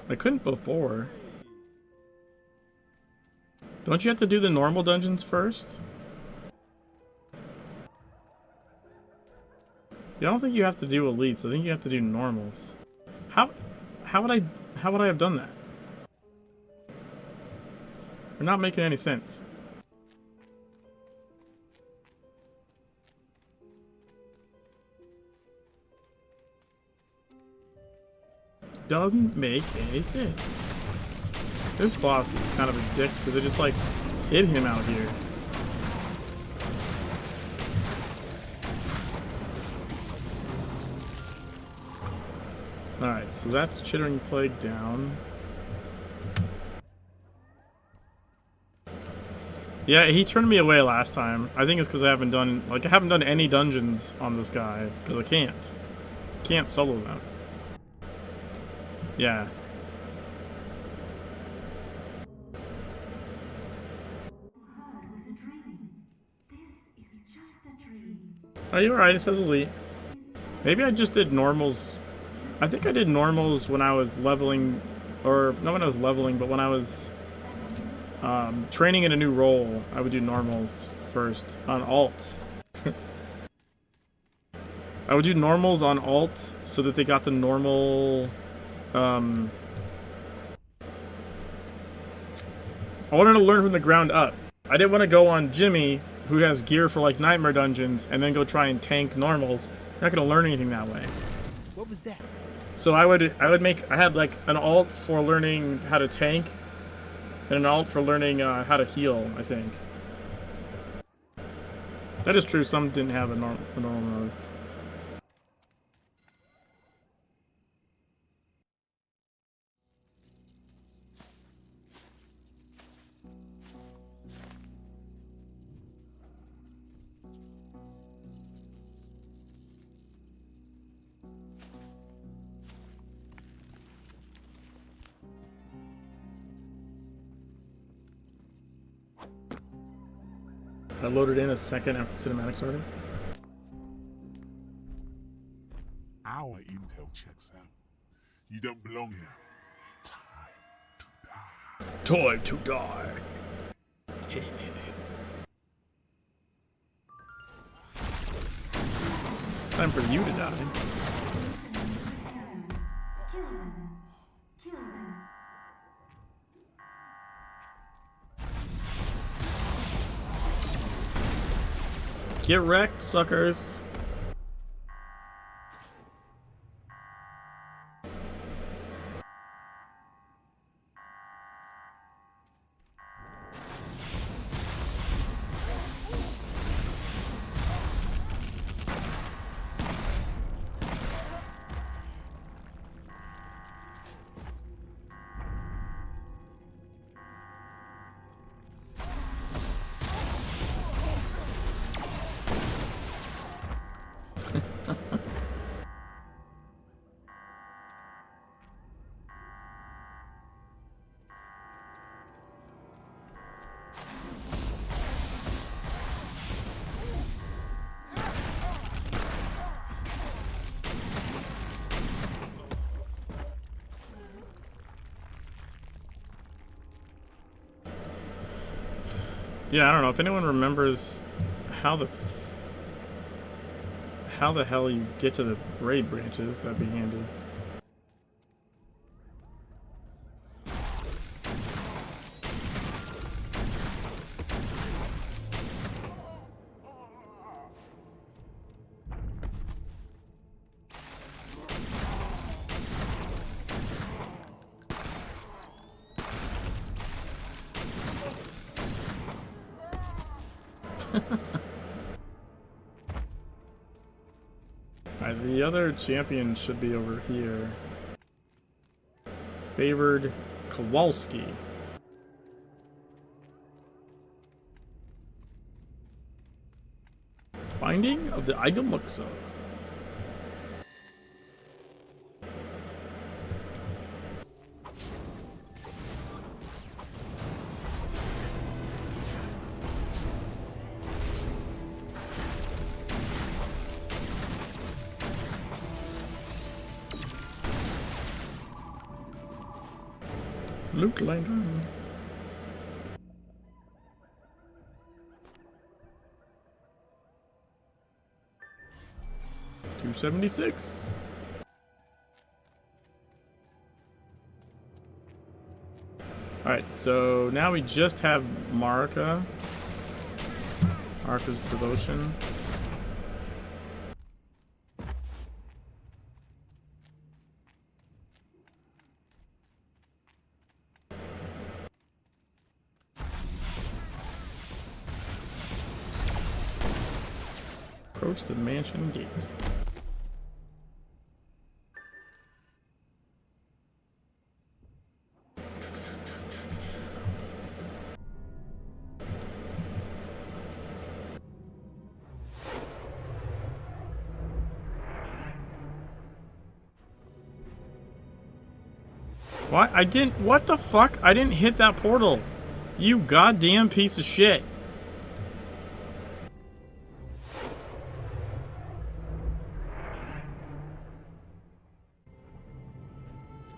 I couldn't before. Don't you have to do the normal dungeons first? Yeah, I don't think you have to do elites. I think you have to do normals. How would I have done that? We're not making any sense. Doesn't make any sense. This boss is kind of a dick because I just like hit him out here. Alright, so that's Chittering Plague down. Yeah, he turned me away last time. I think it's because I haven't done any dungeons on this guy because I can't solo them. Yeah. Oh, you're right. It says elite. Maybe I just did normals. I think I did normals when I was leveling, or not when I was leveling, but when I was training in a new role. I would do normals first on alts. I would do normals on alts so that they got the normal. I wanted to learn from the ground up. I didn't want to go on Jimmy, who has gear for like Nightmare Dungeons, and then go try and tank normals. You're not going to learn anything that way.
What was that?
So I had like an alt for learning how to tank, and an alt for learning how to heal, I think. That is true, some didn't have a normal mode. I loaded in a second after cinematic started.
Our intel checks out. You don't belong here.
Time to die. Time for you to die. Get wrecked, suckers. Yeah, I don't know if anyone remembers how the hell you get to the raid branches. That'd be handy. The other champion should be over here. Favored Kowalski. Binding of the Igamuksa. Luke Langdon. 276. Alright, so now we just have Marika. Marika's devotion. Approach the mansion gate. What? I didn't. What the fuck? I didn't hit that portal. You goddamn piece of shit.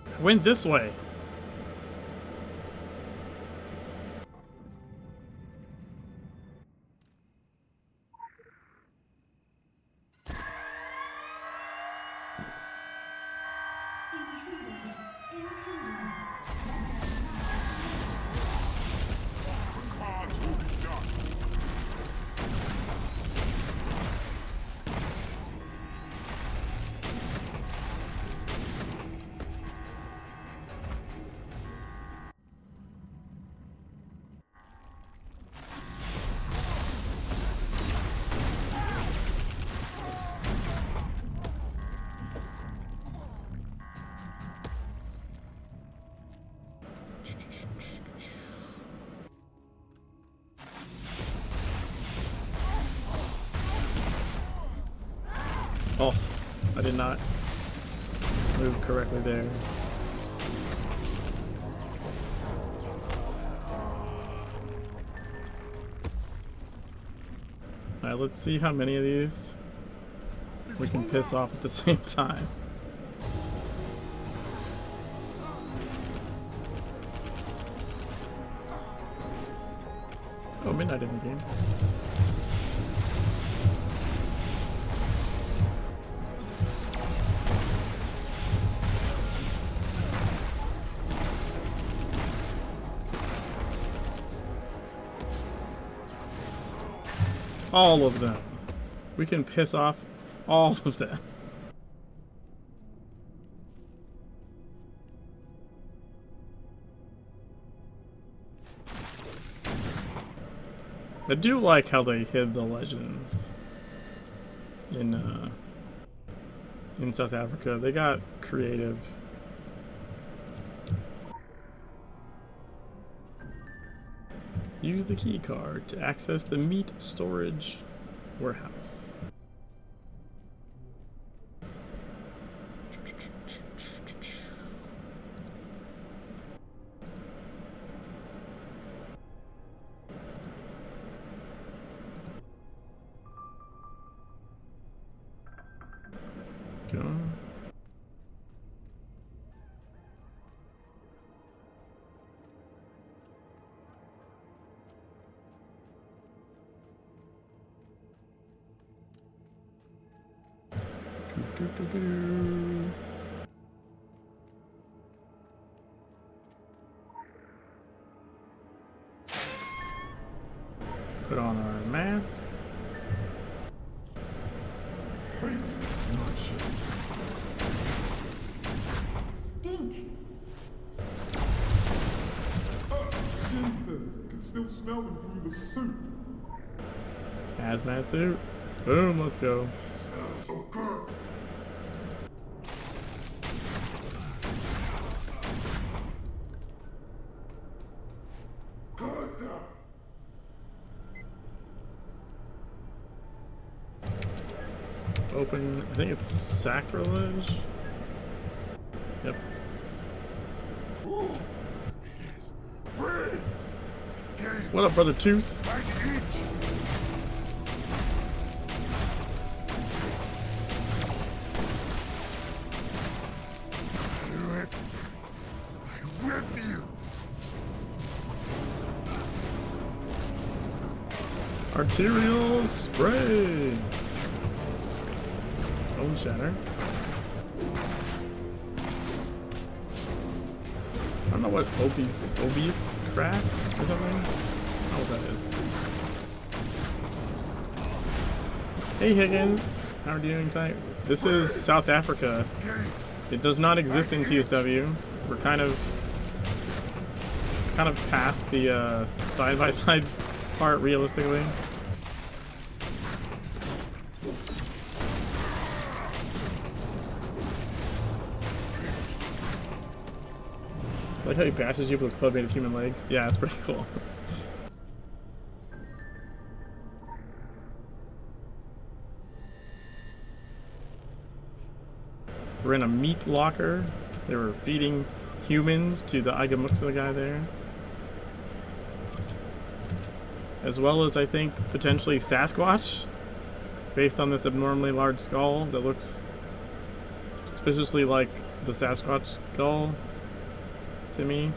I went this way. Oh, I did not move correctly there. Alright, let's see how many of these we can piss off at the same time. Oh, midnight in the game. All of them. We can piss off all of them. I do like how they hid the legends in South Africa. They got creative. Use the key card to access the meat storage warehouse. Go. Put on our mask.
Stink.
Jesus, can still smell them through the soup.
Hazmat suit. Boom, let's go. Open, I think it's sacrilege. Yep. What up, brother Tooth?
I rip you.
Arterial spray. Bone shatter. I don't know what obese crack or something. I don't know what that is. Hey Higgins, how are you doing tonight? This is South Africa. It does not exist in TSW. We're kind of past the side-by-side part realistically. I like how he bashes you with club-made of human legs. Yeah, it's pretty cool. We're in a meat locker. They were feeding humans to the Agamuksa guy there. As well as, I think, potentially Sasquatch, based on this abnormally large skull that looks suspiciously like the Sasquatch skull to me.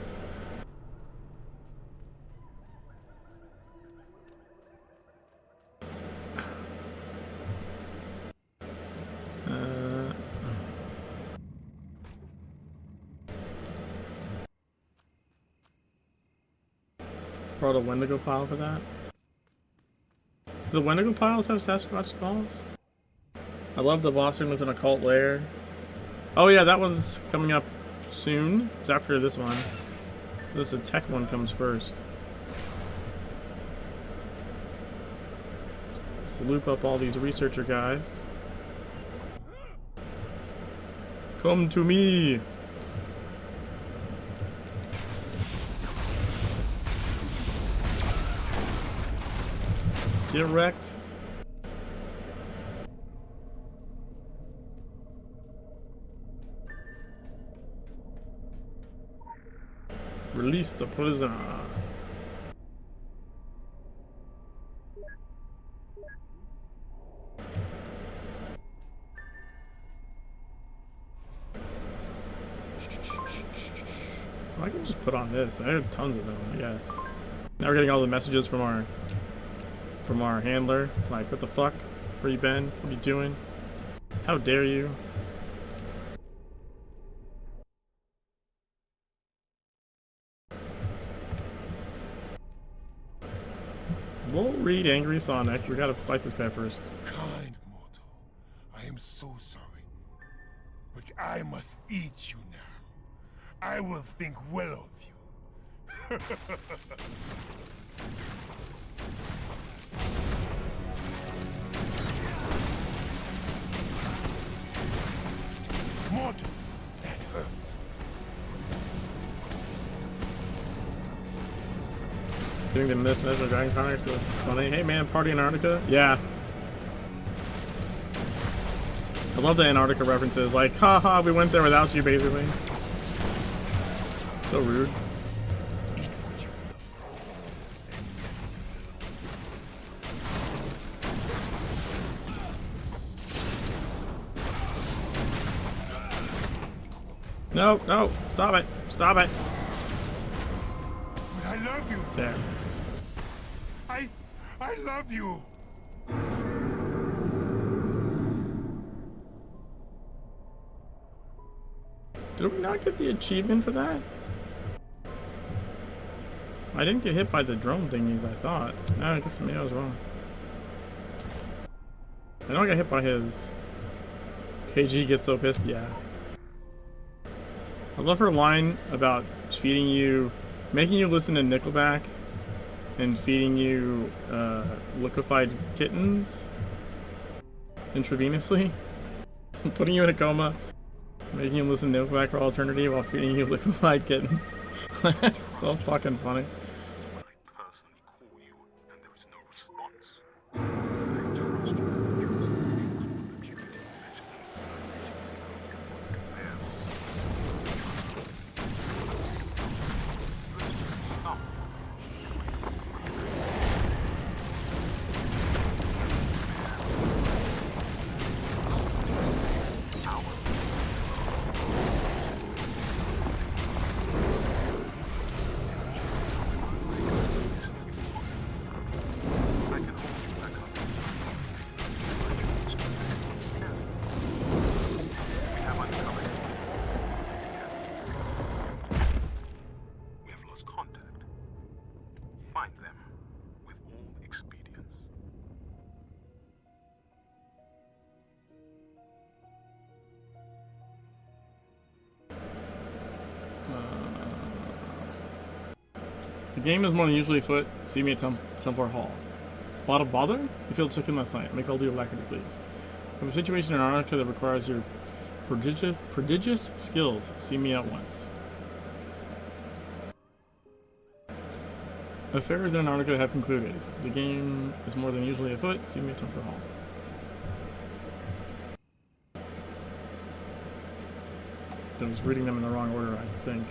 Brought a Wendigo pile for that. Do the Wendigo piles have Sasquatch skulls? I love the boss room with an occult lair. Oh yeah, that one's coming up soon. It's after this one. This tech one comes first. Let's loop up all these researcher guys. Come to me! Get wrecked. Release the prisoner. I can just put on this. I have tons of them, I guess. Now we're getting all the messages from our handler. Like, what the fuck? Where you been? What are you doing? How dare you? We'll read Angry Sonic. We gotta fight this guy first.
Kind mortal, I am so sorry, but I must eat you now. I will think well of you. Mortal, that hurts.
Doing the mismeasure Dragon Comics is funny. Hey man, party Antarctica? Yeah. I love the Antarctica references, like, haha, we went there without you, basically. So rude. No, no, stop it, stop it.
But I love you.
There.
I love you.
Did we not get the achievement for that? I didn't get hit by the drone thingies, I thought. No, I guess maybe I was wrong. I know I got hit by his. KG gets so pissed, yeah. I love her line about feeding you, making you listen to Nickelback, and feeding you liquefied kittens intravenously, putting you in a coma, making you listen to Nickelback for Alternity while feeding you liquefied kittens. That's so fucking funny. The game is more than usually afoot. See me at Templar Hall. Spot of bother? You feel chicken last night. Make all do alacrity, please. If a situation in Antarctica that requires your prodigious skills, see me at once. Affairs in Antarctica have concluded. The game is more than usually afoot. See me at Templar Hall. I was reading them in the wrong order, I think.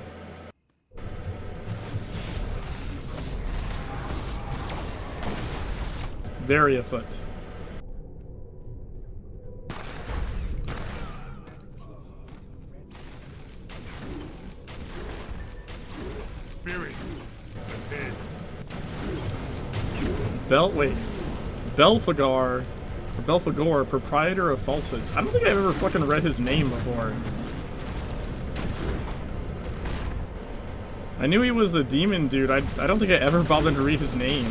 Very afoot.
Spirit. Attend.
Belphegor, proprietor of falsehoods. I don't think I've ever fucking read his name before. I knew he was a demon dude. I don't think I ever bothered to read his name.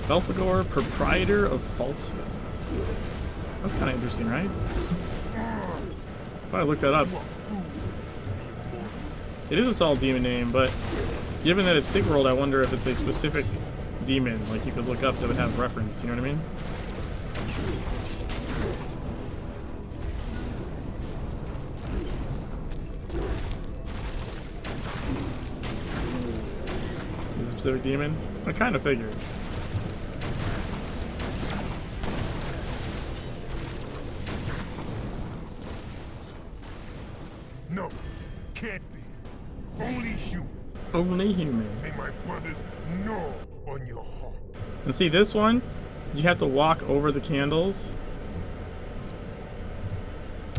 Belphegor, proprietor of falsehoods. That's kind of interesting, right? If I look that up. It is a solid demon name, but given that it's Sigworld, I wonder if it's a specific demon, like you could look up that would have reference, you know what I mean? Is it a specific demon? I kind of figured.
No, can't be. Only human.
Only human.
May my brothers gnaw on your heart.
And see, this one, you have to walk over the candles,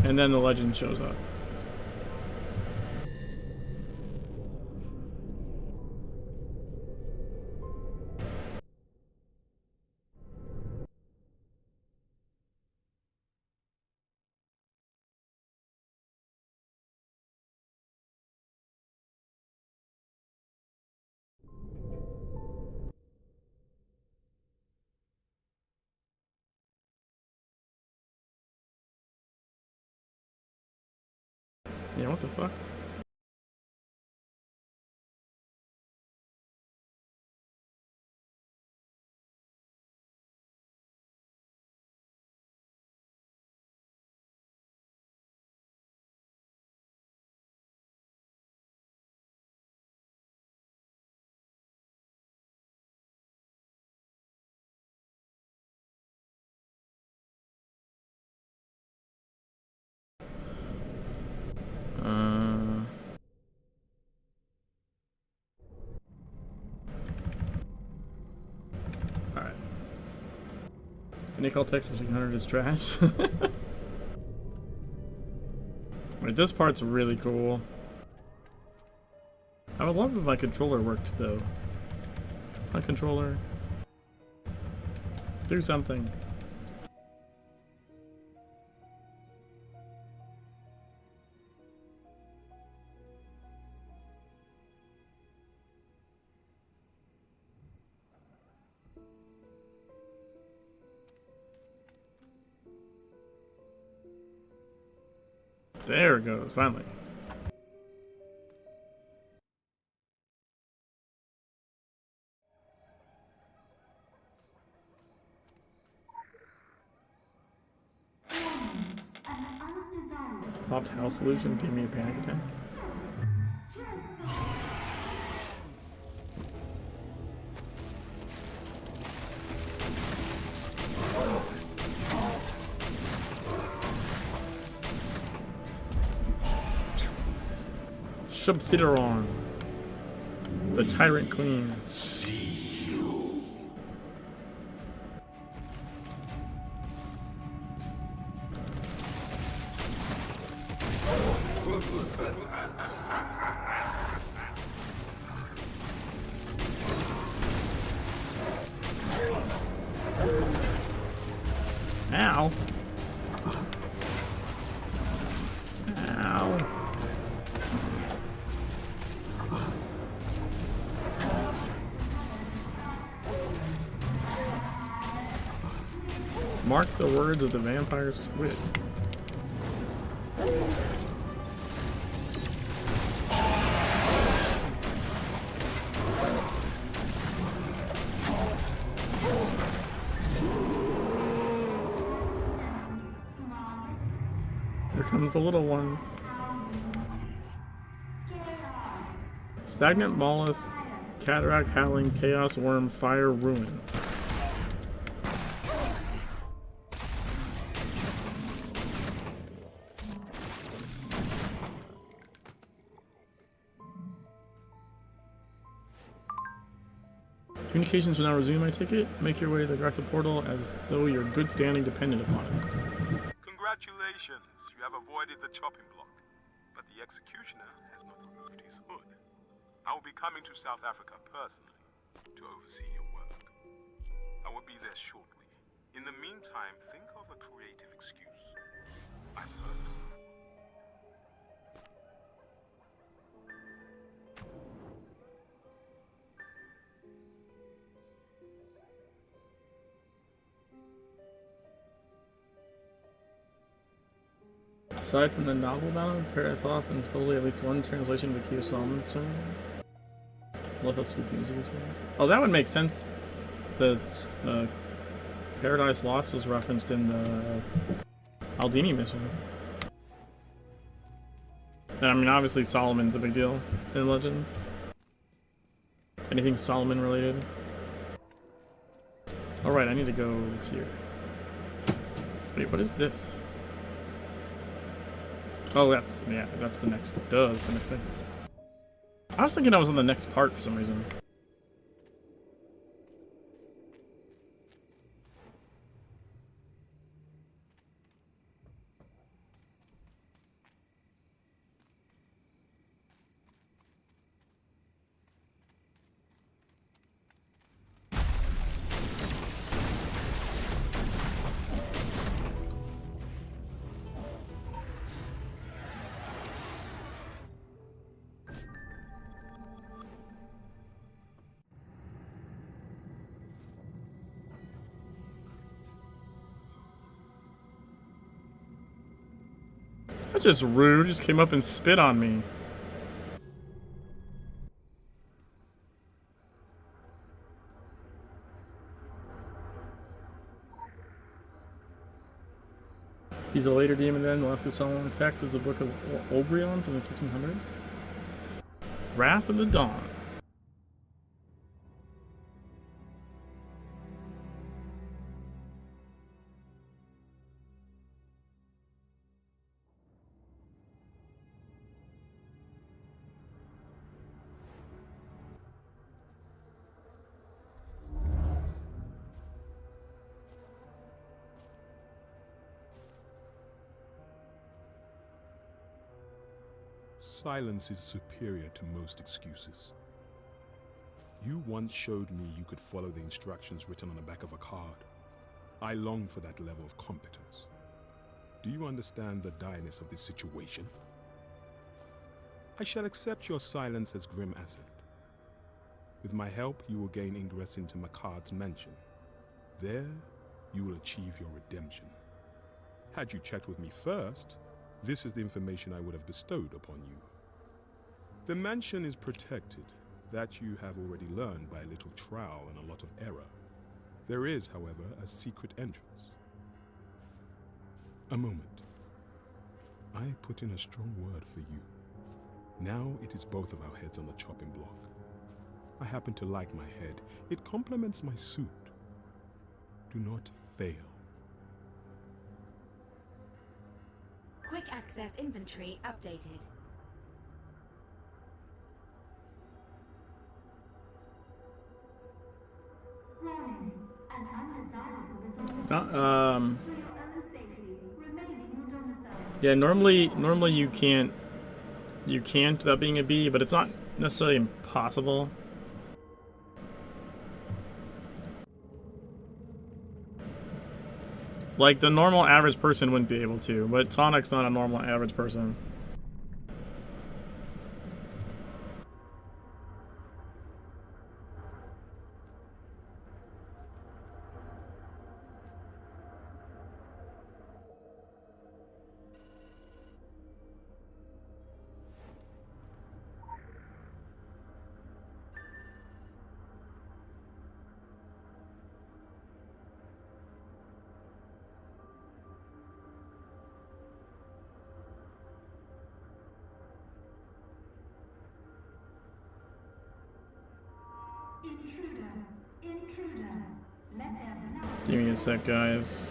and then the legend shows up. Yeah, what the fuck? Alright. Any call text for 600 is trash. Wait, this part's really cool. I would love if my controller worked, though. My controller. Do something. There it goes, finally. Popped house solution gave me a panic attack. Subtheteron, the Tyrant Queen.
See you.
Ow. Ow. Mark the words of the vampire squid. Here come the little ones. Stagnant mollusk, cataract, howling, chaos worm, fire, ruins. Communications will now resume my ticket. Make your way to the Gartha portal as though your good standing depended upon it.
Congratulations, you have avoided the chopping block. But the executioner has not removed his hood. I will be coming to South Africa personally to oversee your work. I will be there shortly. In the meantime, think of a creative excuse. I've heard.
Aside from the novel bound, Paradise Lost, and supposedly at least one translation of the Key of Solomon song. Love how spooky music is. Oh, that would make sense. The Paradise Lost was referenced in the Aldini mission. And I mean, obviously Solomon's a big deal in Legends. Anything Solomon related. Alright, I need to go here. Wait, what is this? Oh, that's the next, that's the next thing. I was thinking I was on the next part for some reason. That's just rude. Just came up and spit on me. He's a later demon then. The last Solomon text is the Book of Obrion from the 1500s. Wrath of the Dawn.
Silence is superior to most excuses. You once showed me you could follow the instructions written on the back of a card. I long for that level of competence. Do you understand the direness of this situation? I shall accept your silence as grim assent. With my help, you will gain ingress into Macard's mansion. There, you will achieve your redemption. Had you checked with me first, this is the information I would have bestowed upon you. The mansion is protected. That you have already learned by a little trial and a lot of error. There is, however, a secret entrance. A moment. I put in a strong word for you. Now it is both of our heads on the chopping block. I happen to like my head. It complements my suit. Do not fail.
Quick access inventory updated.
Warning. An undesirable result. For your own safety, remain in your domicile.
Yeah, normally you can't without being a bee, but it's not necessarily impossible. Like the normal average person wouldn't be able to, but Sonic's not a normal average person. Give me a sec, guys.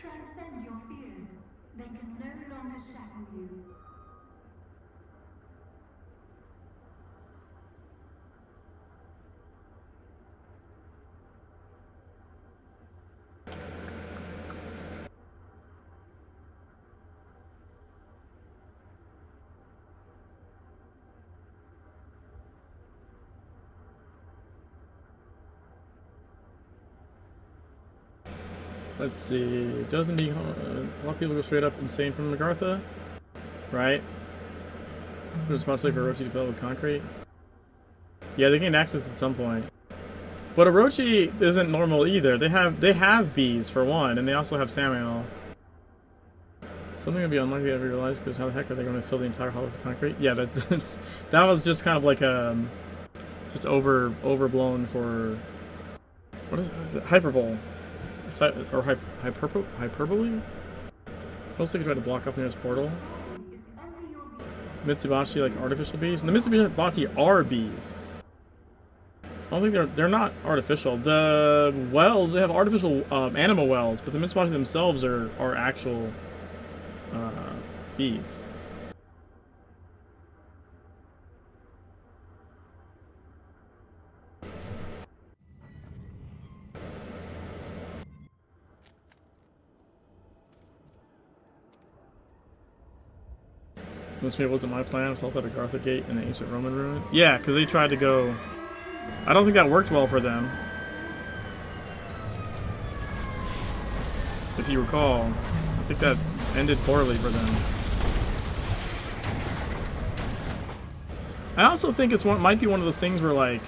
Transcend your fears. They can no longer shackle you.
Let's see. Doesn't he? A lot of people go straight up insane from Magartha, right? Responsibility for Orochi to fill with concrete. Yeah, they gained access at some point. But Orochi isn't normal either. They have bees for one, and they also have Samuel. Something would be unlikely to ever realize, because how the heck are they going to fill the entire hall with concrete? Yeah, that was just kind of like just overblown for what is it? Hyperbole. Or hyperbole? Mostly could try to block off the nearest portal. Mitsubishi like artificial bees? And the Mitsubishi are bees. I don't think they're not artificial. The wells, they have artificial animal wells, but the Mitsubishi themselves are actual bees. This maybe wasn't my plan. It's also at a Gartha gate in the ancient Roman ruin. Yeah, because they tried to go. I don't think that worked well for them. If you recall, I think that ended poorly for them. I also think might be one of those things where like.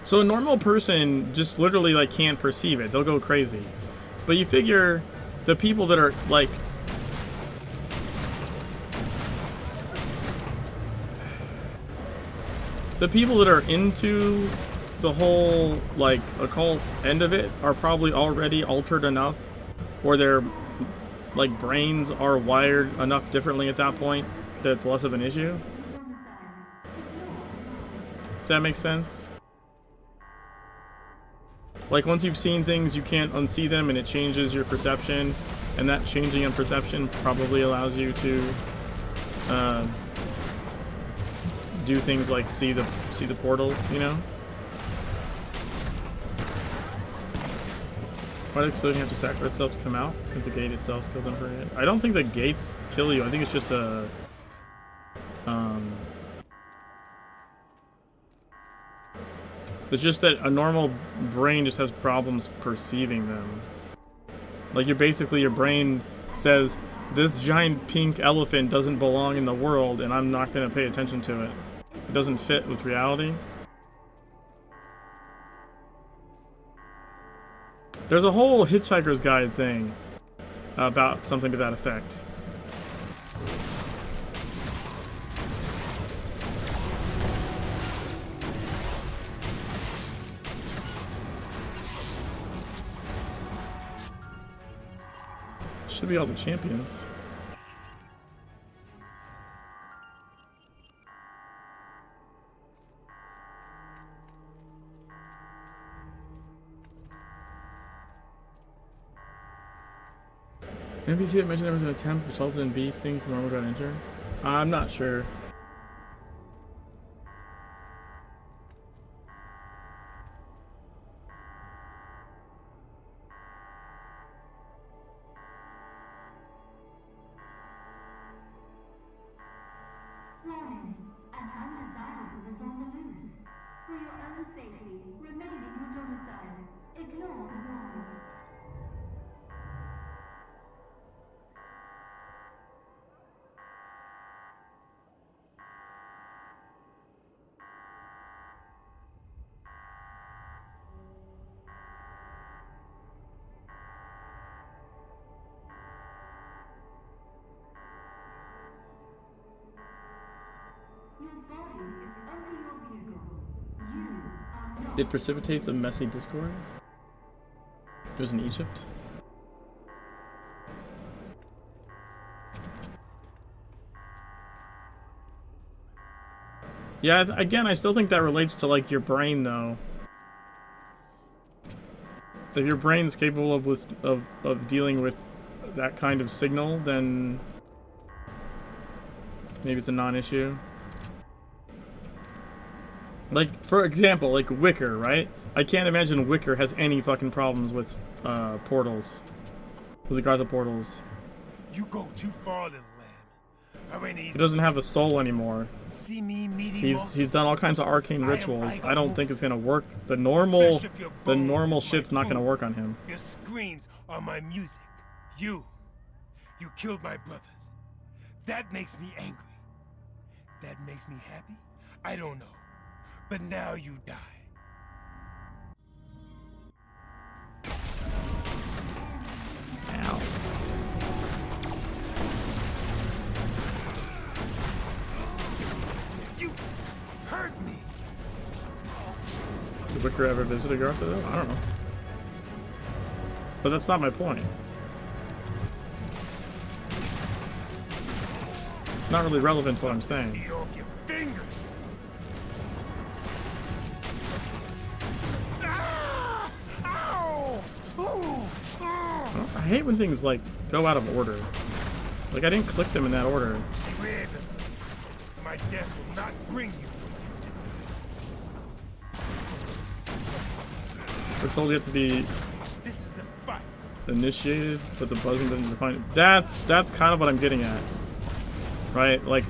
So a normal person just literally like can't perceive it. They'll go crazy. But you figure the people that are like the people that are into the whole like occult end of it are probably already altered enough, or their like brains are wired enough differently at that point that it's less of an issue. If that makes sense. Like once you've seen things, you can't unsee them, and it changes your perception, and that changing in perception probably allows you to do things like see the portals, you know. Why does Custodian have to sacrifice itself to come out? If the gate itself kills them for it. I don't think the gates kill you. I think it's just a it's just that a normal brain just has problems perceiving them. Like your brain says, this giant pink elephant doesn't belong in the world and I'm not going to pay attention to it. It doesn't fit with reality. There's a whole Hitchhiker's Guide thing about something to that effect. Should be all the champions. NPC that mentioned there was an attempt resulted in bees things the normal got injured. I'm not sure.
Warning, an undesirable is on the loose. For your own safety, remain in your domicile. Ignore the
It precipitates a messy discord. There's in Egypt. Yeah, again, I still think that relates to like your brain though. If your brain's capable of dealing with that kind of signal, then maybe it's a non-issue. Like, for example, like Wicker, right? I can't imagine Wicker has any fucking problems with portals. With regard to portals.
You go too far, little lamb.
He doesn't have a soul anymore.
See me meeting
He's done all kinds of arcane rituals. I don't think it's gonna work. The normal shit's not gonna work on him.
Your screams are my music. You killed my brothers. That makes me angry. That makes me happy? I don't know. But now you die.
Ow.
You hurt me.
Did Wicker ever visit Agartha though? I don't know. But that's not my point. It's not really relevant to what I'm saying. I hate when things like go out of order. Like I didn't click them in that order.
My death will not bring you.
We're told you have to be initiated, but the buzzing doesn't define it. That's kind of what I'm getting at. Right? Like,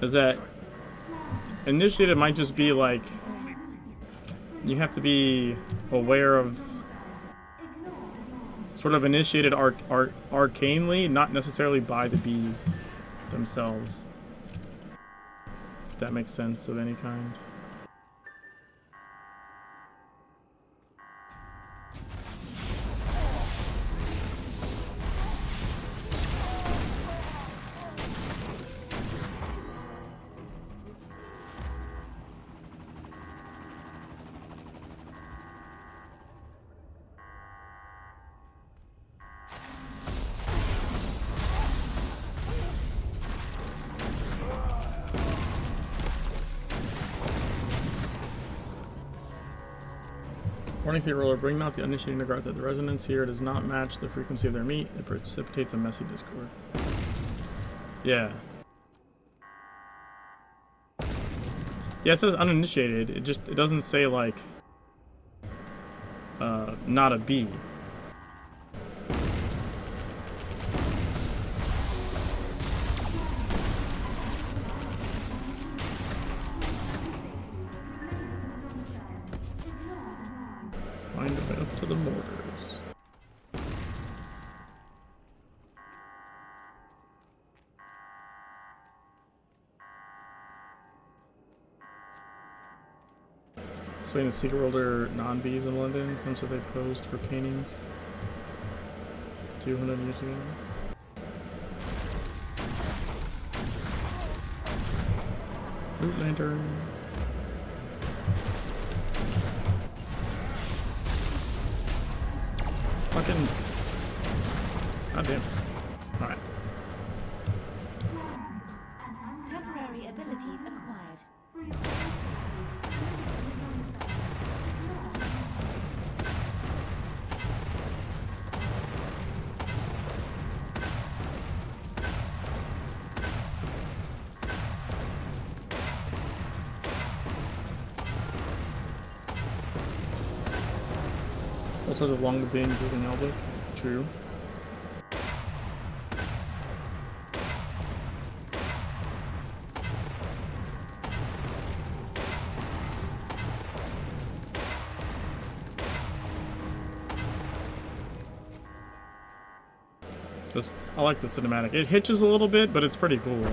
is that initiated might just be like you have to be aware of sort of initiated arcanely, not necessarily by the bees themselves. If that makes sense of any kind. Warning to your roller, bring not the uninitiated Agartha. The resonance here does not match the frequency of their meat. It precipitates a messy discord. Yeah. Yeah, it says uninitiated. It doesn't say like not a bee. Find a way up to the mortars. Swaying the secret world are non-bees in London. Some said they closed for paintings 200 years ago. Loot lantern. Fucking. God damn. Alright.
Temporary abilities acquired.
All sorts of longer beings living Elvic. True. I like the cinematic. It hitches a little bit, but it's pretty cool.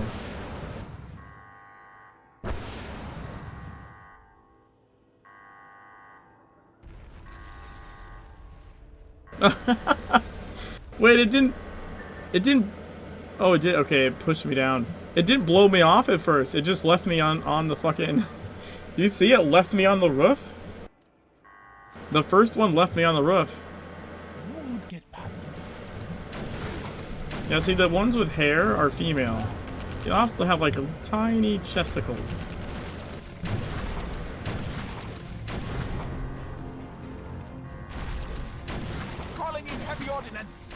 Wait, it didn't, oh, it did, okay, it pushed me down. It didn't blow me off at first, it just left me on the fucking, You see it left me on the roof? The first one left me on the roof.
You won't get past it.
Yeah, see, the ones with hair are female. They also have like tiny chesticles.
Calling in heavy ordnance.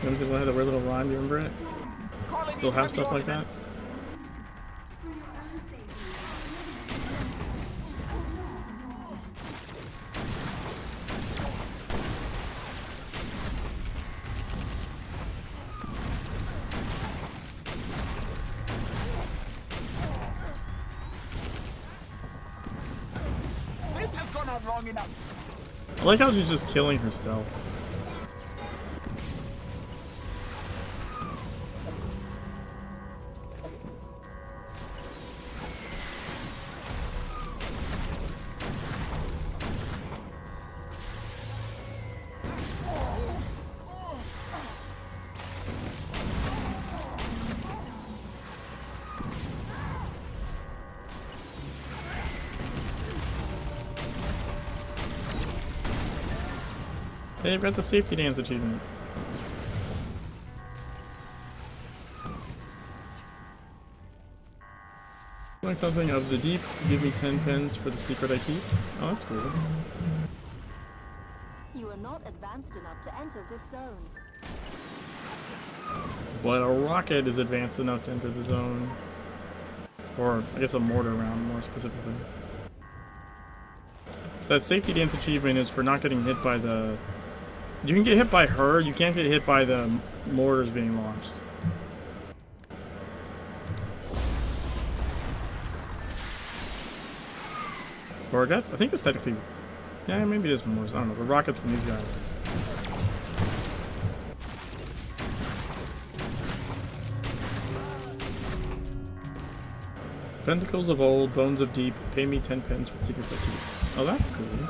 Remember the one that had a weird little rhyme? Do you remember it? Still have stuff like that?
This has gone on long enough.
I like how she's just killing herself. They've got the safety dance achievement. Doing something of the deep, give me 10 pens for the secret I keep. Oh, that's cool.
You are not advanced enough to enter this zone.
But a rocket is advanced enough to enter the zone. Or, I guess a mortar round, more specifically. So that safety dance achievement is for not getting hit by the... You can get hit by her, you can't get hit by the mortars being launched. Or that's, I think it's technically... Yeah, maybe it is mortars, I don't know. The rockets from these guys. Pentacles of old, bones of deep, pay me 10 pence for secrets I keep. Oh, that's cool.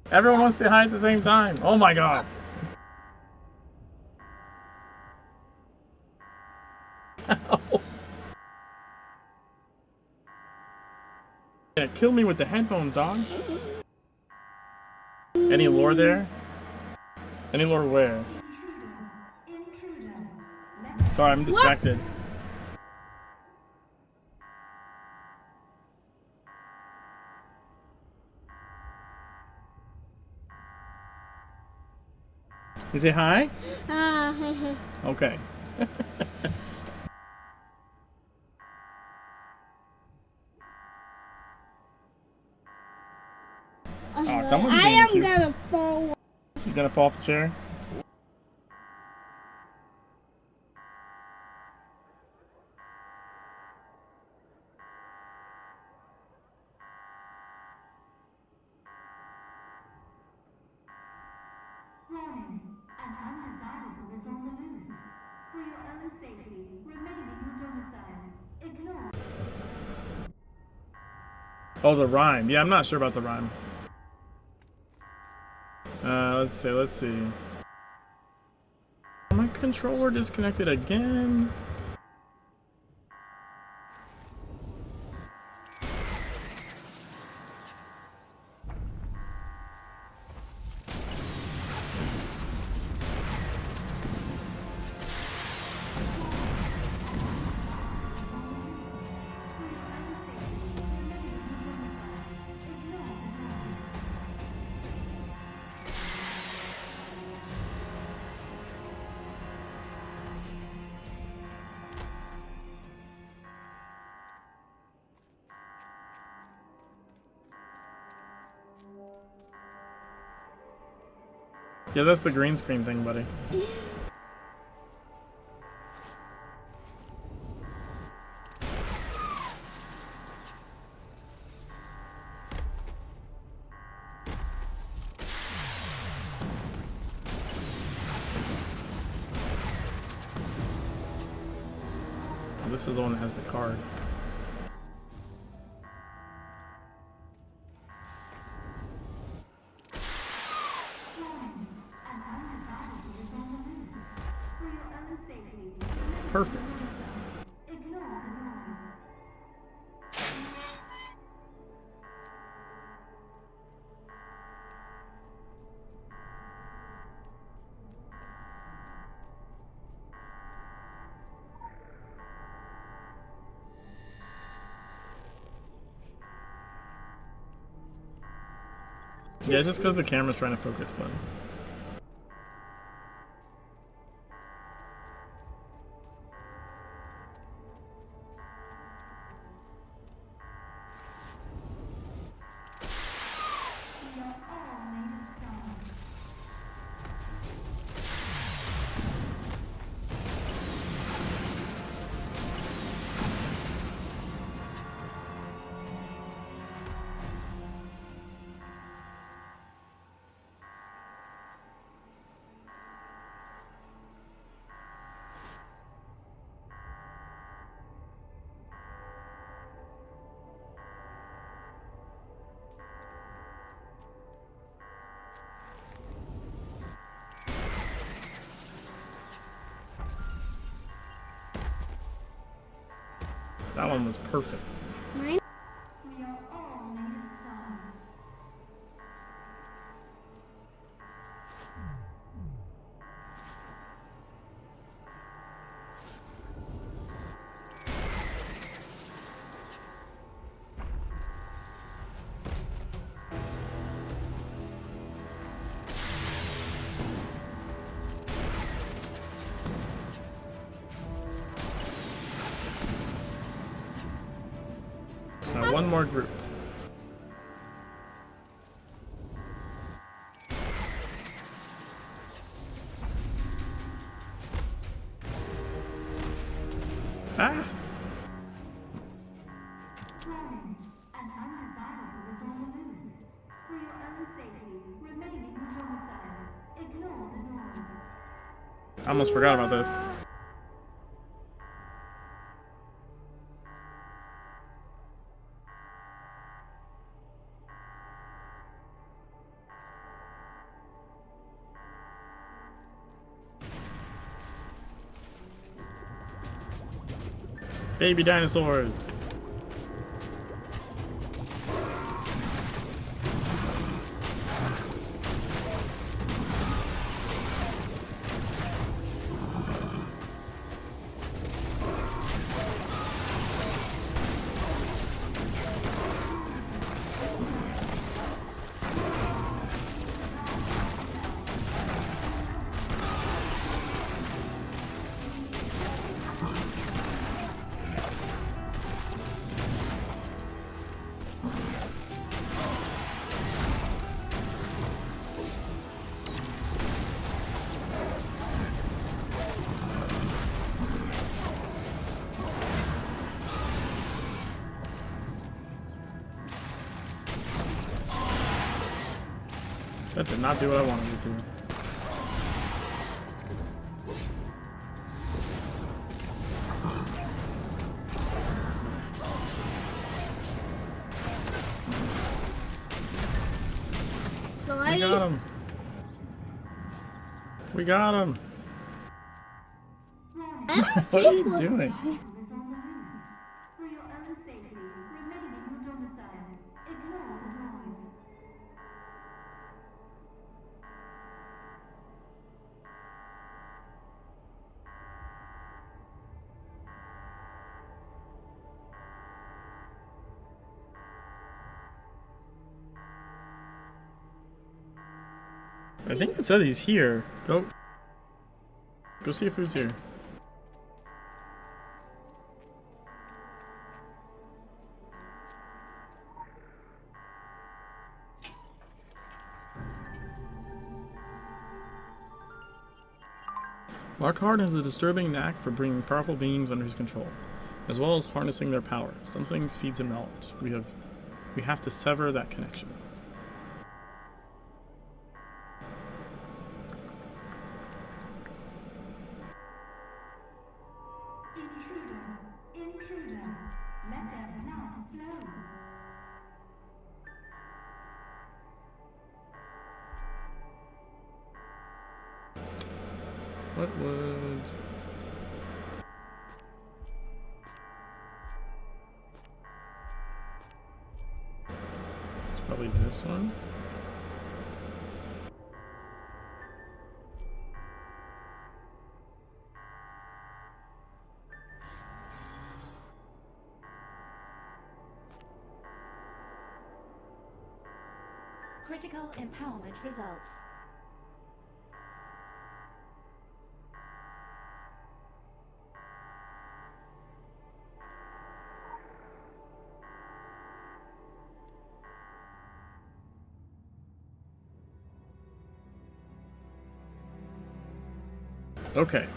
Everyone wants to say hi at the same time. Oh my god. Yeah, kill me with the headphones, dog. Any lore there? Any lore where? Sorry, I'm distracted. You say hi? Okay.
I am gonna fall.
You gonna fall off the chair?
Warning, an undesirable is on the loose. For your own safety, remain in your domicile. Ignore.
Oh, the rhyme. Yeah, I'm not sure about the rhyme. Let's see. My controller disconnected again. Yeah, that's the green screen thing, buddy. Oh, this is the one that has the card. Perfect. Yeah, just because the camera's trying to focus, but. That one was perfect.
Mine? We are all made of stars.
Now one more group. Ah!
An undesirable is on the loose. For your own safety, remain in your domicile. Ignore the noise.
I almost forgot about this. Baby dinosaurs. That did not do what I wanted it to. We got him. We got him. What are you doing?
For your own safety, remain in your domicile. Ignore the noise.
I think it says he's here. Go see if who's here. Lockhart has a disturbing knack for bringing powerful beings under his control, as well as harnessing their power. Something feeds him knowledge. We have to sever that connection.
Intruder. Let their blood flow.
What would... Probably this one.
Critical empowerment results.
Okay.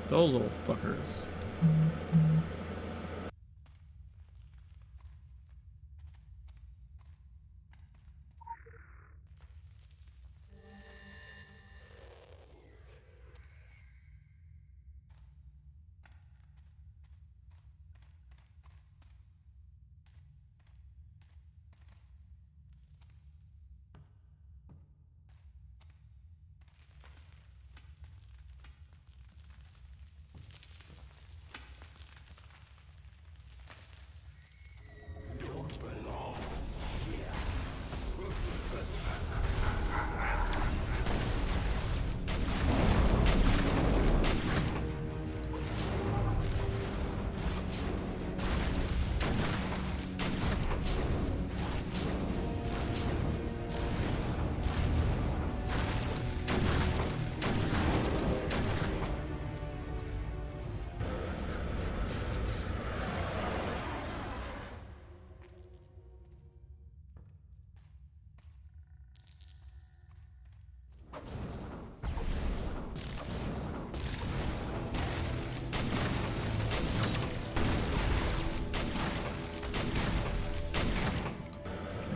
Those little fuckers.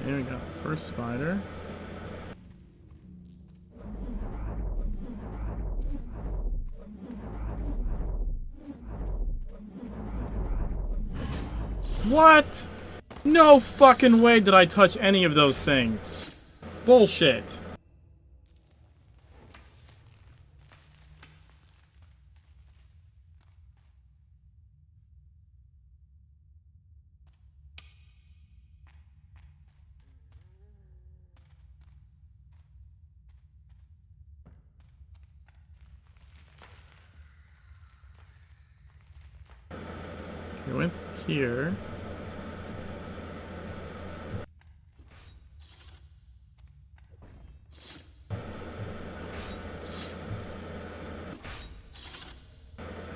Okay, we got the first spider. What? No fucking way did I touch any of those things. Bullshit. We went here.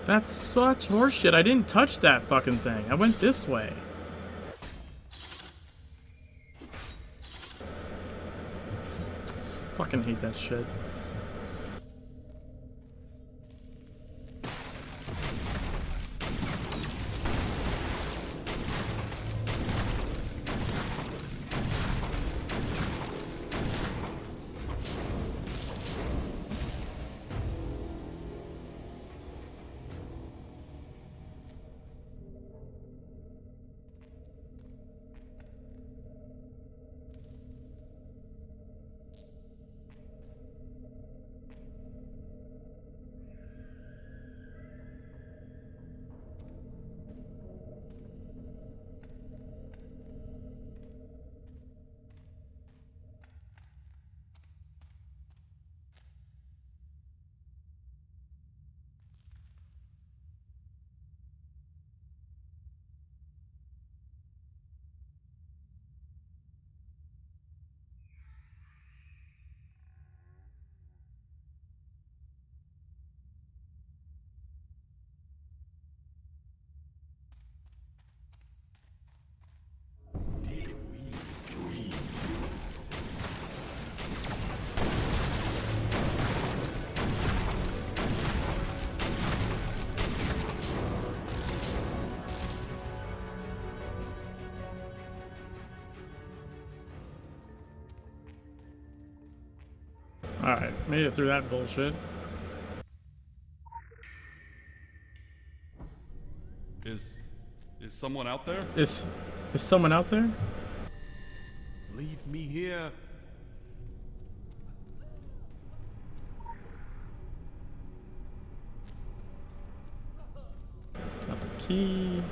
That's such horseshit. I didn't touch that fucking thing. I went this way. Fucking hate that shit. Alright, made it through that bullshit.
Is someone out there?
Is someone out there?
Leave me here.
Got the key.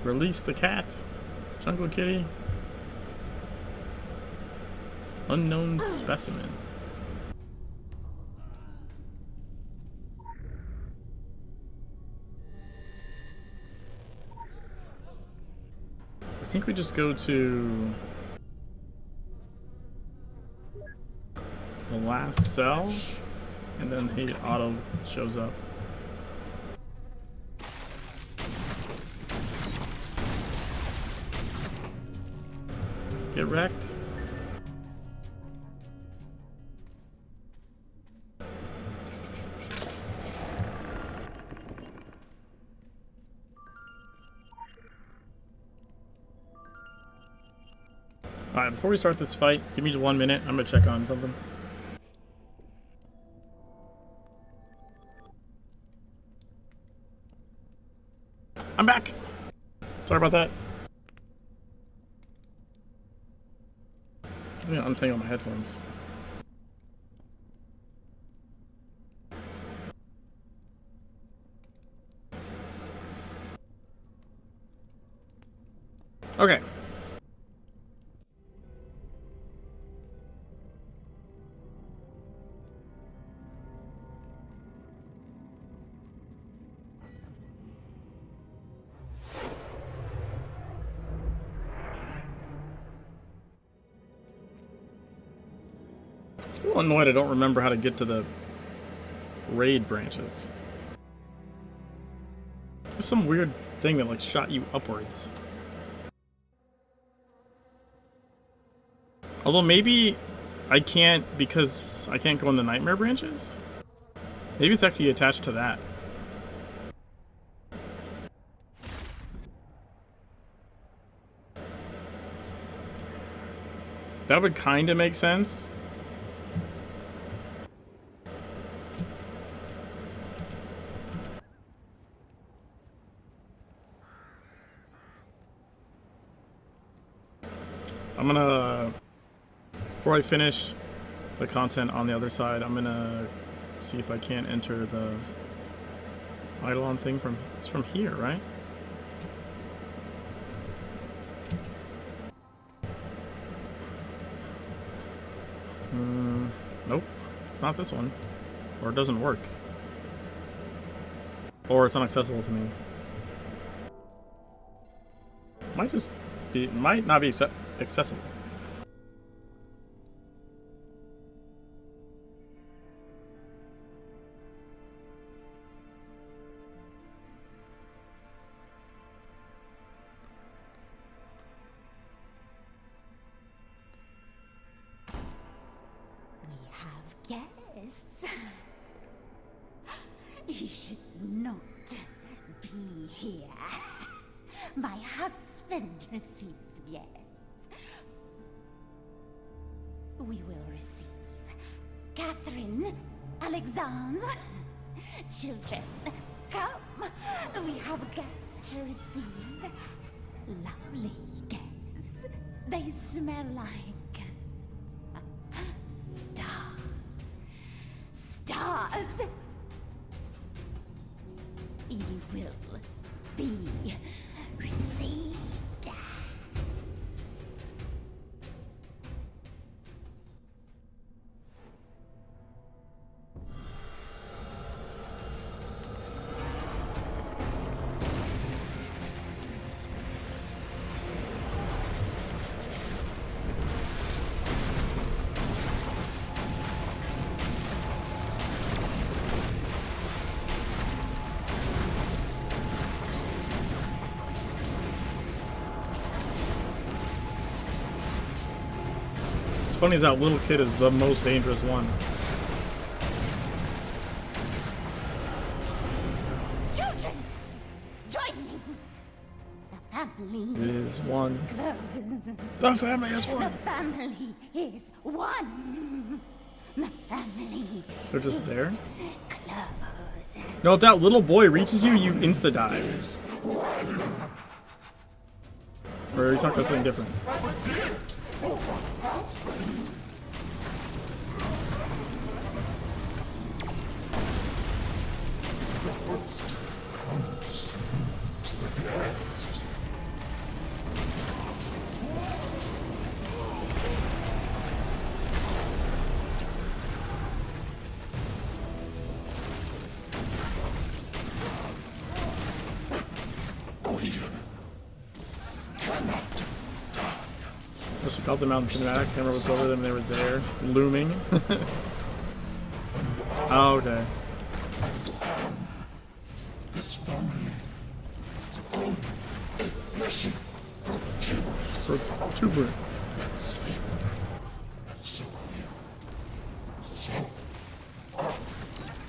Release the cat. Jungle Kitty. Unknown specimen. I think we just go to the last cell, and then he auto shows up. Get wrecked. Alright, before we start this fight, give me just 1 minute. I'm gonna check on something. I'm back! Sorry about that. I'm gonna untangle my headphones. Okay. Still annoyed I don't remember how to get to the raid branches. There's some weird thing that like shot you upwards. Although maybe I can't because I can't go in the nightmare branches? Maybe it's actually attached to that. That would kind of make sense. I'm gonna, before I finish the content on the other side, I'm gonna see if I can't enter the Eidolon thing from, it's from here, right? Nope, it's not this one. Or it doesn't work. Or it's inaccessible to me. Might just be, might not be accessible.
Guests, you should not be here. My husband receives guests. We will receive Catherine, Alexandre. Children, come. We have guests to receive. Lovely guests. They smell like stars. Stars. You will be received.
Funny as that little kid is the most dangerous one.
Children, join me. The family family
is one.
close.
The family is one.
The family is one. The family.
They're just there.
Close.
No, if that little boy reaches you, you insta dive. Or are you talking about something different? I should call them out in cinematic. Camera was over them. They were there, looming. Oh, okay.
This family is only a mission
For two brutes.
So are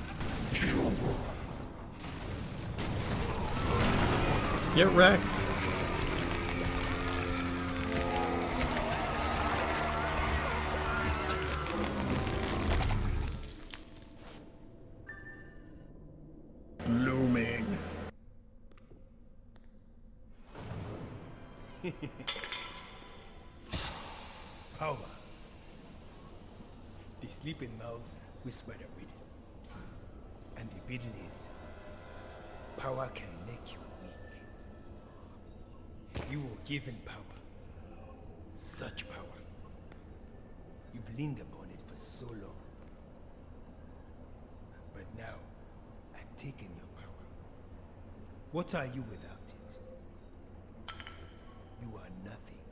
you.
Get wrecked. Looming.
Power. The sleeping mouths whisper the riddle. And the riddle is, power can make you weak. You were given power. Such power. You've leaned upon it for so long. But now, I've taken your power. What are you without it? You are nothing.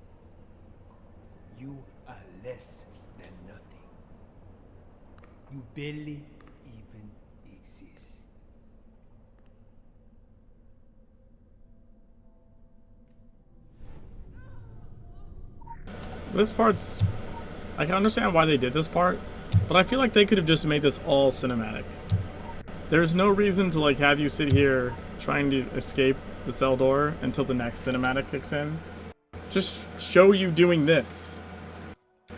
You are less than nothing. You barely even exist.
This part's... I can understand why they did this part, but I feel like they could have just made this all cinematic. There's no reason to like have you sit here trying to escape the cell door until the next cinematic kicks in. Just show you doing this.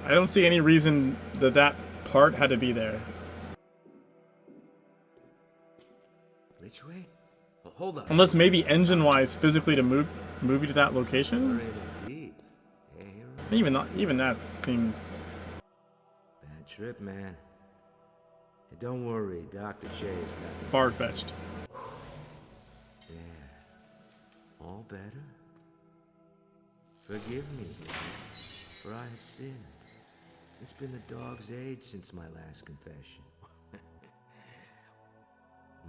I don't see any reason that that part had to be there.
Which way? Oh, hold on.
Unless maybe engine-wise, physically to move you to that location. Even that seems
Bad trip, man. Hey, don't worry, Dr. Che's got me.
far-fetched.
There. All better? Forgive me, for I have sinned. It's been a dog's age since my last confession.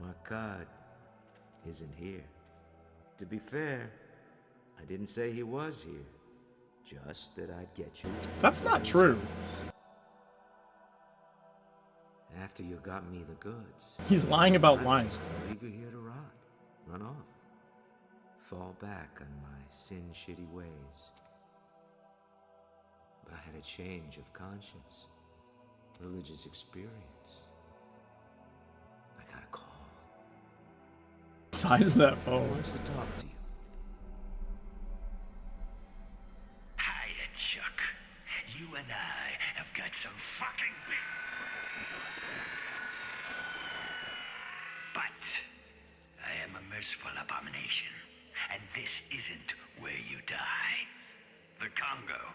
Marcad isn't here. To be fair, I didn't say he was here. Just that I'd get you.
That's not true.
After you got me the goods.
He's lying about
I'm
lying.
just gonna leave you here to rot. Run off. Fall back on my sin-shitty ways. But I had a change of conscience. Religious experience. I got a call.
Size of that phone.
Who wants to talk to you?
Hiya, Chuck. You and I have got some fucking big... But I am a merciful abomination, and this isn't where you die. The Congo.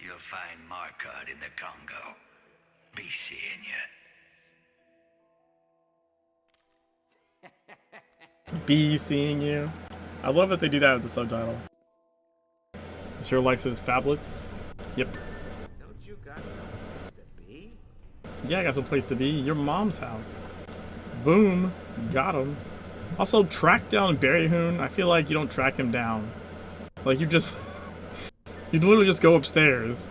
You'll find Marcad in the Congo. Be seeing you.
Be seeing you. I love that they do that with the subtitle. Sure likes his phablets. Yep.
Don't you got some place to be?
Yeah, I got some place to be. Your mom's house. Boom. Got him. Also, track down Berryhoon. I feel like you don't track him down. Like, you just... you literally just go upstairs.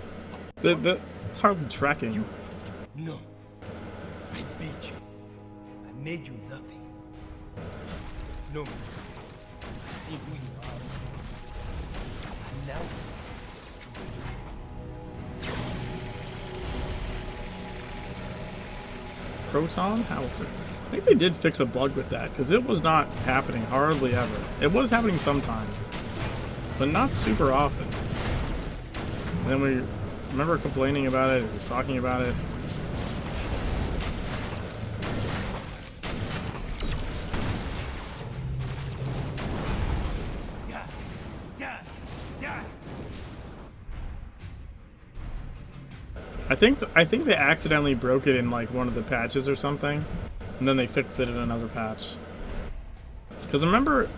It's hardly tracking.
No. I beat you. I made you nothing. No. I see who you are. And now, destroy you.
Proton Howitzer. I think they did fix a bug with that, because it was not happening hardly ever. It was happening sometimes. but not super often. And then we remember complaining about it, talking about it. I think they accidentally broke it in like one of the patches or something, and then they fixed it in another patch. Because remember,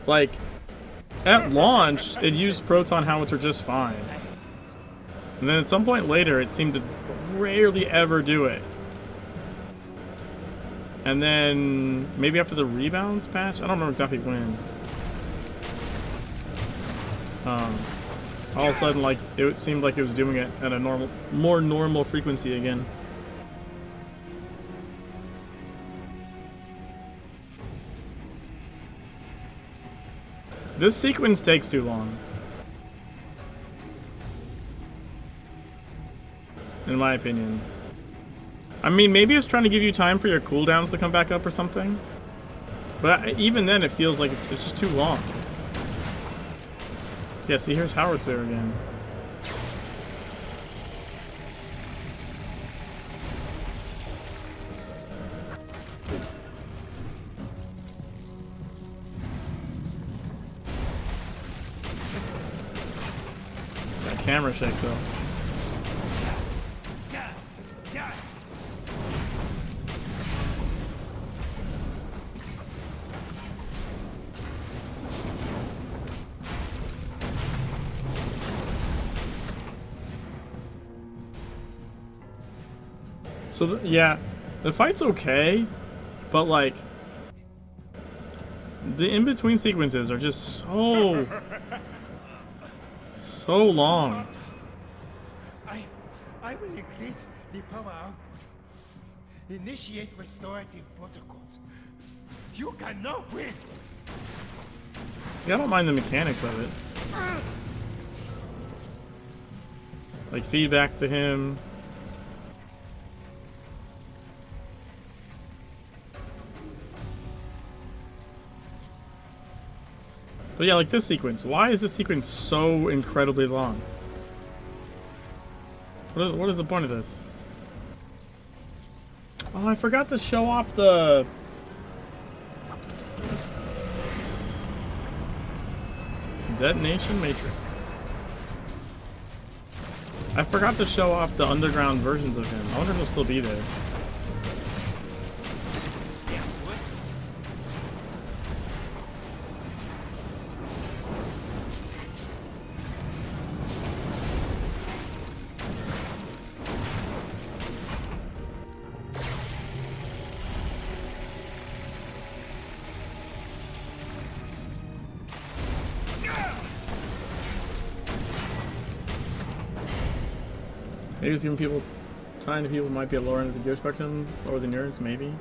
like, at launch, it used proton howitzer just fine. And then at some point later, it seemed to rarely ever do it. And then maybe after the rebounds patch, I don't remember exactly when. All of a sudden, like, it seemed like it was doing it at a more normal frequency again. This sequence takes too long, in my opinion. I mean, maybe it's trying to give you time for your cooldowns to come back up or something. But even then, it feels like it's just too long. Yeah, see, here's Howitzer again. That camera shake, though. So, yeah, the fight's okay, but, like, the in-between sequences are just so long.
I will increase the power output. Initiate restorative protocols. You cannot win!
Yeah, I don't mind the mechanics of it. Like, feedback to him. But yeah, like this sequence. Why is this sequence so incredibly long? What is the point of this? Oh, I forgot to show off the... Detonation Matrix. I forgot to show off the underground versions of him. I wonder if he'll still be there. Maybe it's giving people time to people who might be at lower end of the gear spectrum, lower than yours, maybe.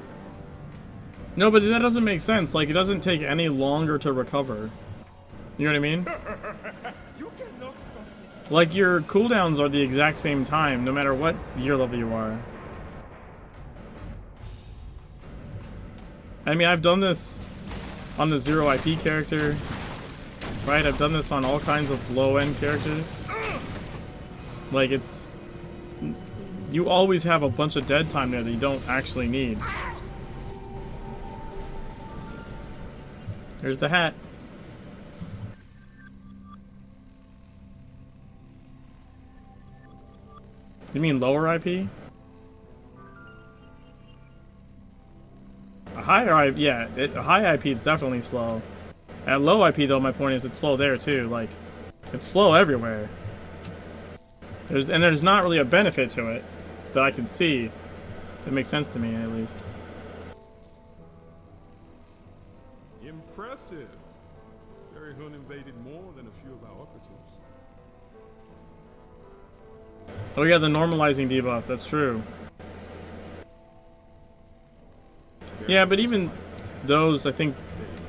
No, but that doesn't make sense. Like, it doesn't take any longer to recover. You know what I mean? Like, your cooldowns are the exact same time, no matter what gear level you are. I mean, I've done this on the 0 IP character, right? I've done this on all kinds of low-end characters. Like, it's... You always have a bunch of dead time there that you don't actually need. Here's the hat. You mean lower IP? A higher IP, yeah, a high IP is definitely slow. At low IP though, my point is it's slow there too. Like, it's slow everywhere. There's not really a benefit to it that I can see. It makes sense to me, at least.
Impressive. Jerry Hoon invaded more than a few of our operatives.
Oh yeah, the normalizing debuff, that's true. Yeah, but even those, I think...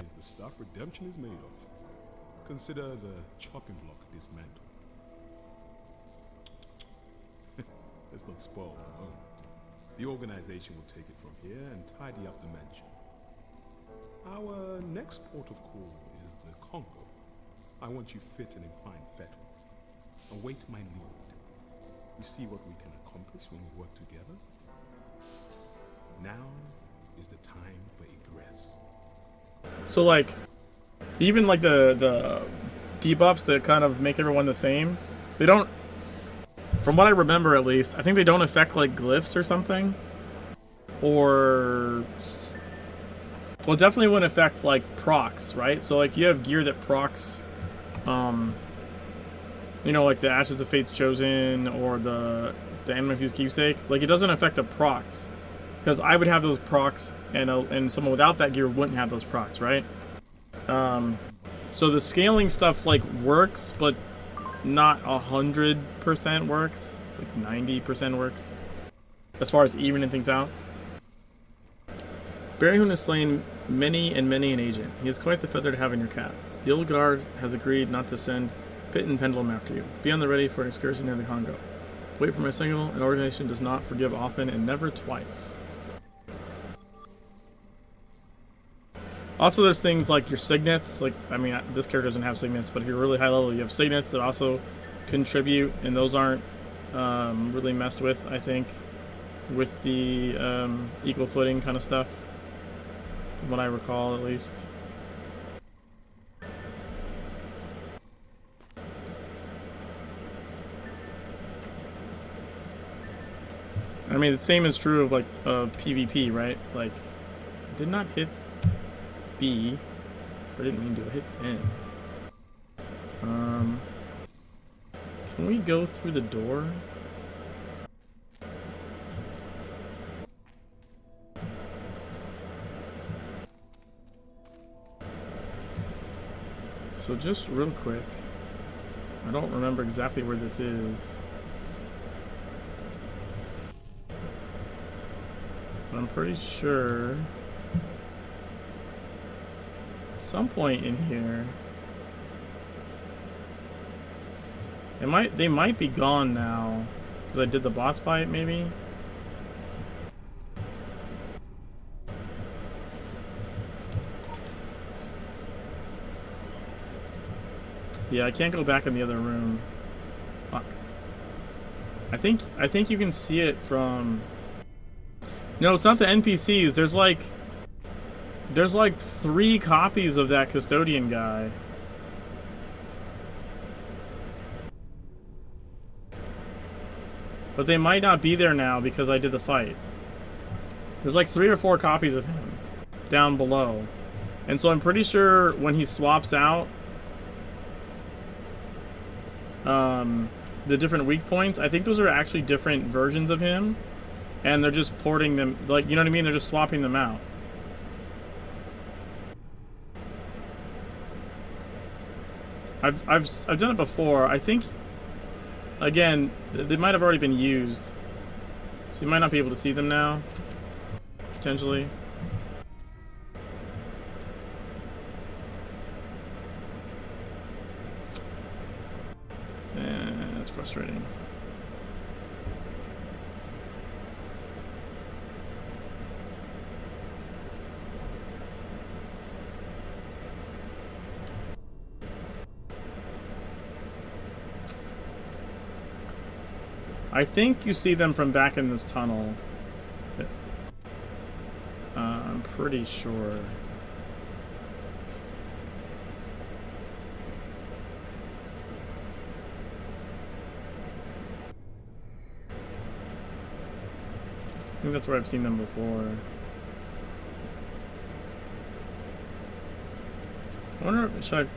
Is the stuff Redemption is made of. Consider the chopping block dismantled. Let's not spoil the moment. The organization will take it from here and tidy up the mansion. Our next port of call is the Congo. I want you fitting in fine fettle. Await my lead. We see what we can accomplish when we work together. Now is the time for egress.
So like, even like the debuffs that kind of make everyone the same, they don't, from what I remember at least, I think they don't affect like glyphs or something. Or, well, definitely wouldn't affect like procs, right? So like you have gear that procs, you know, like the Ashes of Fate's Chosen or the Animal Infused Keepsake. Like it doesn't affect the procs, because I would have those procs and someone without that gear wouldn't have those procs, right? So the scaling stuff like works, but not 100% works. Like 90% works, as far as evening things out. Barryhoon has slain many and many an agent. He is quite the feather to have in your cap. The old guard has agreed not to send Pit and Pendulum after you. Be on the ready for an excursion near the Congo. Wait for my signal. An organization does not forgive often and never twice. Also, there's things like your signets. Like, I mean, this character doesn't have signets, but if you're really high level, you have signets that also contribute, and those aren't really messed with, I think, with the equal footing kind of stuff. From what I recall, at least. I mean, the same is true of like PvP, right? Like, I did not hit B. I didn't mean to hit N. Can we go through the door? So just real quick, I don't remember exactly where this is. But I'm pretty sure at some point in here they might be gone now because I did the boss fight, maybe. Yeah, I can't go back in the other room. Fuck. I think you can see it from. No, it's not the NPCs. There's like 3 copies of that custodian guy. But they might not be there now because I did the fight. There's like 3 or 4 copies of him down below. And so I'm pretty sure when he swaps out the different weak points, I think those are actually different versions of him. And they're just porting them, like, you know what I mean? They're just swapping them out. I've done it before. I think, again, they might have already been used. So you might not be able to see them now. Potentially. That's frustrating. I think you see them from back in this tunnel. I'm pretty sure. I think that's where I've seen them before. I wonder, should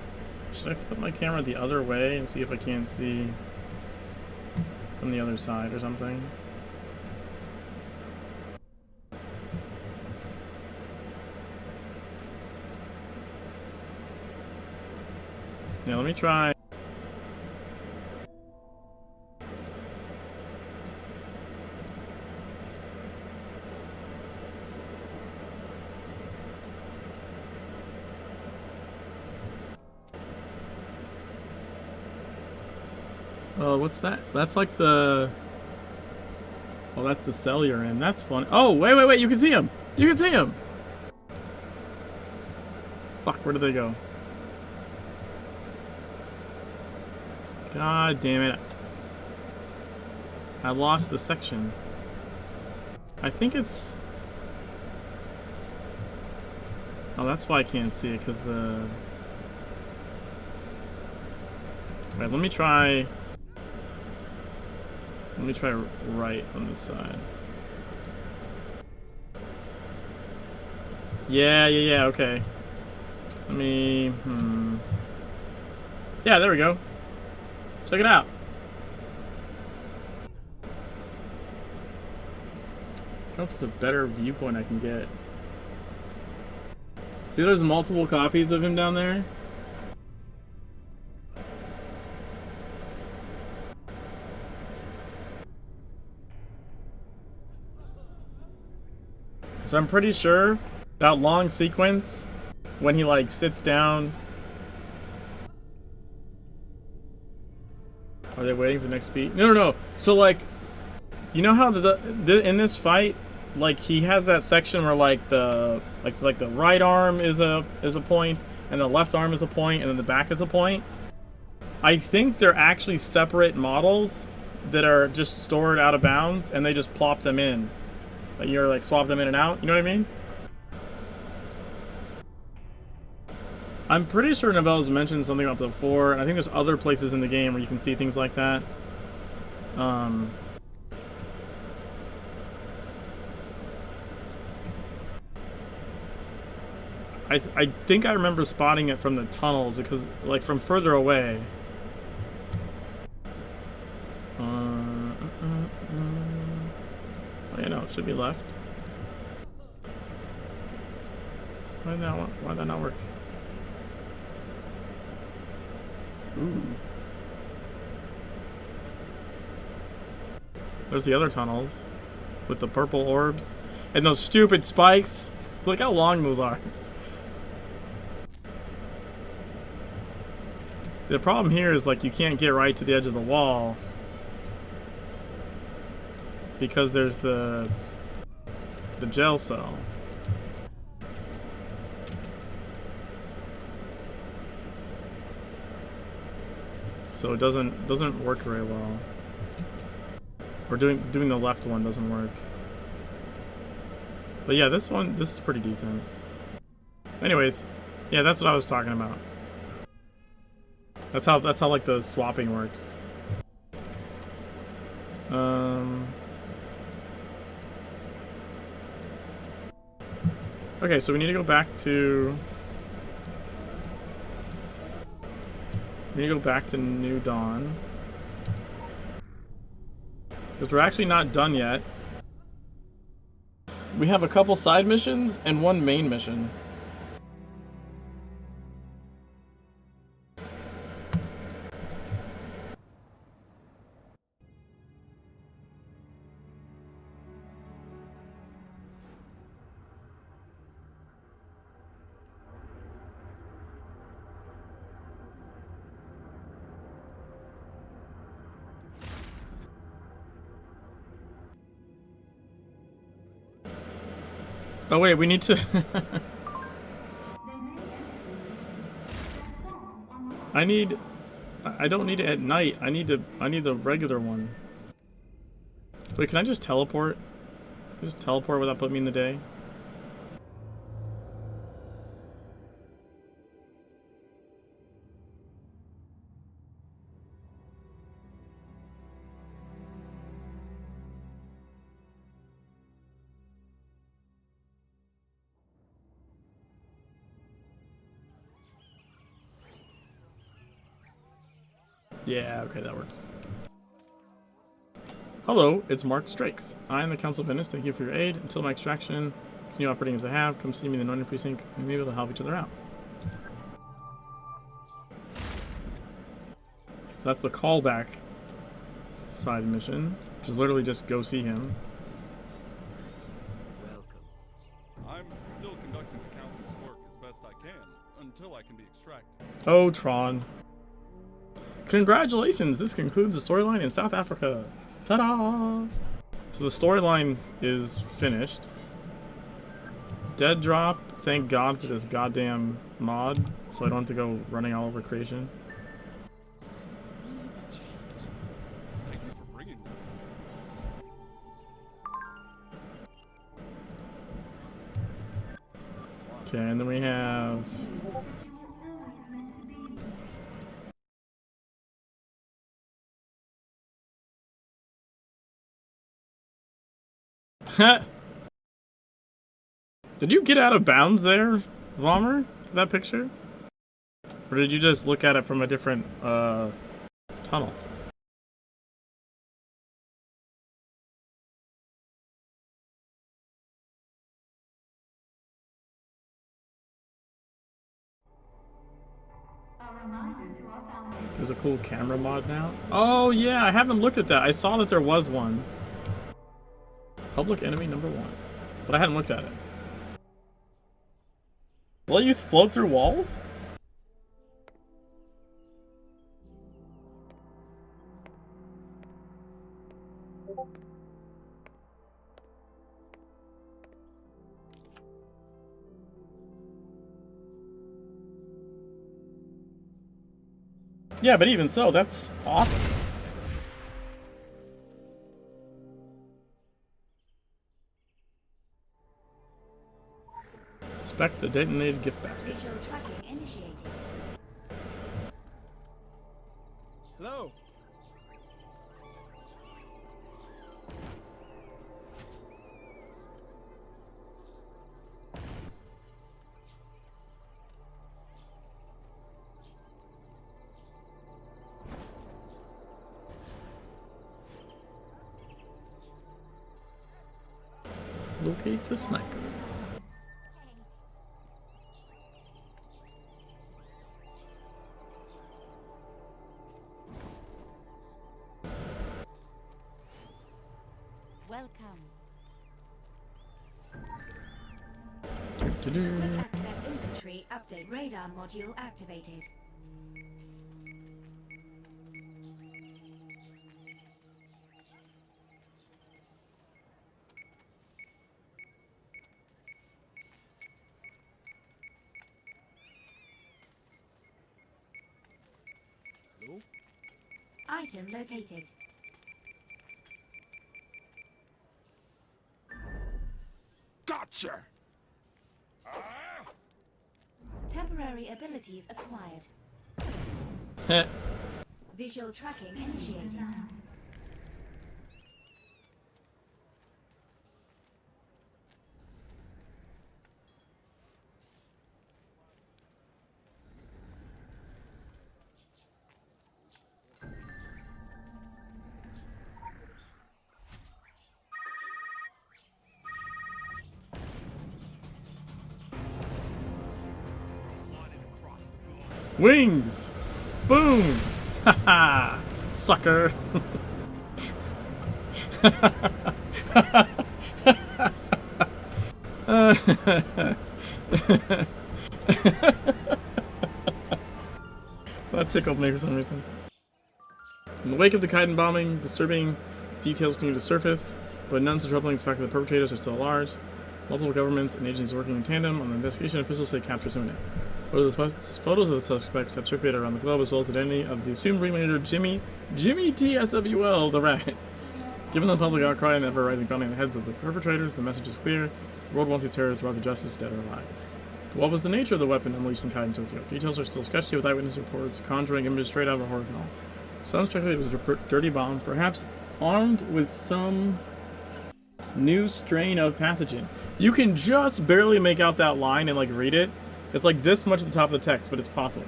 I flip my camera the other way and see if I can't see from the other side or something? Yeah, let me try. Oh, what's that? That's like the... Oh, that's the cell you're in. That's fun. Oh, wait. You can see him. You can see him. Fuck, where did they go? God damn it. I lost the section. I think it's... Oh, that's why I can't see it, because the... Wait, let me try right on this side. Yeah, okay. Let me... Yeah, there we go. Check it out. I don't know if there's a better viewpoint I can get. See, there's multiple copies of him down there. So I'm pretty sure that long sequence when he like sits down. Are they waiting for the next beat? No. So like, you know how in this fight, like he has that section where like the right arm is a point and the left arm is a point and then the back is a point. I think they're actually separate models that are just stored out of bounds and they just plop them in. Like you're like swap them in and out. You know what I mean? I'm pretty sure Novelle's mentioned something about that before, and I think there's other places in the game where you can see things like that. I think I remember spotting it from the tunnels because, like, from further away. Oh yeah, no, it should be left. Why did that not work? Ooh. There's the other tunnels with the purple orbs and those stupid spikes. Look how long those are. The problem here is like you can't get right to the edge of the wall because there's the jail cell. So it doesn't work very well. Or doing the left one doesn't work. But yeah, this is pretty decent. Anyways, yeah, that's what I was talking about. That's how like the swapping works. Okay, so we need to go back to New Dawn. Because we're actually not done yet. We have a couple side missions and one main mission. Oh wait, we need to... I don't need it at night. I need the regular one. Wait, can I just teleport? Just teleport without putting me in the day? Yeah, okay, that works. Hello, it's Mark Strakes. I am the Council of Venice. Thank you for your aid. Until my extraction, continue operating as I have. Come see me in the Northern Precinct, and maybe we'll help each other out. So that's the callback side mission, which is literally just go see him.
I'm still conducting the Council's work as best I can, until I can be extracted.
Oh, Tron. Congratulations! This concludes the storyline in South Africa. Ta-da! So the storyline is finished. Dead drop. Thank God for this goddamn mod, so I don't have to go running all over creation. Okay, and then we have... Did you get out of bounds there, Vommer? That picture? Or did you just look at it from a different, tunnel? There's a cool camera mod now. Oh yeah, I haven't looked at that. I saw that there was one. Public enemy number 1. But I hadn't looked at it. Will you float through walls? Yeah, but even so, that's awesome. Inspect the detonated gift basket.
Visual tracking initiated.
Hello.
Locate the sniper.
Welcome.
Quick access inventory update radar module activated.
Hello?
Item located.
Gotcha!
Temporary abilities acquired. Visual tracking initiated.
Wings! Boom! Haha! Sucker! That tickled me for some reason. In the wake of the Kaiden bombing, disturbing details continue to surface, but none so troubling as the fact that the perpetrators are still large. Multiple governments and agencies working in tandem on the investigation. Officials say capture is imminent. Photos of the suspects have circulated around the globe, as well as the identity of the assumed ringleader, Jimmy T. SWL, the Rat. Given the public outcry and the ever-rising bounty on the heads of the perpetrators, the message is clear. The world wants these terrorists brought to justice, dead or alive. But what was the nature of the weapon unleashed in Kaiden Tokyo? Details are still sketchy, with eyewitness reports conjuring images straight out of a horror film. Some speculate it was a dirty bomb, perhaps armed with some new strain of pathogen. You can just barely make out that line and, like, read it. It's like this much at the top of the text, but it's possible.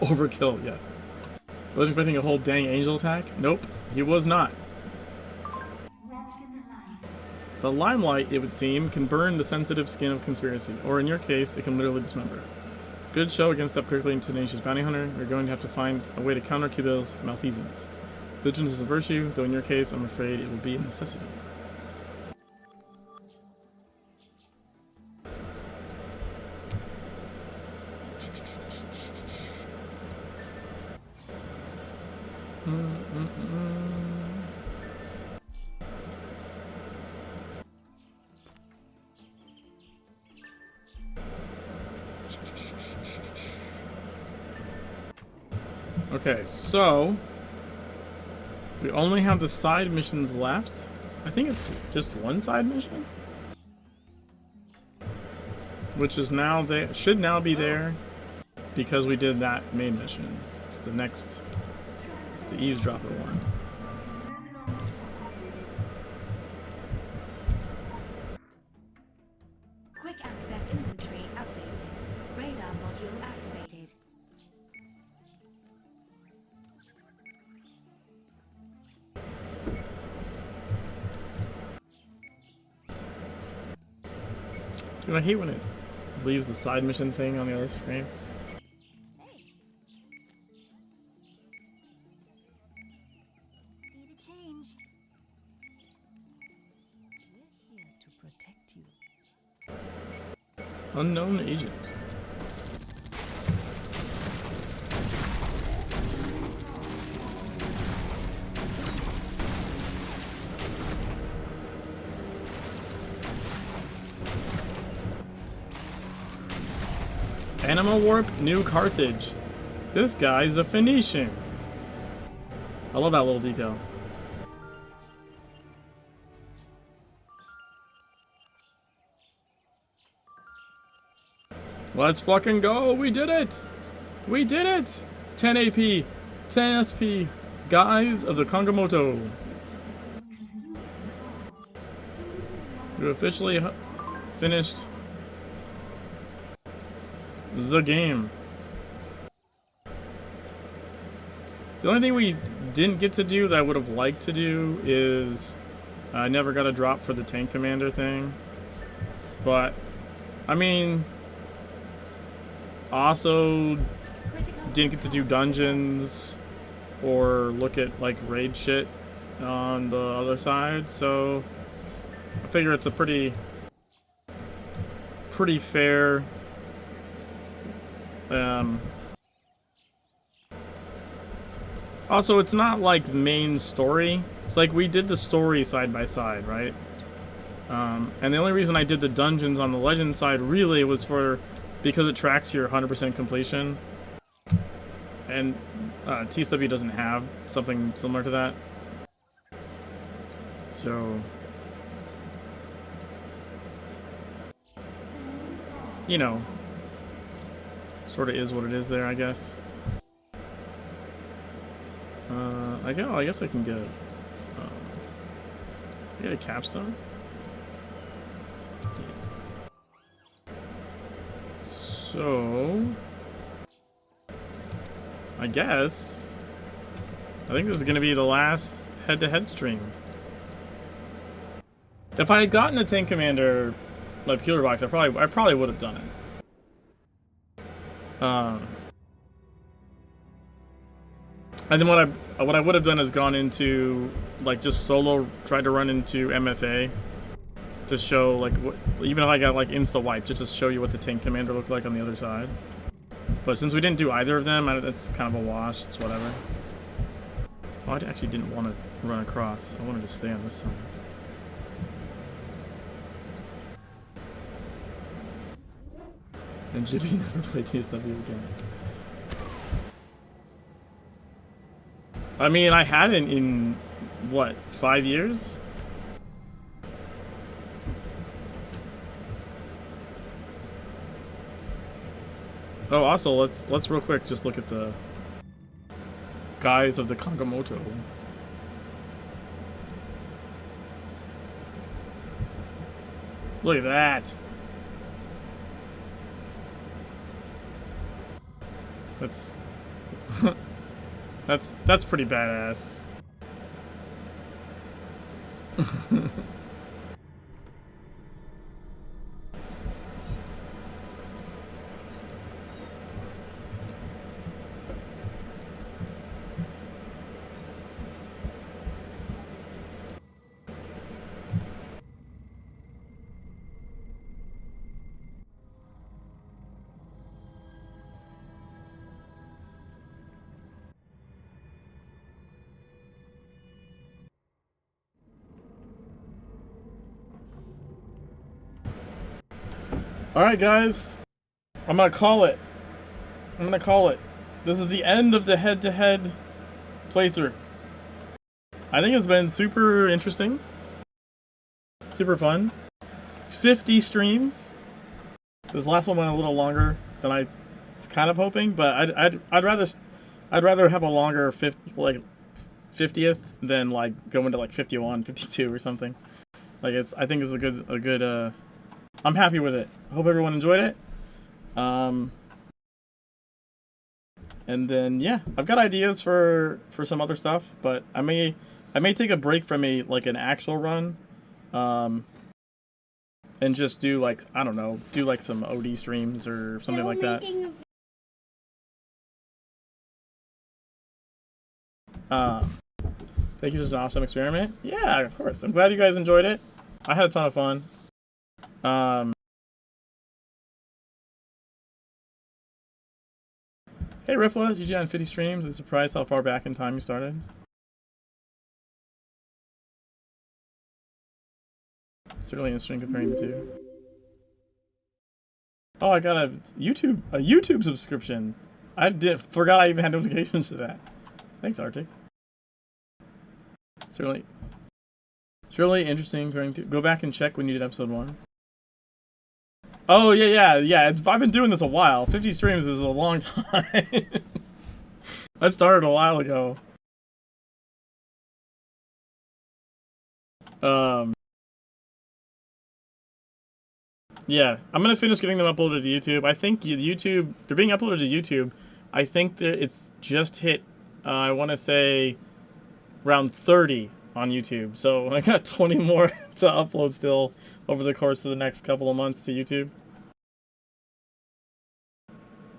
Overkill, yeah. Was expecting a whole dang angel attack? Nope, he was not. The limelight, it would seem, can burn the sensitive skin of conspiracy, or in your case, it can literally dismember it. Good show against that particularly tenacious bounty hunter. You're going to have to find a way to counter Cubo's malfeasance. Vigilance is a virtue, though in your case, I'm afraid it will be a necessity. Okay, so we only have the side missions left. I think it's just one side mission. which is now there, should now be there because we did that main mission. It's the next, the eavesdropper one.
Quick access inventory updated. Radar module activated.
Dude, I hate when it leaves the side mission thing on the other screen.
Need a change. We're here to protect you.
Unknown agent. Animal Warp, New Carthage. This guy's a Phoenician. I love that little detail. Let's fucking go! We did it! We did it! 10 AP, 10 SP, guys of the Kongamoto. We officially finished the game. The only thing we didn't get to do that I would have liked to do is I never got a drop for the tank commander thing. But, I mean, also didn't get to do dungeons or look at like raid shit on the other side, so I figure it's a pretty fair also, it's not like main story. It's like we did the story side by side, right? And the only reason I did the dungeons on the legend side really was because it tracks your 100% completion. And TSW doesn't have something similar to that. So, you know, sort of is what it is there, I guess. I guess I can get a capstone. So, I guess I think this is gonna be the last head-to-head stream. If I had gotten the Tank Commander like Peeler box, I probably would have done it. And then what I would have done is gone into like just solo, tried to run into MFA to show like what, even if I got like insta wipe, just to show you what the Tank Commander looked like on the other side. But since we didn't do either of them, it's kind of a wash. It's whatever. Oh, I actually didn't want to run across. I wanted to stay on this side. And Jibby never played TSW again. I mean, I hadn't in, what, 5 years? Oh, also, let's real quick just look at the guys of the Kongamoto. Look at that. That's pretty badass. Alright guys, I'm gonna call it. This is the end of the head-to-head playthrough. I think it's been super interesting. Super fun. 50 streams. This last one went a little longer than I was kind of hoping, but I'd rather have a longer 50th than like go into like 51, 52 or something. Like I think it's a good I'm happy with it. I hope everyone enjoyed it. And then yeah, I've got ideas for some other stuff, but I may take a break from an actual run, and just do like, I don't know, do like some OD streams or something like that. Thank you for this awesome experiment. Yeah, of course. I'm glad you guys enjoyed it. I had a ton of fun. Hey Rifla, GG on 50 streams. I'm surprised how far back in time you started. Certainly interesting comparing the two. Oh, I got a YouTube subscription. Forgot I even had notifications to that. Thanks, Arctic. It's really interesting going to go back and check when you did episode 1. Oh yeah. I've been doing this a while. 50 streams is a long time. That started a while ago. Yeah, I'm gonna finish getting them uploaded to YouTube. I think YouTube, they're being uploaded to YouTube. I think that it's just hit, I want to say, around 30 on YouTube. So I got 20 more to upload still over the course of the next couple of months to YouTube.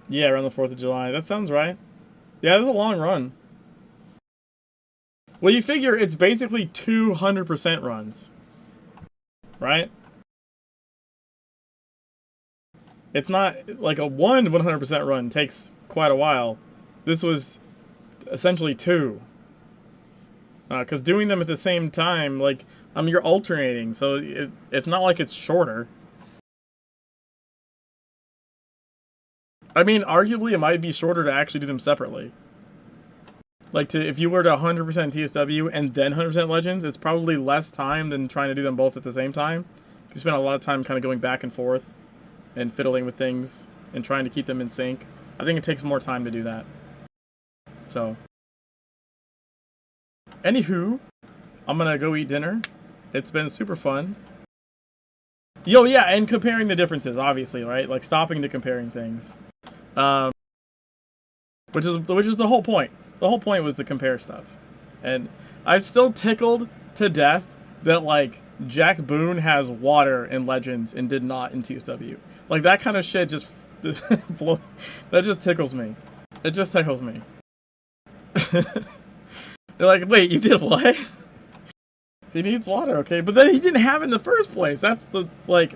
Yeah, around the 4th of July. That sounds right. Yeah, this is a long run. Well, you figure it's basically 200% runs, right? It's not like a 100% run takes quite a while. This was essentially 2. Because doing them at the same time, like, you're alternating, so it's not like it's shorter. I mean, arguably it might be shorter to actually do them separately. Like, if you were to 100% TSW and then 100% Legends, it's probably less time than trying to do them both at the same time. You spend a lot of time kind of going back and forth and fiddling with things and trying to keep them in sync. I think it takes more time to do that. So, anywho, I'm gonna go eat dinner. It's been super fun. Yo, yeah, and comparing the differences, obviously, right? Like, stopping to comparing things. Which is the whole point. The whole point was to compare stuff. And I'm still tickled to death that, like, Jack Boone has water in Legends and did not in TSW. Like, that kind of shit just that just tickles me. It just tickles me. They're like, wait, you did what? He needs water, okay? But then he didn't have it in the first place. That's the, like...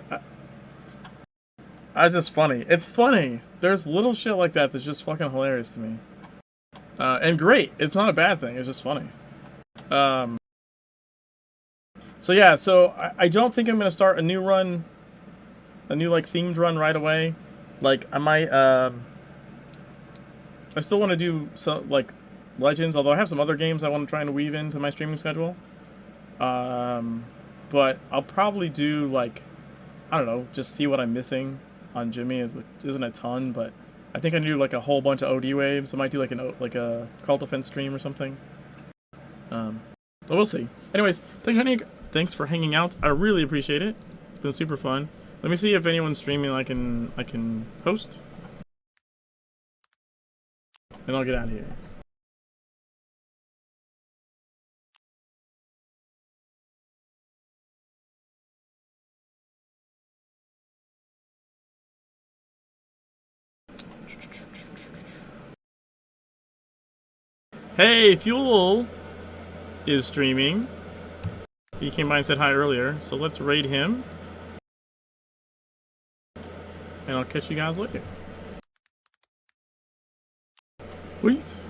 That's just funny. It's funny. There's little shit like that that's just fucking hilarious to me. And great. It's not a bad thing. It's just funny. So yeah, I don't think I'm going to start a new run, like, themed run right away. Like, I might, I still want to do some, like, Legends, although I have some other games I want to try and weave into my streaming schedule. But I'll probably do, like, I don't know, just see what I'm missing on Jimmy. It isn't a ton, but I think I do, like, a whole bunch of OD waves. I might do, like, a Cult Defense stream or something. But we'll see. Anyways, thanks for hanging out. I really appreciate it. It's been super fun. Let me see if anyone's streaming I can host. And I'll get out of here. Hey, Fuel is streaming. He came by and said hi earlier, so let's raid him. And I'll catch you guys later. Peace.